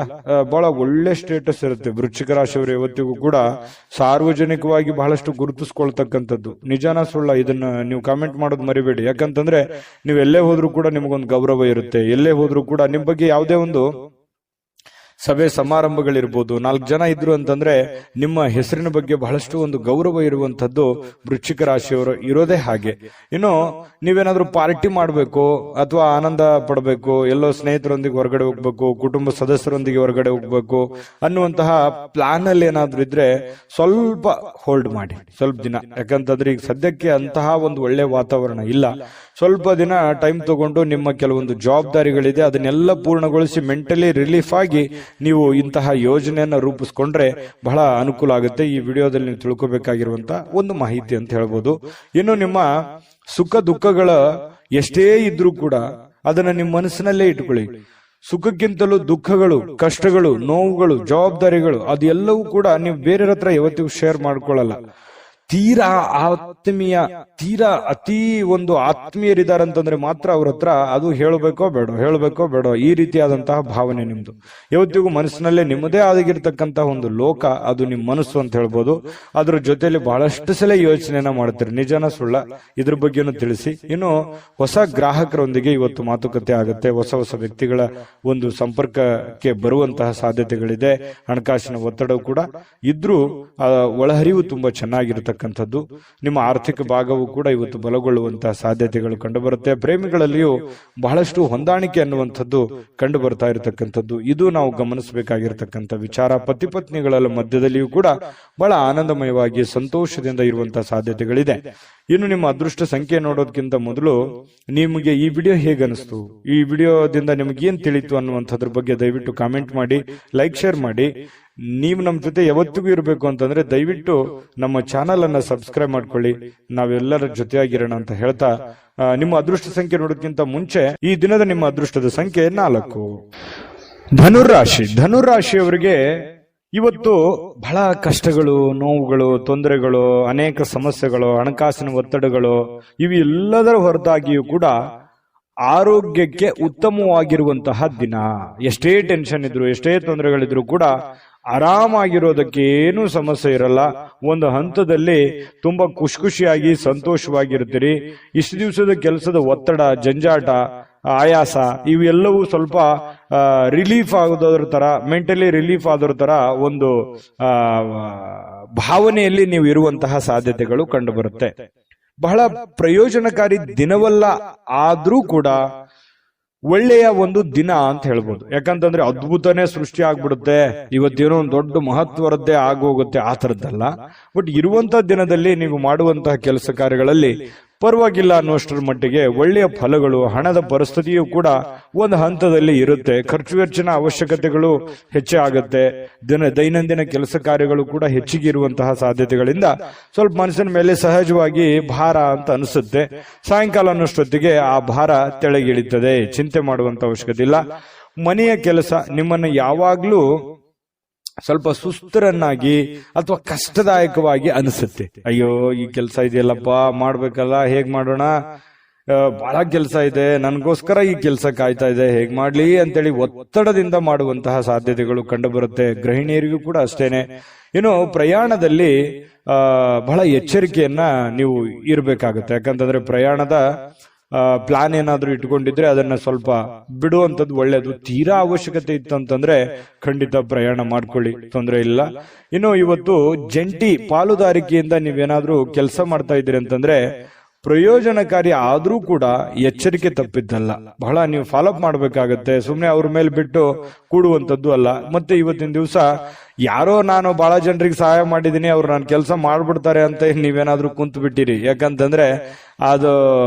ಬಹಳ ಒಳ್ಳೆ ಸ್ಟೇಟಸ್ ಇರುತ್ತೆ. ವೃಶ್ಚಿಕ ರಾಶಿಯವರು ಯಾವತ್ತಿಗೂ ಕೂಡ ಸಾರ್ವಜನಿಕವಾಗಿ ಬಹಳಷ್ಟು ಗುರುತಿಸ್ಕೊಳ್ತಕ್ಕಂಥದ್ದು. ನಿಜಾನ ಸುಳ್ಳ ಇದನ್ನ ನೀವು ಕಾಮೆಂಟ್ ಮಾಡೋದು ಮರಿಬೇಡಿ. ಯಾಕಂತಂದ್ರೆ ನೀವು ಎಲ್ಲೇ ಹೋದ್ರೂ ಕೂಡ ನಿಮಗೊಂದು ಗೌರವ ಇರುತ್ತೆ. ಎಲ್ಲೇ ಹೋದ್ರೂ ಕೂಡ ನಿಮ್ ಬಗ್ಗೆ ಯಾವುದೇ ಒಂದು ಸಭೆ ಸಮಾರಂಭಗಳಿರ್ಬೋದು, 4 ಜನ ಇದ್ರು ಅಂತಂದ್ರೆ ನಿಮ್ಮ ಹೆಸರಿನ ಬಗ್ಗೆ ಬಹಳಷ್ಟು ಒಂದು ಗೌರವ ಇರುವಂತದ್ದು ವೃಶ್ಚಿಕ ರಾಶಿಯವರು ಇರೋದೇ ಹಾಗೆ. ಇನ್ನು ನೀವೇನಾದ್ರೂ ಪಾರ್ಟಿ ಮಾಡಬೇಕು ಅಥವಾ ಆನಂದ ಪಡಬೇಕು, ಎಲ್ಲೋ ಸ್ನೇಹಿತರೊಂದಿಗೆ ಹೊರಗಡೆ ಹೋಗ್ಬೇಕು, ಕುಟುಂಬ ಸದಸ್ಯರೊಂದಿಗೆ ಹೊರಗಡೆ ಹೋಗ್ಬೇಕು ಅನ್ನುವಂತಹ ಪ್ಲಾನ್ ಅಲ್ಲಿ ಏನಾದ್ರೂ ಇದ್ರೆ ಸ್ವಲ್ಪ ಹೋಲ್ಡ್ ಮಾಡಿ, ಸ್ವಲ್ಪ ದಿನ. ಯಾಕಂತಂದ್ರೆ ಈಗ ಸದ್ಯಕ್ಕೆ ಅಂತಹ ಒಂದು ಒಳ್ಳೆ ವಾತಾವರಣ ಇಲ್ಲ. ಸ್ವಲ್ಪ ದಿನ ಟೈಮ್ ತಗೊಂಡು ನಿಮ್ಮ ಕೆಲವೊಂದು ಜವಾಬ್ದಾರಿಗಳಿದೆ ಅದನ್ನೆಲ್ಲ ಪೂರ್ಣಗೊಳಿಸಿ ಮೆಂಟಲಿ ರಿಲೀಫ್ ಆಗಿ ನೀವು ಇಂತಹ ಯೋಜನೆಯನ್ನ ರೂಪಿಸ್ಕೊಂಡ್ರೆ ಬಹಳ ಅನುಕೂಲ ಆಗುತ್ತೆ. ಈ ವಿಡಿಯೋದಲ್ಲಿ ನೀವು ತಿಳ್ಕೊಬೇಕಾಗಿರುವಂತ ಒಂದು ಮಾಹಿತಿ ಅಂತ ಹೇಳ್ಬೋದು. ಇನ್ನು ನಿಮ್ಮ ಸುಖ ದುಃಖಗಳ ಎಷ್ಟೇ ಇದ್ರೂ ಕೂಡ ಅದನ್ನ ನಿಮ್ಮ ಮನಸ್ಸಿನಲ್ಲೇ ಇಟ್ಕೊಳ್ಳಿ. ಸುಖಕ್ಕಿಂತಲೂ ದುಃಖಗಳು, ಕಷ್ಟಗಳು, ನೋವುಗಳು, ಜವಾಬ್ದಾರಿಗಳು ಅದೆಲ್ಲವೂ ಕೂಡ ನೀವು ಬೇರೆಯವ್ರ ಹತ್ರ ಯಾವತ್ತಿಗೂ ಶೇರ್ ಮಾಡ್ಕೊಳ್ಳಲ್ಲ. ತೀರಾ ಆತ್ಮೀಯ, ತೀರಾ ಅತಿ ಒಂದು ಆತ್ಮೀಯರಿದಾರಂತಂದ್ರೆ ಮಾತ್ರ ಅವ್ರ ಹತ್ರ ಅದು ಹೇಳಬೇಕೋ ಬೇಡೋ ಈ ರೀತಿಯಾದಂತಹ ಭಾವನೆ ನಿಮ್ದು. ಯಾವತ್ತಿಗೂ ಮನಸ್ಸಿನಲ್ಲೇ ನಿಮ್ಮದೇ ಆಗಿರ್ತಕ್ಕಂತಹ ಒಂದು ಲೋಕ, ಅದು ನಿಮ್ಮ ಮನಸ್ಸು ಅಂತ ಹೇಳ್ಬೋದು. ಅದ್ರ ಜೊತೆಯಲ್ಲಿ ಬಹಳಷ್ಟು ಸಲ ಯೋಚನೆನ ಮಾಡ್ತೀರಿ, ನಿಜನ ಸುಳ್ಳ, ಇದ್ರ ಬಗ್ಗೆನೂ ತಿಳಿಸಿ. ಇನ್ನು ಹೊಸ ಗ್ರಾಹಕರೊಂದಿಗೆ ಇವತ್ತು ಮಾತುಕತೆ ಆಗುತ್ತೆ, ಹೊಸ ವ್ಯಕ್ತಿಗಳ ಒಂದು ಸಂಪರ್ಕಕ್ಕೆ ಬರುವಂತಹ ಸಾಧ್ಯತೆಗಳಿದೆ. ಹಣಕಾಸಿನ ಒತ್ತಡ ಕೂಡ ಇದ್ರೂ ಒಳಹರಿವು ತುಂಬಾ ಚೆನ್ನಾಗಿರ್ತಕ್ಕಂಥದ್ದು. ನಿಮ್ಮ ಆರ್ಥಿಕ ಭಾಗವು ಕೂಡ ಇವತ್ತು ಬಲಗೊಳ್ಳುವಂತಹ ಸಾಧ್ಯತೆಗಳು ಕಂಡು ಬರುತ್ತೆ. ಪ್ರೇಮಿಗಳಲ್ಲಿಯೂ ಬಹಳಷ್ಟು ಹೊಂದಾಣಿಕೆ ಅನ್ನುವಂಥದ್ದು ಕಂಡು ಬರ್ತಾ ಇರತಕ್ಕಂಥದ್ದು, ಇದು ನಾವು ಗಮನಿಸಬೇಕಾಗಿರ್ತಕ್ಕಂಥ ವಿಚಾರ. ಪತಿ ಪತ್ನಿಗಳ ಮಧ್ಯದಲ್ಲಿಯೂ ಕೂಡ ಬಹಳ ಆನಂದಮಯವಾಗಿ ಸಂತೋಷದಿಂದ ಇರುವಂತಹ ಸಾಧ್ಯತೆಗಳಿದೆ. ಇನ್ನು ನಿಮ್ಮ ಅದೃಷ್ಟ ಸಂಖ್ಯೆ ನೋಡೋದಕ್ಕಿಂತ ಮೊದಲು ನಿಮಗೆ ಈ ವಿಡಿಯೋ ಹೇಗೆ ಅನಿಸ್ತು, ಈ ವಿಡಿಯೋದಿಂದ ನಿಮ್ಗೆ ಏನ್ ತಿಳಿತು ಅನ್ನುವಂಥದ್ರ ಬಗ್ಗೆ ದಯವಿಟ್ಟು ಕಾಮೆಂಟ್ ಮಾಡಿ, ಲೈಕ್, ಶೇರ್ ಮಾಡಿ. ನೀವು ನಮ್ಮ ಜೊತೆ ಯಾವತ್ತಿಗೂ ಇರಬೇಕು ಅಂತಂದ್ರೆ ದಯವಿಟ್ಟು ನಮ್ಮ ಚಾನಲ್ ಅನ್ನ ಸಬ್ಸ್ಕ್ರೈಬ್ ಮಾಡ್ಕೊಳ್ಳಿ. ನಾವೆಲ್ಲರ ಜೊತೆಯಾಗಿರೋಣ ಅಂತ ಹೇಳ್ತಾ, ನಿಮ್ಮ ಅದೃಷ್ಟ ಸಂಖ್ಯೆ ನೋಡೋದಕ್ಕಿಂತ ಮುಂಚೆ ಈ ದಿನದ ನಿಮ್ಮ ಅದೃಷ್ಟದ ಸಂಖ್ಯೆ 4. ಧನುರಾಶಿಯವರಿಗೆ ಇವತ್ತು ಬಹಳ ಕಷ್ಟಗಳು, ನೋವುಗಳು, ತೊಂದರೆಗಳು, ಅನೇಕ ಸಮಸ್ಯೆಗಳು, ಹಣಕಾಸಿನ ಒತ್ತಡಗಳು ಇವೆಲ್ಲದರ ಹೊರತಾಗಿಯೂ ಕೂಡ ಆರೋಗ್ಯಕ್ಕೆ ಉತ್ತಮವಾಗಿರುವಂತಹ ದಿನ. ಎಷ್ಟೇ ಟೆನ್ಷನ್ ಇದ್ರು, ಎಷ್ಟೇ ತೊಂದರೆಗಳಿದ್ರು ಕೂಡ ಆರಾಮಾಗಿರೋದಕ್ಕೆ ಏನೂ ಸಮಸ್ಯೆ ಇರಲ್ಲ. ಒಂದು ಹಂತದಲ್ಲಿ ತುಂಬಾ ಖುಷಿಯಾಗಿ ಸಂತೋಷವಾಗಿರ್ತೀರಿ. ಇಷ್ಟು ದಿವಸದ ಕೆಲಸದ ಒತ್ತಡ, ಜಂಜಾಟ, ಆಯಾಸ ಇವೆಲ್ಲವೂ ಸ್ವಲ್ಪ ರಿಲೀಫ್ ಆಗೋದ್ರ ತರ, ಮೆಂಟಲಿ ರಿಲೀಫ್ ಆದೋದ್ರ ತರ ಒಂದು ಭಾವನೆಯಲ್ಲಿ ನೀವು ಇರುವಂತಹ ಸಾಧ್ಯತೆಗಳು ಕಂಡು ಬರುತ್ತೆ. ಬಹಳ ಪ್ರಯೋಜನಕಾರಿ ದಿನವಲ್ಲ, ಆದ್ರೂ ಕೂಡ ಒಳ್ಳೆಯ ಒಂದು ದಿನ ಅಂತ ಹೇಳ್ಬೋದು. ಯಾಕಂತಂದ್ರೆ ಅದ್ಭುತನೇ ಸೃಷ್ಟಿ ಆಗ್ಬಿಡುತ್ತೆ, ಇವತ್ತೇನೋ ಒಂದು ದೊಡ್ಡ ಮಹತ್ವರದ್ದೇ ಆಗೋಗುತ್ತೆ, ಆ ತರದ್ದಲ್ಲ. ಬಟ್ ಇರುವಂತಹ ದಿನದಲ್ಲಿ ನೀವು ಮಾಡುವಂತಹ ಕೆಲಸ ಕಾರ್ಯಗಳಲ್ಲಿ ಪರವಾಗಿಲ್ಲ ಅನ್ನುವಷ್ಟರ ಮಟ್ಟಿಗೆ ಒಳ್ಳೆಯ ಫಲಗಳು, ಹಣದ ಪರಿಸ್ಥಿತಿಯೂ ಕೂಡ ಒಂದು ಹಂತದಲ್ಲಿ ಇರುತ್ತೆ. ಖರ್ಚು ವೆಚ್ಚಿನ ಅವಶ್ಯಕತೆಗಳು ಹೆಚ್ಚೇ ಆಗುತ್ತೆ. ದೈನಂದಿನ ಕೆಲಸ ಕಾರ್ಯಗಳು ಕೂಡ ಹೆಚ್ಚಿಗೆ ಇರುವಂತಹ ಸಾಧ್ಯತೆಗಳಿಂದ ಸ್ವಲ್ಪ ಮನಸ್ಸಿನ ಮೇಲೆ ಸಹಜವಾಗಿ ಭಾರ ಅಂತ ಅನಿಸುತ್ತೆ. ಸಾಯಂಕಾಲ ಅನ್ನೋಷ್ಟೊತ್ತಿಗೆ ಆ ಭಾರ ತೆಳಗಿಳಿತದೆ, ಚಿಂತೆ ಮಾಡುವಂತ ಅವಶ್ಯಕತೆ ಇಲ್ಲ. ಮನೆಯ ಕೆಲಸ ನಿಮ್ಮನ್ನ ಯಾವಾಗ್ಲೂ ಸ್ವಲ್ಪ ಸುಸ್ತರನ್ನಾಗಿ ಅಥವಾ ಕಷ್ಟದಾಯಕವಾಗಿ ಅನಿಸುತ್ತೆ. ಅಯ್ಯೋ ಈ ಕೆಲಸ ಇದೆಯಲ್ಲಪ್ಪ, ಮಾಡ್ಬೇಕಲ್ಲ, ಹೇಗ್ ಮಾಡೋಣ, ಬಹಳ ಕೆಲಸ ಇದೆ, ನನ್ಗೋಸ್ಕರ ಈ ಕೆಲಸ ಕಾಯ್ತಾ ಇದೆ, ಹೇಗ್ ಮಾಡ್ಲಿ ಅಂತೇಳಿ ಒತ್ತಡದಿಂದ ಮಾಡುವಂತಹ ಸಾಧ್ಯತೆಗಳು ಕಂಡು ಬರುತ್ತೆ. ಗೃಹಿಣಿಯರಿಗೂ ಕೂಡ ಅಷ್ಟೇನೆ. ಇನ್ನು ಪ್ರಯಾಣದಲ್ಲಿ ಬಹಳ ಎಚ್ಚರಿಕೆಯನ್ನ ನೀವು ಇರಬೇಕಾಗುತ್ತೆ. ಯಾಕಂತಂದ್ರೆ ಪ್ರಯಾಣದ ಪ್ಲಾನ್ ಏನಾದ್ರೂ ಇಟ್ಕೊಂಡಿದ್ರೆ ಅದನ್ನ ಸ್ವಲ್ಪ ಬಿಡುವಂತದ್ದು ಒಳ್ಳೇದು. ತೀರಾ ಅವಶ್ಯಕತೆ ಇತ್ತು ಅಂತಂದ್ರೆ ಖಂಡಿತ ಪ್ರಯಾಣ ಮಾಡ್ಕೊಳ್ಳಿ, ತೊಂದರೆ ಇಲ್ಲ. ಇನ್ನು ಇವತ್ತು ಜಂಟಿ ಪಾಲುದಾರಿಕೆಯಿಂದ ನೀವೇನಾದ್ರೂ ಕೆಲಸ ಮಾಡ್ತಾ ಇದ್ದೀರಿ ಅಂತಂದ್ರೆ ಪ್ರಯೋಜನಕಾರಿ ಆದ್ರೂ ಕೂಡ ಎಚ್ಚರಿಕೆ ತಪ್ಪಿದ್ದಲ್ಲ. ಬಹಳ ನೀವು ಫಾಲೋಅಪ್ ಮಾಡ್ಬೇಕಾಗತ್ತೆ, ಸುಮ್ನೆ ಅವ್ರ ಮೇಲೆ ಬಿಟ್ಟು ಕೂಡುವಂತದ್ದು ಅಲ್ಲ. ಮತ್ತೆ ಇವತ್ತಿನ ದಿವಸ ಯಾರೋ ನಾನು ಬಹಳ ಜನರಿಗೆ ಸಹಾಯ ಮಾಡಿದೀನಿ, ಅವ್ರು ನಾನು ಕೆಲಸ ಮಾಡ್ಬಿಡ್ತಾರೆ ಅಂತ ನೀವೇನಾದ್ರೂ ಕುಂತು ಬಿಟ್ಟಿರಿ. ಯಾಕಂತಂದ್ರೆ ಅದು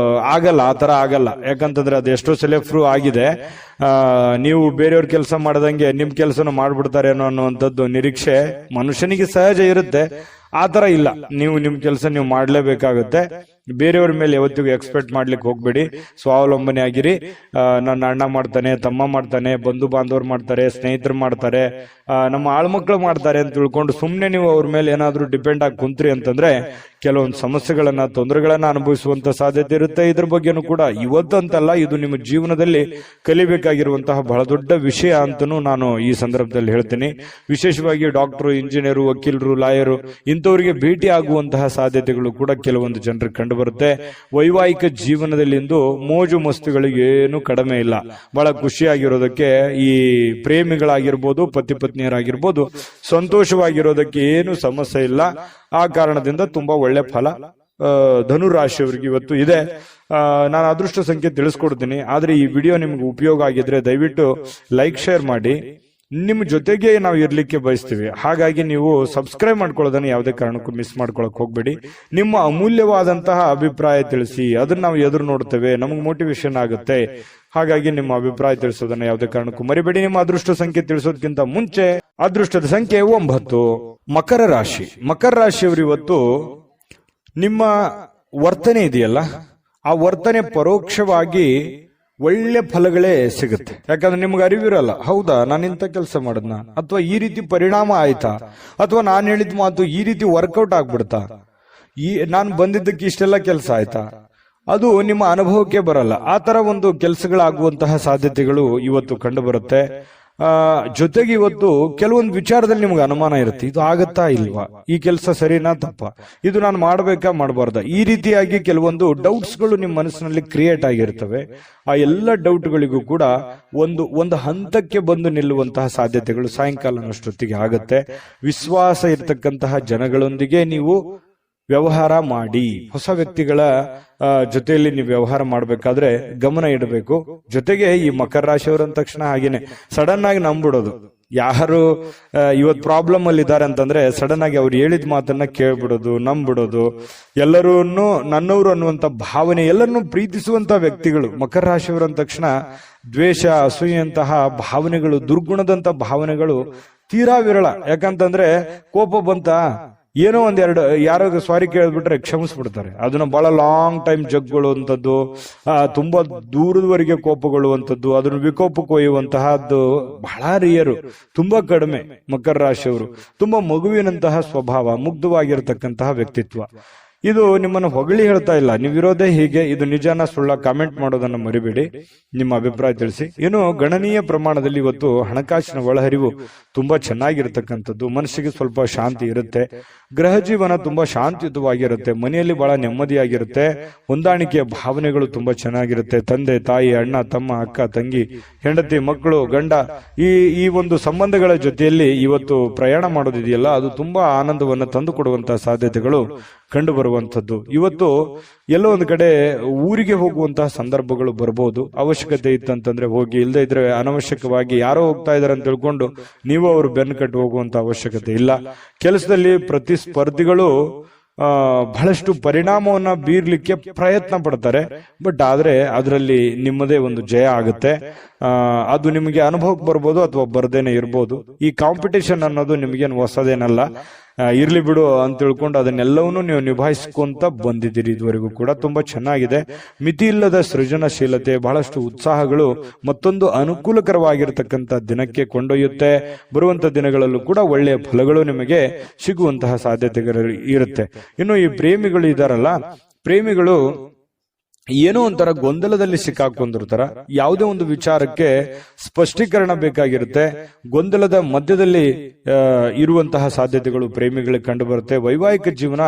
ಆಗಲ್ಲ, ಆ ತರ ಆಗಲ್ಲ. ಯಾಕಂತಂದ್ರೆ ಅದು ಎಷ್ಟೋ ಸಲ ಪ್ರೂವ್ ಆಗಿದೆ. ನೀವು ಬೇರೆಯವ್ರ ಕೆಲಸ ಮಾಡದಂಗೆ ನಿಮ್ ಕೆಲಸನ ಮಾಡ್ಬಿಡ್ತಾರೆ ಅನ್ನುವಂಥದ್ದು ನಿರೀಕ್ಷೆ ಮನುಷ್ಯನಿಗೆ ಸಹಜ ಇರುತ್ತೆ. ಆ ತರ ಇಲ್ಲ, ನೀವು ನಿಮ್ ಕೆಲಸ ನೀವು ಮಾಡ್ಲೇಬೇಕಾಗುತ್ತೆ. ಬೇರೆಯವ್ರ ಮೇಲೆ ಯಾವತ್ತಿಗೂ ಎಕ್ಸ್ಪೆಕ್ಟ್ ಮಾಡ್ಲಿಕ್ಕೆ ಹೋಗ್ಬೇಡಿ, ಸ್ವಾವಲಂಬನೆ ಆಗಿರಿ. ನನ್ನ ಅಣ್ಣ ಮಾಡ್ತಾನೆ, ತಮ್ಮ ಮಾಡ್ತಾನೆ, ಬಂಧು ಬಾಂಧವರು ಮಾಡ್ತಾರೆ, ಸ್ನೇಹಿತರು ಮಾಡ್ತಾರೆ, ನಮ್ಮ ಆಳ್ಮಕ್ಳು ಮಾಡ್ತಾರೆ ಅಂತ ತಿಳ್ಕೊಂಡು ಸುಮ್ನೆ ನೀವು ಅವ್ರ ಮೇಲೆ ಏನಾದ್ರೂ ಡಿಪೆಂಡ್ ಆಗಿ ಕುಂತ್ರಿ ಅಂತಂದ್ರೆ ಕೆಲವೊಂದು ಸಮಸ್ಯೆಗಳನ್ನ, ತೊಂದರೆಗಳನ್ನ ಅನುಭವಿಸುವಂತ ಸಾಧ್ಯತೆ ಇರುತ್ತೆ. ಇದ್ರ ಬಗ್ಗೆನೂ ಕೂಡ ಇವತ್ತಂತಲ್ಲ, ಇದು ನಿಮ್ಮ ಜೀವನದಲ್ಲಿ ಕಲಿಬೇಕಾಗಿರುವಂತಹ ಬಹಳ ದೊಡ್ಡ ವಿಷಯ ಅಂತನೂ ನಾನು ಈ ಸಂದರ್ಭದಲ್ಲಿ ಹೇಳ್ತೀನಿ. ವಿಶೇಷವಾಗಿ ಡಾಕ್ಟರ್, ಇಂಜಿನಿಯರು, ವಕೀಲರು, ಲಾಯರು ಇಂಥವರಿಗೆ ಭೇಟಿ ಆಗುವಂತಹ ಸಾಧ್ಯತೆಗಳು ಕೂಡ ಕೆಲವೊಂದು ಜನರಿಗೆ ಕಂಡು ಬರುತ್ತೆ. ವೈವಾಹಿಕ ಜೀವನದಲ್ಲಿ ಇಂದು ಮೋಜು ಮಸ್ತುಗಳಿಗೆ ಏನು ಕಡಿಮೆ ಇಲ್ಲ. ಬಹಳ ಖುಷಿಯಾಗಿರೋದಕ್ಕೆ ಈ ಪ್ರೇಮಿಗಳಾಗಿರ್ಬೋದು, ಪತಿ ಪತ್ನಿಯರಾಗಿರ್ಬೋದು, ಸಂತೋಷವಾಗಿರೋದಕ್ಕೆ ಏನು ಸಮಸ್ಯೆ ಇಲ್ಲ. ಆ ಕಾರಣದಿಂದ ತುಂಬಾ ಒಳ್ಳೆ ಫಲ ಧನುರಾಶಿಯವರಿಗೆ ಇವತ್ತು ಇದೆ. ನಾನು ಅದೃಷ್ಟ ಸಂಖ್ಯೆ ತಿಳಿಸ್ಕೊಡ್ತೀನಿ. ಆದ್ರೆ ಈ ವಿಡಿಯೋ ನಿಮ್ಗೆ ಉಪಯೋಗ ಆಗಿದ್ರೆ ದಯವಿಟ್ಟು ಲೈಕ್, ಶೇರ್ ಮಾಡಿ. ನಿಮ್ ಜೊತೆಗೆ ನಾವು ಇರ್ಲಿಕ್ಕೆ ಬಯಸ್ತೀವಿ, ಹಾಗಾಗಿ ನೀವು ಸಬ್ಸ್ಕ್ರೈಬ್ ಮಾಡ್ಕೊಳ್ಳೋದನ್ನ ಯಾವುದೇ ಕಾರಣಕ್ಕೂ ಮಿಸ್ ಮಾಡ್ಕೊಳಕ್ ಹೋಗ್ಬೇಡಿ. ನಿಮ್ಮ ಅಮೂಲ್ಯವಾದಂತಹ ಅಭಿಪ್ರಾಯ ತಿಳಿಸಿ, ಅದನ್ನ ನಾವು ಎದುರು ನೋಡ್ತೇವೆ, ನಮಗೆ ಮೋಟಿವೇಶನ್ ಆಗುತ್ತೆ. ಹಾಗಾಗಿ ನಿಮ್ಮ ಅಭಿಪ್ರಾಯ ತಿಳಿಸೋದನ್ನ ಯಾವುದೇ ಕಾರಣಕ್ಕೂ ಮರಿಬೇಡಿ. ನಿಮ್ಮ ಅದೃಷ್ಟ ಸಂಖ್ಯೆ ತಿಳಿಸೋದಕ್ಕಿಂತ ಮುಂಚೆ ಅದೃಷ್ಟದ ಸಂಖ್ಯೆ 9. ಮಕರ ರಾಶಿ. ಮಕರ ರಾಶಿಯವರು ಇವತ್ತು ನಿಮ್ಮ ವರ್ತನೆ ಇದೆಯಲ್ಲ, ಆ ವರ್ತನೆ ಪರೋಕ್ಷವಾಗಿ ಒಳ್ಳೆ ಫಲಗಳೇ ಸಿಗುತ್ತೆ. ಯಾಕಂದ್ರೆ ನಿಮ್ಗೆ ಅರಿವಿರಲ್ಲ, ಹೌದಾ ನಾನು ಇಂಥ ಕೆಲಸ ಮಾಡದ್ನ, ಅಥವಾ ಈ ರೀತಿ ಪರಿಣಾಮ ಆಯ್ತಾ, ಅಥವಾ ನಾನು ಹೇಳಿದ ಮಾತು ಈ ರೀತಿ ವರ್ಕೌಟ್ ಆಗ್ಬಿಡ್ತಾ, ನಾನು ಬಂದಿದ್ದಕ್ಕೆ ಇಷ್ಟೆಲ್ಲ ಕೆಲಸ ಆಯ್ತಾ, ಅದು ನಿಮ್ಮ ಅನುಭವಕ್ಕೆ ಬರಲ್ಲ. ಆ ತರ ಒಂದು ಕೆಲಸಗಳಾಗುವಂತಹ ಸಾಧ್ಯತೆಗಳು ಇವತ್ತು ಕಂಡು ಬರುತ್ತೆ. ಜೊತೆಗೆ ಇವತ್ತು ಕೆಲವೊಂದು ವಿಚಾರದಲ್ಲಿ ನಿಮ್ಗೆ ಅನುಮಾನ ಇರುತ್ತೆ, ಇದು ಆಗತ್ತಾ ಇಲ್ವಾ, ಈ ಕೆಲಸ ಸರಿನಾ ತಪ್ಪ, ಇದು ನಾನು ಮಾಡ್ಬೇಕಾ ಮಾಡಬಾರ್ದ, ಈ ರೀತಿಯಾಗಿ ಕೆಲವೊಂದು ಡೌಟ್ಸ್ ಗಳು ನಿಮ್ಮ ಮನಸ್ಸಿನಲ್ಲಿ ಕ್ರಿಯೇಟ್ ಆಗಿರ್ತವೆ. ಆ ಎಲ್ಲ ಡೌಟ್ಗಳಿಗೂ ಕೂಡ ಒಂದು ಹಂತಕ್ಕೆ ಬಂದು ನಿಲ್ಲುವಂತಹ ಸಾಧ್ಯತೆಗಳು ಸಾಯಂಕಾಲನಷ್ಟೊತ್ತಿಗೆ ಆಗತ್ತೆ. ವಿಶ್ವಾಸ ಇರತಕ್ಕಂತಹ ಜನಗಳೊಂದಿಗೆ ನೀವು ವ್ಯವಹಾರ ಮಾಡಿ. ಹೊಸ ವ್ಯಕ್ತಿಗಳ ಜೊತೆಯಲ್ಲಿ ನೀವು ವ್ಯವಹಾರ ಮಾಡಬೇಕಾದ್ರೆ ಗಮನ ಇಡಬೇಕು. ಜೊತೆಗೆ ಈ ಮಕರ ರಾಶಿಯವರು ಅಂದ ತಕ್ಷಣ ಹಾಗೇನೆ ಸಡನ್ ಆಗಿ ನಂಬಿಡೋದು. ಯಾರು ಇವತ್ ಪ್ರಾಬ್ಲಮ್ ಅಲ್ಲಿ ಇದ್ದಾರೆ ಅಂತಂದ್ರೆ ಸಡನ್ ಆಗಿ ಅವ್ರು ಹೇಳಿದ ಮಾತನ್ನ ಕೇಳ್ಬಿಡೋದು, ನಂಬಿಡೋದು, ಎಲ್ಲರೂ ನನ್ನವರು ಅನ್ನುವಂತ ಭಾವನೆ, ಎಲ್ಲರನ್ನೂ ಪ್ರೀತಿಸುವಂತ ವ್ಯಕ್ತಿಗಳು ಮಕರ ರಾಶಿಯವರು ಅಂದ ತಕ್ಷಣ ದ್ವೇಷ, ಅಸೂಯಂತಹ ಭಾವನೆಗಳು, ದುರ್ಗುಣದಂತ ಭಾವನೆಗಳು ತೀರಾ ವಿರಳ. ಯಾಕಂತಂದ್ರೆ ಕೋಪ ಬಂತ ಏನೋ ಒಂದೆರಡು ಯಾರೋ ಸಾರಿ ಕೇಳ್ಬಿಟ್ರೆ ಕ್ಷಮಿಸ್ಬಿಡ್ತಾರೆ. ಅದನ್ನ ಬಹಳ ಲಾಂಗ್ ಟೈಮ್ ಜಗ್ಗೊಳ್ಳುವಂಥದ್ದು, ತುಂಬಾ ದೂರದವರೆಗೆ ಕೋಪಗೊಳ್ಳುವಂಥದ್ದು, ಅದನ್ನು ವಿಕೋಪಕ್ಕೆ ಒಯ್ಯುವಂತಹದ್ದು ಬಹಳ ರಿಯರು, ತುಂಬಾ ಕಡಿಮೆ. ಮಕರ ರಾಶಿಯವರು ತುಂಬಾ ಮಗುವಿನಂತಹ ಸ್ವಭಾವ, ಮುಗ್ಧವಾಗಿರತಕ್ಕಂತಹ ವ್ಯಕ್ತಿತ್ವ. ಇದು ನಿಮ್ಮನ್ನು ಹೊಗಳಿ ಹೇಳ್ತಾ ಇಲ್ಲ, ನೀವಿರೋದೇ ಹೀಗೆ, ಇದು ನಿಜಾನ ಸುಳ್ಳ ಕಾಮೆಂಟ್ ಮಾಡೋದನ್ನ ಮರಿಬೇಡಿ, ನಿಮ್ಮ ಅಭಿಪ್ರಾಯ ತಿಳಿಸಿ. ಇನ್ನು ಗಣನೀಯ ಪ್ರಮಾಣದಲ್ಲಿ ಇವತ್ತು ಹಣಕಾಸಿನ ಒಳಹರಿವು ತುಂಬಾ ಚೆನ್ನಾಗಿರ್ತಕ್ಕಂಥದ್ದು, ಮನಸ್ಸಿಗೆ ಸ್ವಲ್ಪ ಶಾಂತಿ ಇರುತ್ತೆ, ಗೃಹ ಜೀವನ ತುಂಬಾ ಶಾಂತಿಯುತವಾಗಿರುತ್ತೆ, ಮನೆಯಲ್ಲಿ ಬಹಳ ನೆಮ್ಮದಿಯಾಗಿರುತ್ತೆ, ಹೊಂದಾಣಿಕೆಯ ಭಾವನೆಗಳು ತುಂಬಾ ಚೆನ್ನಾಗಿರುತ್ತೆ. ತಂದೆ ತಾಯಿ, ಅಣ್ಣ ತಮ್ಮ, ಅಕ್ಕ ತಂಗಿ, ಹೆಂಡತಿ ಮಕ್ಕಳು, ಗಂಡ, ಈ ಒಂದು ಸಂಬಂಧಗಳ ಜೊತೆಯಲ್ಲಿ ಇವತ್ತು ಪ್ರಯಾಣ ಮಾಡೋದಿದೆಯಲ್ಲ, ಅದು ತುಂಬಾ ಆನಂದವನ್ನು ತಂದು ಕೊಡುವಂತಹ ಸಾಧ್ಯತೆಗಳು ಕಂಡು ಬರುವಂತದ್ದು. ಇವತ್ತು ಎಲ್ಲೋ ಒಂದು ಕಡೆ ಊರಿಗೆ ಹೋಗುವಂತಹ ಸಂದರ್ಭಗಳು ಬರ್ಬೋದು. ಅವಶ್ಯಕತೆ ಇತ್ತಂತಂದ್ರೆ ಹೋಗಿ, ಇಲ್ಲದೆ ಇದ್ರೆ ಅನವಶ್ಯಕವಾಗಿ ಯಾರೋ ಹೋಗ್ತಾ ಇದಾರೆ ಅಂತ ತಿಳ್ಕೊಂಡು ನೀವು ಅವರು ಬೆನ್ನು ಕಟ್ಟಿ ಹೋಗುವಂತ ಅವಶ್ಯಕತೆ ಇಲ್ಲ. ಕೆಲಸದಲ್ಲಿ ಪ್ರತಿಸ್ಪರ್ಧಿಗಳು ಬಹಳಷ್ಟು ಪರಿಣಾಮವನ್ನ ಬೀರ್ಲಿಕ್ಕೆ ಪ್ರಯತ್ನ ಪಡ್ತಾರೆ, ಬಟ್ ಆದ್ರೆ ಅದರಲ್ಲಿ ನಿಮ್ಮದೇ ಒಂದು ಜಯ ಆಗುತ್ತೆ. ಅದು ನಿಮಗೆ ಅನುಭವಕ್ಕೆ ಬರ್ಬೋದು ಅಥವಾ ಬರ್ದೇನೆ ಇರ್ಬೋದು. ಈ ಕಾಂಪಿಟೇಷನ್ ಅನ್ನೋದು ನಿಮಗೇನು ಹೊಸದೇನಲ್ಲ, ಇರ್ಲಿ ಬಿಡು ಅಂತ ತಿಳ್ಕೊಂಡು ಅದನ್ನೆಲ್ಲವನ್ನೂ ನೀವು ನಿಭಾಯಿಸ್ಕೊಂತ ಬಂದಿದ್ದೀರಿ ಇದುವರೆಗೂ ಕೂಡ. ತುಂಬಾ ಚೆನ್ನಾಗಿದೆ. ಮಿತಿ ಇಲ್ಲದ ಸೃಜನಶೀಲತೆ, ಬಹಳಷ್ಟು ಉತ್ಸಾಹಗಳು ಮತ್ತೊಂದು ಅನುಕೂಲಕರವಾಗಿರ್ತಕ್ಕಂಥ ದಿನಕ್ಕೆ ಕೊಂಡೊಯ್ಯುತ್ತೆ. ಬರುವಂತ ದಿನಗಳಲ್ಲೂ ಕೂಡ ಒಳ್ಳೆಯ ಫಲಗಳು ನಿಮಗೆ ಸಿಗುವಂತಹ ಸಾಧ್ಯತೆಗಳು ಇರುತ್ತೆ. ಇನ್ನು ಈ ಪ್ರೇಮಿಗಳು ಇದಾರಲ್ಲ, ಪ್ರೇಮಿಗಳು ಏನೋ ಒಂಥರ ಗೊಂದಲದಲ್ಲಿ ಸಿಕ್ಕಾಕೊಂಡಿರ್ತಾರ. ಯಾವುದೇ ಒಂದು ವಿಚಾರಕ್ಕೆ ಸ್ಪಷ್ಟೀಕರಣ ಬೇಕಾಗಿರುತ್ತೆ. ಗೊಂದಲದ ಮಧ್ಯದಲ್ಲಿ ಇರುವಂತಹ ಸಾಧ್ಯತೆಗಳು ಪ್ರೇಮಿಗಳಿಗೆ ಕಂಡು ಬರುತ್ತೆ. ವೈವಾಹಿಕ ಜೀವನ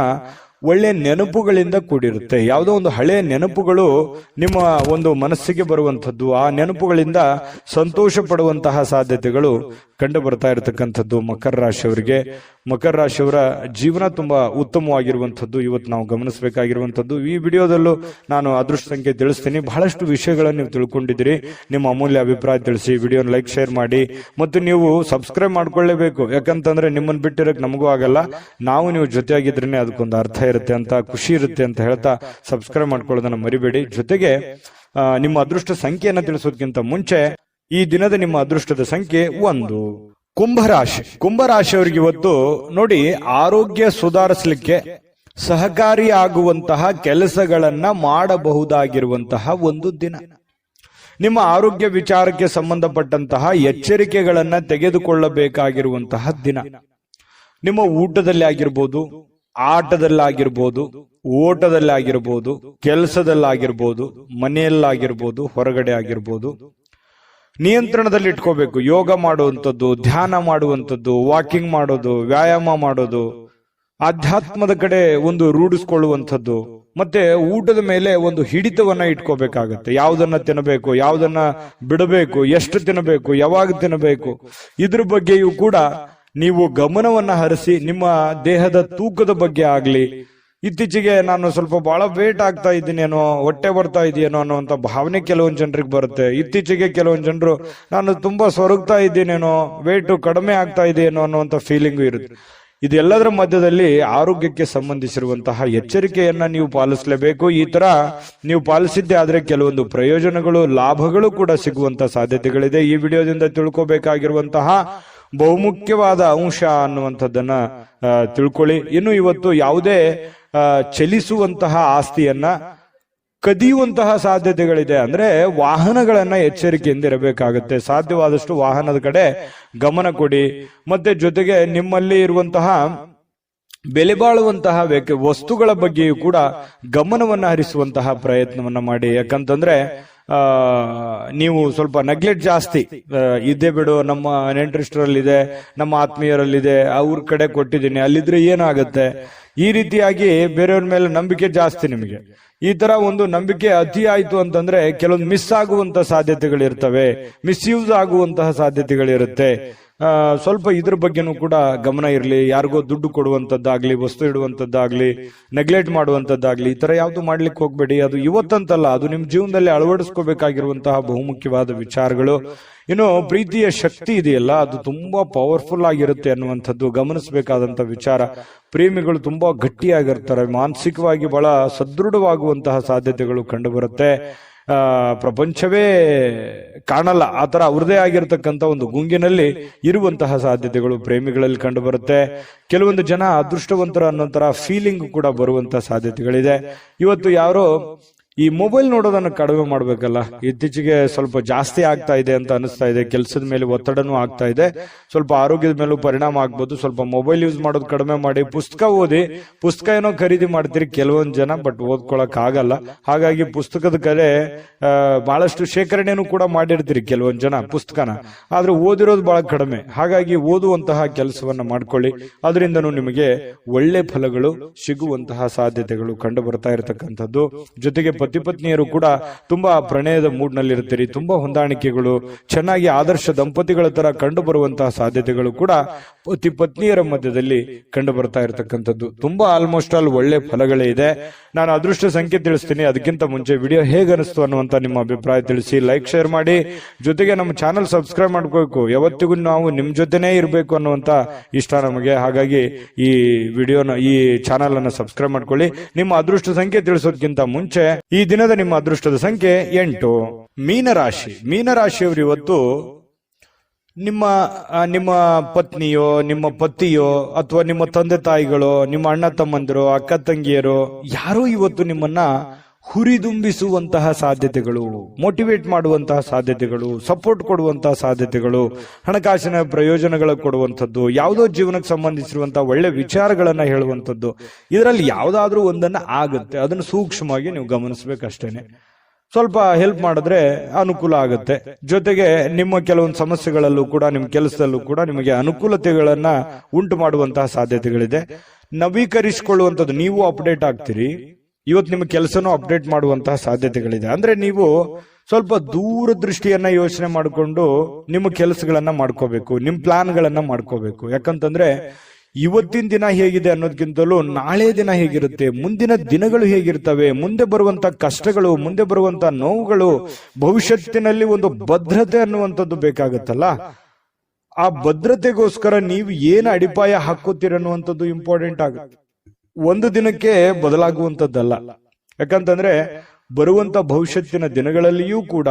ಒಳ್ಳೆ ನೆನಪುಗಳಿಂದ ಕೂಡಿರುತ್ತೆ. ಯಾವುದೋ ಒಂದು ಹಳೆಯ ನೆನಪುಗಳು ನಿಮ್ಮ ಒಂದು ಮನಸ್ಸಿಗೆ ಬರುವಂತದ್ದು, ಆ ನೆನಪುಗಳಿಂದ ಸಂತೋಷ ಪಡುವಂತಹ ಸಾಧ್ಯತೆಗಳು ಕಂಡು ಬರ್ತಾ ಇರತಕ್ಕಂಥದ್ದು ಮಕರ ರಾಶಿಯವರಿಗೆ. ಮಕರ ರಾಶಿಯವರ ಜೀವನ ತುಂಬಾ ಉತ್ತಮವಾಗಿರುವಂತದ್ದು ಇವತ್ತು ನಾವು ಗಮನಿಸಬೇಕಾಗಿರುವಂತದ್ದು. ಈ ವಿಡಿಯೋದಲ್ಲೂ ನಾನು ಅದೃಷ್ಟ ಸಂಖ್ಯೆ ತಿಳಿಸ್ತೀನಿ. ಬಹಳಷ್ಟು ವಿಷಯಗಳನ್ನು ನೀವು ತಿಳ್ಕೊಂಡಿದ್ದೀರಿ. ನಿಮ್ಮ ಅಮೂಲ್ಯ ಅಭಿಪ್ರಾಯ ತಿಳಿಸಿ, ವಿಡಿಯೋನ ಲೈಕ್ ಶೇರ್ ಮಾಡಿ, ಮತ್ತು ನೀವು ಸಬ್ಸ್ಕ್ರೈಬ್ ಮಾಡ್ಕೊಳ್ಳೇಬೇಕು. ಯಾಕಂತಂದ್ರೆ ನಿಮ್ಮನ್ನು ಬಿಟ್ಟಿರಕ್ ನಮಗೂ ಆಗಲ್ಲ, ನಾವು ನೀವು ಜೊತೆಯಾಗಿದ್ರೇನೆ ಅದಕ್ಕೊಂದು ಅರ್ಥ ಇರುತ್ತೆ ಅಂತ, ಖುಷಿ ಇರುತ್ತೆ ಅಂತ ಹೇಳ್ತಾ ಸಬ್ಸ್ಕ್ರೈಬ್ ಮಾಡ್ಕೊಳ್ಳೋದನ್ನ ಮರಿಬೇಡಿ. ಜೊತೆಗೆ ನಿಮ್ಮ ಅದೃಷ್ಟ ಸಂಖ್ಯೆಯನ್ನು ತಿಳಿಸೋದಕ್ಕಿಂತ ಮುಂಚೆ ಈ ದಿನದ ನಿಮ್ಮ ಅದೃಷ್ಟದ ಸಂಖ್ಯೆ 1. ಕುಂಭರಾಶಿ. ಕುಂಭರಾಶಿಯವರಿಗೆ ಇವತ್ತು ನೋಡಿ, ಆರೋಗ್ಯ ಸುಧಾರಿಸಲಿಕ್ಕೆ ಸಹಕಾರಿಯಾಗುವಂತಹ ಕೆಲಸಗಳನ್ನ ಮಾಡಬಹುದಾಗಿರುವಂತಹ ಒಂದು ದಿನ. ನಿಮ್ಮ ಆರೋಗ್ಯ ವಿಚಾರಕ್ಕೆ ಸಂಬಂಧಪಟ್ಟಂತಹ ಎಚ್ಚರಿಕೆಗಳನ್ನ ತೆಗೆದುಕೊಳ್ಳಬೇಕಾಗಿರುವಂತಹ ದಿನ. ನಿಮ್ಮ ಊಟದಲ್ಲಿ ಆಗಿರ್ಬೋದು, ಆಟದಲ್ಲಾಗಿರ್ಬೋದು, ಓಟದಲ್ಲಾಗಿರ್ಬೋದು, ಕೆಲಸದಲ್ಲಾಗಿರ್ಬೋದು, ಮನೆಯಲ್ಲಾಗಿರ್ಬೋದು, ಹೊರಗಡೆ ಆಗಿರ್ಬೋದು, ನಿಯಂತ್ರಣದಲ್ಲಿ ಇಟ್ಕೋಬೇಕು. ಯೋಗ ಮಾಡುವಂಥದ್ದು, ಧ್ಯಾನ ಮಾಡುವಂಥದ್ದು, ವಾಕಿಂಗ್ ಮಾಡೋದು, ವ್ಯಾಯಾಮ ಮಾಡೋದು, ಆಧ್ಯಾತ್ಮದ ಕಡೆ ಒಂದು ರೂಢಿಸ್ಕೊಳ್ಳುವಂಥದ್ದು, ಮತ್ತೆ ಊಟದ ಮೇಲೆ ಒಂದು ಹಿಡಿತವನ್ನ ಇಟ್ಕೋಬೇಕಾಗತ್ತೆ. ಯಾವುದನ್ನ ತಿನ್ನಬೇಕು, ಯಾವುದನ್ನ ಬಿಡಬೇಕು, ಎಷ್ಟು ತಿನ್ನಬೇಕು, ಯಾವಾಗ ತಿನ್ನಬೇಕು, ಇದ್ರ ಬಗ್ಗೆಯೂ ಕೂಡ ನೀವು ಗಮನವನ್ನ ಹರಿಸಿ. ನಿಮ್ಮ ದೇಹದ ತೂಕದ ಬಗ್ಗೆ ಆಗ್ಲಿ, ಇತ್ತೀಚೆಗೆ ನಾನು ಸ್ವಲ್ಪ ಬಹಳ ವೇಟ್ ಆಗ್ತಾ ಇದ್ದೀನೇನೋ, ಹೊಟ್ಟೆ ಬರ್ತಾ ಇದೆಯೇನೋ ಅನ್ನುವಂತ ಭಾವನೆ ಕೆಲವೊಂದು ಜನರಿಗೆ ಬರುತ್ತೆ. ಇತ್ತೀಚೆಗೆ ಕೆಲವೊಂದು ಜನರು ನಾನು ತುಂಬಾ ಸೊರಗ್ತಾ ಇದ್ದೀನೇನೋ, ವೇಟ್ ಕಡಿಮೆ ಆಗ್ತಾ ಇದೆಯೇನೋ ಅನ್ನುವಂತ ಫೀಲಿಂಗು ಇರುತ್ತೆ. ಇದೆಲ್ಲದರ ಮಧ್ಯದಲ್ಲಿ ಆರೋಗ್ಯಕ್ಕೆ ಸಂಬಂಧಿಸಿರುವಂತಹ ಎಚ್ಚರಿಕೆಯನ್ನ ನೀವು ಪಾಲಿಸಲೇಬೇಕು. ಈ ತರ ನೀವು ಪಾಲಿಸಿದ್ದೆ ಆದ್ರೆ ಕೆಲವೊಂದು ಪ್ರಯೋಜನಗಳು, ಲಾಭಗಳು ಕೂಡ ಸಿಗುವಂತ ಸಾಧ್ಯತೆಗಳಿದೆ. ಈ ವಿಡಿಯೋದಿಂದ ತಿಳ್ಕೋಬೇಕಾಗಿರುವಂತಹ ಬಹುಮುಖ್ಯವಾದ ಅಂಶ ಅನ್ನುವಂಥದ್ದನ್ನ ತಿಳ್ಕೊಳ್ಳಿ. ಇನ್ನು ಇವತ್ತು ಯಾವುದೇ ಚಲಿಸುವಂತಹ ಆಸ್ತಿಯನ್ನ ಕದಿಯುವಂತಹ ಸಾಧ್ಯತೆಗಳಿದೆ. ಅಂದ್ರೆ ವಾಹನಗಳನ್ನ ಎಚ್ಚರಿಕೆಯಿಂದ ಇರಬೇಕಾಗುತ್ತೆ. ಸಾಧ್ಯವಾದಷ್ಟು ವಾಹನದ ಕಡೆ ಗಮನ ಕೊಡಿ. ಮತ್ತೆ ಜೊತೆಗೆ ನಿಮ್ಮಲ್ಲಿ ಇರುವಂತಹ ಬೆಲೆ ಬಾಳುವಂತಹ ವಸ್ತುಗಳ ಬಗ್ಗೆಯೂ ಕೂಡ ಗಮನವನ್ನ ಹರಿಸುವಂತಹ ಪ್ರಯತ್ನವನ್ನ ಮಾಡಿ. ಯಾಕಂತಂದ್ರೆ ನೀವು ಸ್ವಲ್ಪ ನೆಗ್ಲೆಕ್ಟ್ ಜಾಸ್ತಿ, ಇದೇ ಬಿಡು, ನಮ್ಮ ನೆಂಟರಿಷ್ಟರಲ್ಲಿದೆ, ನಮ್ಮ ಆತ್ಮೀಯರಲ್ಲಿದೆ, ಅವ್ರ ಕಡೆ ಕೊಟ್ಟಿದ್ದೀನಿ, ಅಲ್ಲಿದ್ರೆ ಏನಾಗುತ್ತೆ, ಈ ರೀತಿಯಾಗಿ ಬೇರೆಯವ್ರ ಮೇಲೆ ನಂಬಿಕೆ ಜಾಸ್ತಿ ನಿಮಗೆ. ಈ ತರ ಒಂದು ನಂಬಿಕೆ ಅತಿ ಆಯ್ತು ಅಂತಂದ್ರೆ ಕೆಲವೊಂದು ಮಿಸ್ ಆಗುವಂತಹ ಸಾಧ್ಯತೆಗಳಿರ್ತವೆ, ಮಿಸ್ಯೂಸ್ ಆಗುವಂತಹ ಸಾಧ್ಯತೆಗಳಿರುತ್ತೆ. ಸ್ವಲ್ಪ ಇದ್ರ ಬಗ್ಗೆನೂ ಕೂಡ ಗಮನ ಇರಲಿ. ಯಾರಿಗೋ ದುಡ್ಡು ಕೊಡುವಂತದ್ದಾಗ್ಲಿ, ವಸ್ತು ಇಡುವಂತದ್ದಾಗ್ಲಿ, ನೆಗ್ಲೆಕ್ಟ್ ಮಾಡುವಂತದ್ದಾಗ್ಲಿ, ಈ ತರ ಯಾವ್ದು ಮಾಡ್ಲಿಕ್ಕೆ ಹೋಗ್ಬೇಡಿ. ಅದು ಇವತ್ತಂತಲ್ಲ, ಅದು ನಿಮ್ ಜೀವನದಲ್ಲಿ ಅಳವಡಿಸ್ಕೋಬೇಕಾಗಿರುವಂತಹ ಬಹುಮುಖ್ಯವಾದ ವಿಚಾರಗಳು. ಇನ್ನು ಪ್ರೀತಿಯ ಶಕ್ತಿ ಇದೆಯಲ್ಲ, ಅದು ತುಂಬಾ ಪವರ್ಫುಲ್ ಆಗಿರುತ್ತೆ ಅನ್ನುವಂಥದ್ದು ಗಮನಿಸಬೇಕಾದಂತ ವಿಚಾರ. ಪ್ರೇಮಿಗಳು ತುಂಬಾ ಗಟ್ಟಿಯಾಗಿರ್ತಾರೆ, ಮಾನಸಿಕವಾಗಿ ಬಹಳ ಸದೃಢವಾಗುವಂತಹ ಸಾಧ್ಯತೆಗಳು ಕಂಡು ಬರುತ್ತೆ. ಪ್ರಪಂಚವೇ ಕಾಣಲ್ಲ ಆ ತರ ಅವ್ರದೇ ಆಗಿರತಕ್ಕಂತ ಒಂದು ಗುಂಗಿನಲ್ಲಿ ಇರುವಂತಹ ಸಾಧ್ಯತೆಗಳು ಪ್ರೇಮಿಗಳಲ್ಲಿ ಕಂಡು ಬರುತ್ತೆ. ಕೆಲವೊಂದು ಜನ ಅದೃಷ್ಟವಂತರ ಅನ್ನೋ ತರ ಫೀಲಿಂಗ್ ಕೂಡ ಬರುವಂತಹ ಸಾಧ್ಯತೆಗಳಿದೆ. ಇವತ್ತು ಯಾರೋ ಈ ಮೊಬೈಲ್ ನೋಡೋದನ್ನು ಕಡಿಮೆ ಮಾಡ್ಬೇಕಲ್ಲ, ಇತ್ತೀಚೆಗೆ ಸ್ವಲ್ಪ ಜಾಸ್ತಿ ಆಗ್ತಾ ಇದೆ ಅಂತ ಅನಿಸ್ತಾ ಇದೆ. ಕೆಲಸದ ಮೇಲೆ ಒತ್ತಡನೂ ಆಗ್ತಾ ಇದೆ, ಸ್ವಲ್ಪ ಆರೋಗ್ಯದ ಮೇಲೂ ಪರಿಣಾಮ ಆಗ್ಬೋದು. ಸ್ವಲ್ಪ ಮೊಬೈಲ್ ಯೂಸ್ ಮಾಡೋದು ಕಡಿಮೆ ಮಾಡಿ, ಪುಸ್ತಕ ಓದಿ. ಪುಸ್ತಕ ಏನೋ ಖರೀದಿ ಮಾಡ್ತೀರಿ ಕೆಲವೊಂದು ಜನ, ಬಟ್ ಓದ್ಕೊಳಕ್ ಆಗಲ್ಲ. ಹಾಗಾಗಿ ಪುಸ್ತಕದ ಕಡೆ ಬಹಳಷ್ಟು ಶೇಖರಣೆನೂ ಕೂಡ ಮಾಡಿರ್ತೀರಿ ಕೆಲವೊಂದು ಜನ ಪುಸ್ತಕನ, ಆದ್ರೆ ಓದಿರೋದು ಬಹಳ ಕಡಿಮೆ. ಹಾಗಾಗಿ ಓದುವಂತಹ ಕೆಲಸವನ್ನ ಮಾಡ್ಕೊಳ್ಳಿ, ಅದರಿಂದನೂ ನಿಮಗೆ ಒಳ್ಳೆ ಫಲಗಳು ಸಿಗುವಂತಹ ಸಾಧ್ಯತೆಗಳು ಕಂಡು ಬರ್ತಾ ಇರತಕ್ಕಂಥದ್ದು. ಜೊತೆಗೆ ಪತಿ ಪತ್ನಿಯರು ಕೂಡ ತುಂಬಾ ಪ್ರಣಯದ ಮೂಡ್ ನಲ್ಲಿ ಇರ್ತೀರಿ, ತುಂಬಾ ಹೊಂದಾಣಿಕೆಗಳು, ಚೆನ್ನಾಗಿ ಆದರ್ಶ ದಂಪತಿಗಳ ತರ ಕಂಡು ಬರುವಂತಹ ಸಾಧ್ಯತೆಗಳು ಕೂಡ ಪತಿ ಪತ್ನಿಯರ ಮಧ್ಯದಲ್ಲಿ ಕಂಡು ಬರ್ತಾ ಇರತಕ್ಕಂಥದ್ದು. ತುಂಬಾ ಆಲ್ಮೋಸ್ಟ್ ಆಲ್ ಒಳ್ಳೆ ಫಲಗಳೇ ಇದೆ. ನಾನು ಅದೃಷ್ಟ ಸಂಖ್ಯೆ ತಿಳಿಸ್ತೀನಿ. ಅದಕ್ಕಿಂತ ಮುಂಚೆ ವಿಡಿಯೋ ಹೇಗೆ ಅನಿಸ್ತು ಅನ್ನುವಂತ ನಿಮ್ಮ ಅಭಿಪ್ರಾಯ ತಿಳಿಸಿ, ಲೈಕ್ ಶೇರ್ ಮಾಡಿ. ಜೊತೆಗೆ ನಮ್ಮ ಚಾನಲ್ ಸಬ್ಸ್ಕ್ರೈಬ್ ಮಾಡ್ಕೋಬೇಕು. ಯಾವತ್ತಿಗೂ ನಾವು ನಿಮ್ ಜೊತೆನೇ ಇರಬೇಕು ಅನ್ನುವಂತ ಇಷ್ಟ ನಮಗೆ. ಹಾಗಾಗಿ ಈ ವಿಡಿಯೋನ, ಈ ಚಾನಲ್ ಅನ್ನ ಸಬ್ಸ್ಕ್ರೈಬ್ ಮಾಡ್ಕೊಳ್ಳಿ. ನಿಮ್ಮ ಅದೃಷ್ಟ ಸಂಖ್ಯೆ ತಿಳಿಸೋದಕ್ಕಿಂತ ಮುಂಚೆ ಈ ದಿನದ ನಿಮ್ಮ ಅದೃಷ್ಟದ ಸಂಖ್ಯೆ 8. ಮೀನರಾಶಿ. ಮೀನರಾಶಿಯವರು ಇವತ್ತು ನಿಮ್ಮ ಪತ್ನಿಯೋ, ನಿಮ್ಮ ಪತಿಯೋ, ಅಥವಾ ನಿಮ್ಮ ತಂದೆ ತಾಯಿಗಳೋ, ನಿಮ್ಮ ಅಣ್ಣ ತಮ್ಮಂದಿರೋ, ಅಕ್ಕ ತಂಗಿಯರೋ ಯಾರೋ ಇವತ್ತು ನಿಮ್ಮನ್ನ ಹುರಿದುಂಬಿಸುವಂತಹ ಸಾಧ್ಯತೆಗಳು, ಮೋಟಿವೇಟ್ ಮಾಡುವಂತಹ ಸಾಧ್ಯತೆಗಳು, ಸಪೋರ್ಟ್ ಕೊಡುವಂತಹ ಸಾಧ್ಯತೆಗಳು, ಹಣಕಾಸಿನ ಪ್ರಯೋಜನಗಳ ಕೊಡುವಂಥದ್ದು, ಯಾವುದೋ ಜೀವನಕ್ಕೆ ಸಂಬಂಧಿಸಿರುವಂತಹ ಒಳ್ಳೆ ವಿಚಾರಗಳನ್ನ ಹೇಳುವಂಥದ್ದು, ಇದರಲ್ಲಿ ಯಾವುದಾದ್ರೂ ಒಂದನ್ನ ಆಗುತ್ತೆ. ಅದನ್ನು ಸೂಕ್ಷ್ಮವಾಗಿ ನೀವು ಗಮನಿಸಬೇಕಷ್ಟೇನೆ. ಸ್ವಲ್ಪ ಹೆಲ್ಪ್ ಮಾಡಿದ್ರೆ ಅನುಕೂಲ ಆಗುತ್ತೆ. ಜೊತೆಗೆ ನಿಮ್ಮ ಕೆಲವೊಂದು ಸಮಸ್ಯೆಗಳಲ್ಲೂ ಕೂಡ, ನಿಮ್ಮ ಕೆಲಸದಲ್ಲೂ ಕೂಡ ನಿಮಗೆ ಅನುಕೂಲತೆಗಳನ್ನ ಉಂಟು ಮಾಡುವಂತಹ ಸಾಧ್ಯತೆಗಳಿದೆ. ನವೀಕರಿಸಿಕೊಳ್ಳುವಂಥದ್ದು, ನೀವು ಅಪ್ಡೇಟ್ ಆಗ್ತೀರಿ. ಇವತ್ತು ನಿಮ್ಮ ಕೆಲಸನೂ ಅಪ್ಡೇಟ್ ಮಾಡುವಂತಹ ಸಾಧ್ಯತೆಗಳಿದೆ. ಅಂದ್ರೆ ನೀವು ಸ್ವಲ್ಪ ದೂರದೃಷ್ಟಿಯನ್ನ ಯೋಚನೆ ಮಾಡಿಕೊಂಡು ನಿಮ್ಮ ಕೆಲಸಗಳನ್ನ ಮಾಡ್ಕೋಬೇಕು, ನಿಮ್ಮ ಪ್ಲಾನ್ಗಳನ್ನ ಮಾಡ್ಕೋಬೇಕು. ಯಾಕಂತಂದ್ರೆ ಇವತ್ತಿನ ದಿನ ಹೇಗಿದೆ ಅನ್ನೋದಕ್ಕಿಂತಲೂ ನಾಳೆ ದಿನ ಹೇಗಿರುತ್ತೆ, ಮುಂದಿನ ದಿನಗಳು ಹೇಗಿರ್ತವೆ, ಮುಂದೆ ಬರುವಂತ ಕಷ್ಟಗಳು, ಮುಂದೆ ಬರುವಂತ ನೋವುಗಳು, ಭವಿಷ್ಯತ್ತಿನಲ್ಲಿ ಒಂದು ಭದ್ರತೆ ಅನ್ನುವಂಥದ್ದು ಬೇಕಾಗುತ್ತಲ್ಲ. ಆ ಭದ್ರತೆಗೋಸ್ಕರ ನೀವು ಏನು ಅಡಿಪಾಯ ಹಾಕೋತೀರ ಅನ್ನುವಂಥದ್ದು ಇಂಪಾರ್ಟೆಂಟ್ ಆಗುತ್ತೆ. ಒಂದು ದಿನಕ್ಕೆ ಬದಲಾಗುವಂಥದ್ದಲ್ಲ. ಯಾಕಂತಂದ್ರೆ ಬರುವಂತ ಭವಿಷ್ಯತ್ತಿನ ದಿನಗಳಲ್ಲಿಯೂ ಕೂಡ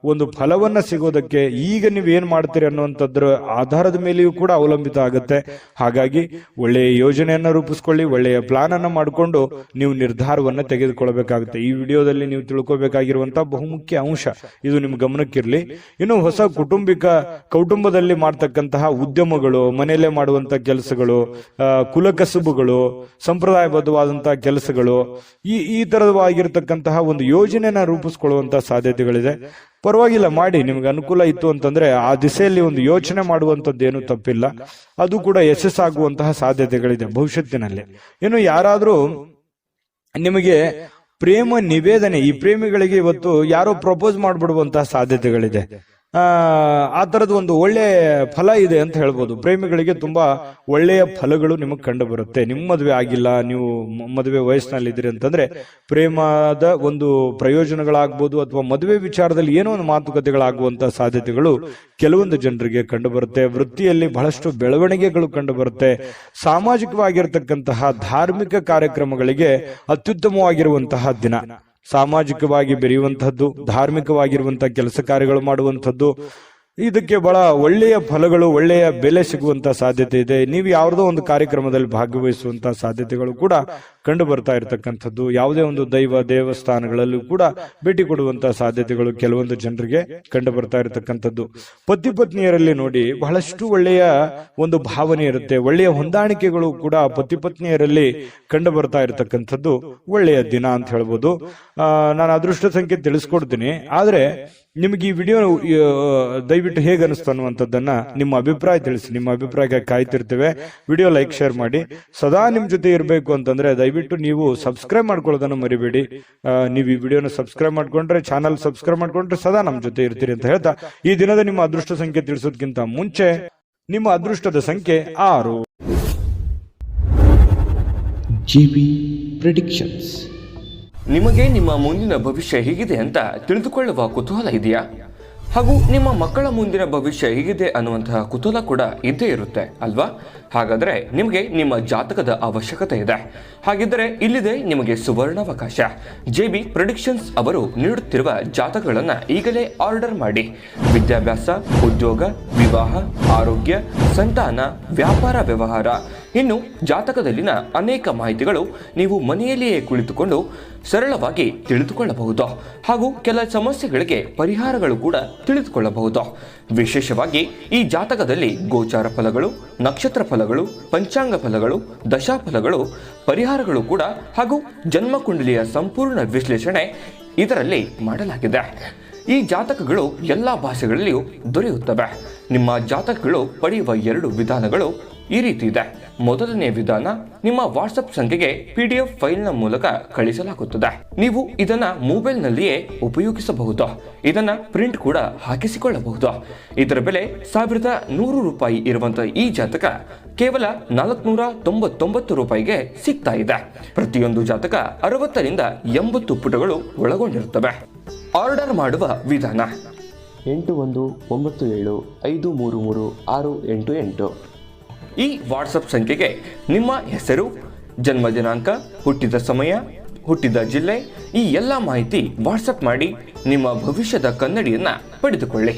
ಒಂದು ಫಲವನ್ನ ಸಿಗೋದಕ್ಕೆ ಈಗ ನೀವು ಏನ್ ಮಾಡ್ತೀರಿ ಅನ್ನುವಂಥದ್ರ ಆಧಾರದ ಮೇಲೆಯೂ ಕೂಡ ಅವಲಂಬಿತ ಆಗುತ್ತೆ. ಹಾಗಾಗಿ ಒಳ್ಳೆಯ ಯೋಜನೆಯನ್ನ ರೂಪಿಸ್ಕೊಳ್ಳಿ, ಒಳ್ಳೆಯ ಪ್ಲಾನ್ ಅನ್ನ ಮಾಡಿಕೊಂಡು ನೀವು ನಿರ್ಧಾರವನ್ನ ತೆಗೆದುಕೊಳ್ಬೇಕಾಗುತ್ತೆ. ಈ ವಿಡಿಯೋದಲ್ಲಿ ನೀವು ತಿಳ್ಕೊಬೇಕಾಗಿರುವಂತಹ ಬಹುಮುಖ್ಯ ಅಂಶ ಇದು ನಿಮ್ಮ ಗಮನಕ್ಕಿರ್ಲಿ. ಇನ್ನು ಹೊಸ ಕೌಟುಂಬದಲ್ಲಿ ಮಾಡ್ತಕ್ಕಂತಹ ಉದ್ಯಮಗಳು, ಮನೆಯಲ್ಲೇ ಮಾಡುವಂತ ಕೆಲಸಗಳು, ಕುಲಕಸುಬುಗಳು, ಸಂಪ್ರದಾಯಬದ್ಧವಾದಂತಹ ಕೆಲಸಗಳು, ಈ ತರವಾಗಿರ್ತಕ್ಕಂತಹ ಒಂದು ಯೋಜನೆಯನ್ನ ರೂಪಿಸ್ಕೊಳ್ಳುವಂತಹ ಸಾಧ್ಯತೆಗಳಿದೆ. ಪರವಾಗಿಲ್ಲ, ಮಾಡಿ. ನಿಮ್ಗೆ ಅನುಕೂಲ ಇತ್ತು ಅಂತಂದ್ರೆ ಆ ದಿಸೆಯಲ್ಲಿ ಒಂದು ಯೋಚನೆ ಮಾಡುವಂತದ್ದು ಏನು ತಪ್ಪಿಲ್ಲ. ಅದು ಕೂಡ ಯಶಸ್ಸಾಗುವಂತಹ ಸಾಧ್ಯತೆಗಳಿದೆ ಭವಿಷ್ಯತ್ತಿನಲ್ಲಿ. ಇನ್ನು ಯಾರಾದ್ರೂ ನಿಮಗೆ ಪ್ರೇಮ ನಿವೇದನೆ, ಈ ಪ್ರೇಮಿಗಳಿಗೆ ಇವತ್ತು ಯಾರೋ ಪ್ರಪೋಸ್ ಮಾಡ್ಬಿಡುವಂತಹ ಸಾಧ್ಯತೆಗಳಿದೆ. ಆ ತರದ ಒಂದು ಒಳ್ಳೆ ಫಲ ಇದೆ ಅಂತ ಹೇಳ್ಬೋದು. ಪ್ರೇಮಿಗಳಿಗೆ ತುಂಬಾ ಒಳ್ಳೆಯ ಫಲಗಳು ನಿಮಗೆ ಕಂಡು ಬರುತ್ತೆ. ನಿಮ್ಮ ಮದುವೆ ಆಗಿಲ್ಲ, ನೀವು ಮದುವೆ ವಯಸ್ಸಿನಲ್ಲಿದ್ದೀರಿ ಅಂತಂದ್ರೆ ಪ್ರೇಮದ ಒಂದು ಪ್ರಯೋಜನಗಳಾಗ್ಬೋದು, ಅಥವಾ ಮದುವೆ ವಿಚಾರದಲ್ಲಿ ಏನೋ ಒಂದು ಮಾತುಕತೆಗಳಾಗುವಂತಹ ಸಾಧ್ಯತೆಗಳು ಕೆಲವೊಂದು ಜನರಿಗೆ ಕಂಡು ಬರುತ್ತೆ. ವೃತ್ತಿಯಲ್ಲಿ ಬಹಳಷ್ಟು ಬೆಳವಣಿಗೆಗಳು ಕಂಡು ಬರುತ್ತೆ. ಸಾಮಾಜಿಕವಾಗಿರ್ತಕ್ಕಂತಹ ಧಾರ್ಮಿಕ ಕಾರ್ಯಕ್ರಮಗಳಿಗೆ ಅತ್ಯುತ್ತಮವಾಗಿರುವಂತಹ ದಿನ. ಸಾಮಾಜಿಕವಾಗಿ ಬೆರೆಯುವಂತಹದ್ದು, ಧಾರ್ಮಿಕವಾಗಿರುವಂತಹ ಕೆಲಸ ಕಾರ್ಯಗಳು ಮಾಡುವಂಥದ್ದು, ಇದಕ್ಕೆ ಬಹಳ ಒಳ್ಳೆಯ ಫಲಗಳು, ಒಳ್ಳೆಯ ಬೆಲೆ ಸಿಗುವಂತ ಸಾಧ್ಯತೆ ಇದೆ. ನೀವು ಯಾವುದೋ ಒಂದು ಕಾರ್ಯಕ್ರಮದಲ್ಲಿ ಭಾಗವಹಿಸುವಂತಹ ಸಾಧ್ಯತೆಗಳು ಕೂಡ ಕಂಡು ಬರ್ತಾ ಇರತಕ್ಕಂಥದ್ದು. ಯಾವುದೇ ಒಂದು ದೇವಸ್ಥಾನಗಳಲ್ಲೂ ಕೂಡ ಭೇಟಿ ಕೊಡುವಂತಹ ಸಾಧ್ಯತೆಗಳು ಕೆಲವೊಂದು ಜನರಿಗೆ ಕಂಡು ಬರ್ತಾ ಇರತಕ್ಕಂಥದ್ದು. ಪತಿ ಪತ್ನಿಯರಲ್ಲಿ ನೋಡಿ ಬಹಳಷ್ಟು ಒಳ್ಳೆಯ ಒಂದು ಭಾವನೆ ಇರುತ್ತೆ, ಒಳ್ಳೆಯ ಹೊಂದಾಣಿಕೆಗಳು ಕೂಡ ಪತಿ ಪತ್ನಿಯರಲ್ಲಿ ಕಂಡು ಬರ್ತಾ ಇರತಕ್ಕಂಥದ್ದು ಒಳ್ಳೆಯ ದಿನ ಅಂತ ಹೇಳ್ಬೋದು. ನಾನು ಅದೃಷ್ಟ ಸಂಖ್ಯೆ ತಿಳಿಸ್ಕೊಡ್ತೀನಿ, ಆದ್ರೆ ನಿಮ್ಗೆ ಈ ವಿಡಿಯೋ ದಯವಿಟ್ಟು ಹೇಗೆ ಅನಿಸ್ತು ಅನ್ನುವಂಥದ್ದನ್ನ ನಿಮ್ಮ ಅಭಿಪ್ರಾಯ ತಿಳಿಸಿ. ನಿಮ್ಮ ಅಭಿಪ್ರಾಯಕ್ಕೆ ಕಾಯ್ತಿರ್ತೇವೆ. ವಿಡಿಯೋ ಲೈಕ್, ಶೇರ್ ಮಾಡಿ. ಸದಾ ನಿಮ್ ಜೊತೆ ಇರಬೇಕು ಅಂತಂದ್ರೆ ದಯವಿಟ್ಟು ನೀವು ಸಬ್ಸ್ಕ್ರೈಬ್ ಮಾಡ್ಕೊಳ್ಳೋದನ್ನು ಮರಿಬೇಡಿ. ನೀವು ಈ ವಿಡಿಯೋನ ಸಬ್ಸ್ಕ್ರೈಬ್ ಮಾಡ್ಕೊಂಡ್ರೆ, ಚಾನಲ್ ಸಬ್ಸ್ಕ್ರೈಬ್ ಮಾಡ್ಕೊಂಡ್ರೆ ಸದಾ ನಮ್ ಜೊತೆ ಇರ್ತೀರಿ ಅಂತ ಹೇಳ್ತಾ, ಈ ದಿನದ ನಿಮ್ಮ ಅದೃಷ್ಟ ಸಂಖ್ಯೆ ತಿಳಿಸೋದಕ್ಕಿಂತ ಮುಂಚೆ ನಿಮ್ಮ ಅದೃಷ್ಟದ ಸಂಖ್ಯೆ 6. JB predictions. ನಿಮಗೆ ನಿಮ್ಮ ಮುಂದಿನ ಭವಿಷ್ಯ ಹೇಗಿದೆ ಅಂತ ತಿಳಿದುಕೊಳ್ಳುವ ಕುತೂಹಲ ಇದೆಯಾ? ಹಾಗೂ ನಿಮ್ಮ ಮಕ್ಕಳ ಮುಂದಿನ ಭವಿಷ್ಯ ಹೇಗಿದೆ ಅನ್ನುವಂತಹ ಕುತೂಹಲ ಕೂಡ ಇದ್ದೇ ಇರುತ್ತೆ ಅಲ್ವಾ? ಹಾಗಾದರೆ ನಿಮಗೆ ನಿಮ್ಮ ಜಾತಕದ ಅವಶ್ಯಕತೆ ಇದೆ. ಹಾಗಿದ್ದರೆ ಇಲ್ಲಿದೆ ನಿಮಗೆ ಸುವರ್ಣಾವಕಾಶ. JB ಪ್ರೆಡಿಕ್ಷನ್ಸ್ ಅವರು ನೀಡುತ್ತಿರುವ ಜಾತಕಗಳನ್ನು ಈಗಲೇ ಆರ್ಡರ್ ಮಾಡಿ. ವಿದ್ಯಾಭ್ಯಾಸ, ಉದ್ಯೋಗ, ವಿವಾಹ, ಆರೋಗ್ಯ, ಸಂತಾನ, ವ್ಯಾಪಾರ ವ್ಯವಹಾರ, ಇನ್ನು ಜಾತಕದಲ್ಲಿನ ಅನೇಕ ಮಾಹಿತಿಗಳು ನೀವು ಮನೆಯಲ್ಲಿಯೇ ಕುಳಿತುಕೊಂಡು ಸರಳವಾಗಿ ತಿಳಿದುಕೊಳ್ಳಬಹುದು. ಹಾಗೂ ಕೆಲ ಸಮಸ್ಯೆಗಳಿಗೆ ಪರಿಹಾರಗಳು ಕೂಡ ತಿಳಿದುಕೊಳ್ಳಬಹುದು. ವಿಶೇಷವಾಗಿ ಈ ಜಾತಕದಲ್ಲಿ ಗೋಚಾರ ಫಲಗಳು, ನಕ್ಷತ್ರ ಫಲಗಳು, ಪಂಚಾಂಗ ಫಲಗಳು, ದಶಾಫಲಗಳು, ಪರಿಹಾರಗಳು ಕೂಡ ಹಾಗೂ ಜನ್ಮಕುಂಡಲಿಯ ಸಂಪೂರ್ಣ ವಿಶ್ಲೇಷಣೆ ಇದರಲ್ಲಿ ಮಾಡಲಾಗಿದೆ. ಈ ಜಾತಕಗಳು ಎಲ್ಲ ಭಾಷೆಗಳಲ್ಲಿಯೂ ದೊರೆಯುತ್ತವೆ. ನಿಮ್ಮ ಜಾತಕಗಳು ಪಡೆಯುವ 2 ವಿಧಾನಗಳು ಈ ರೀತಿ ಇದೆ. ಮೊದಲನೇ ವಿಧಾನ, ನಿಮ್ಮ ವಾಟ್ಸಪ್ ಸಂಖ್ಯೆಗೆ PDF ಫೈಲ್ನ ಮೂಲಕ ಕಳಿಸಲಾಗುತ್ತದೆ. ನೀವು ಇದನ್ನ ಮೊಬೈಲ್ನಲ್ಲಿಯೇ ಉಪಯೋಗಿಸಬಹುದು. ಇದನ್ನ ಪ್ರಿಂಟ್ ಕೂಡ ಹಾಕಿಸಿಕೊಳ್ಳಬಹುದು. ಇದರ ಬೆಲೆ 1100 ರೂಪಾಯಿ ಇರುವಂತಹ ಈ ಜಾತಕ ಕೇವಲ 499 ರೂಪಾಯಿಗೆ ಸಿಗ್ತಾ ಇದೆ. ಪ್ರತಿಯೊಂದು ಜಾತಕ 60 ರಿಂದ 80 ಪುಟಗಳು ಒಳಗೊಂಡಿರುತ್ತವೆ. ಆರ್ಡರ್ ಮಾಡುವ ವಿಧಾನ: 8197533688. ಈ ವಾಟ್ಸಪ್ ಸಂಖ್ಯೆಗೆ ನಿಮ್ಮ ಹೆಸರು, ಜನ್ಮ ದಿನಾಂಕ, ಹುಟ್ಟಿದ ಸಮಯ, ಹುಟ್ಟಿದ ಜಿಲ್ಲೆ, ಈ ಎಲ್ಲ ಮಾಹಿತಿ ವಾಟ್ಸಪ್ ಮಾಡಿ ನಿಮ್ಮ ಭವಿಷ್ಯದ ಕನ್ನಡಿಯನ್ನ ಪಡೆದುಕೊಳ್ಳಿ.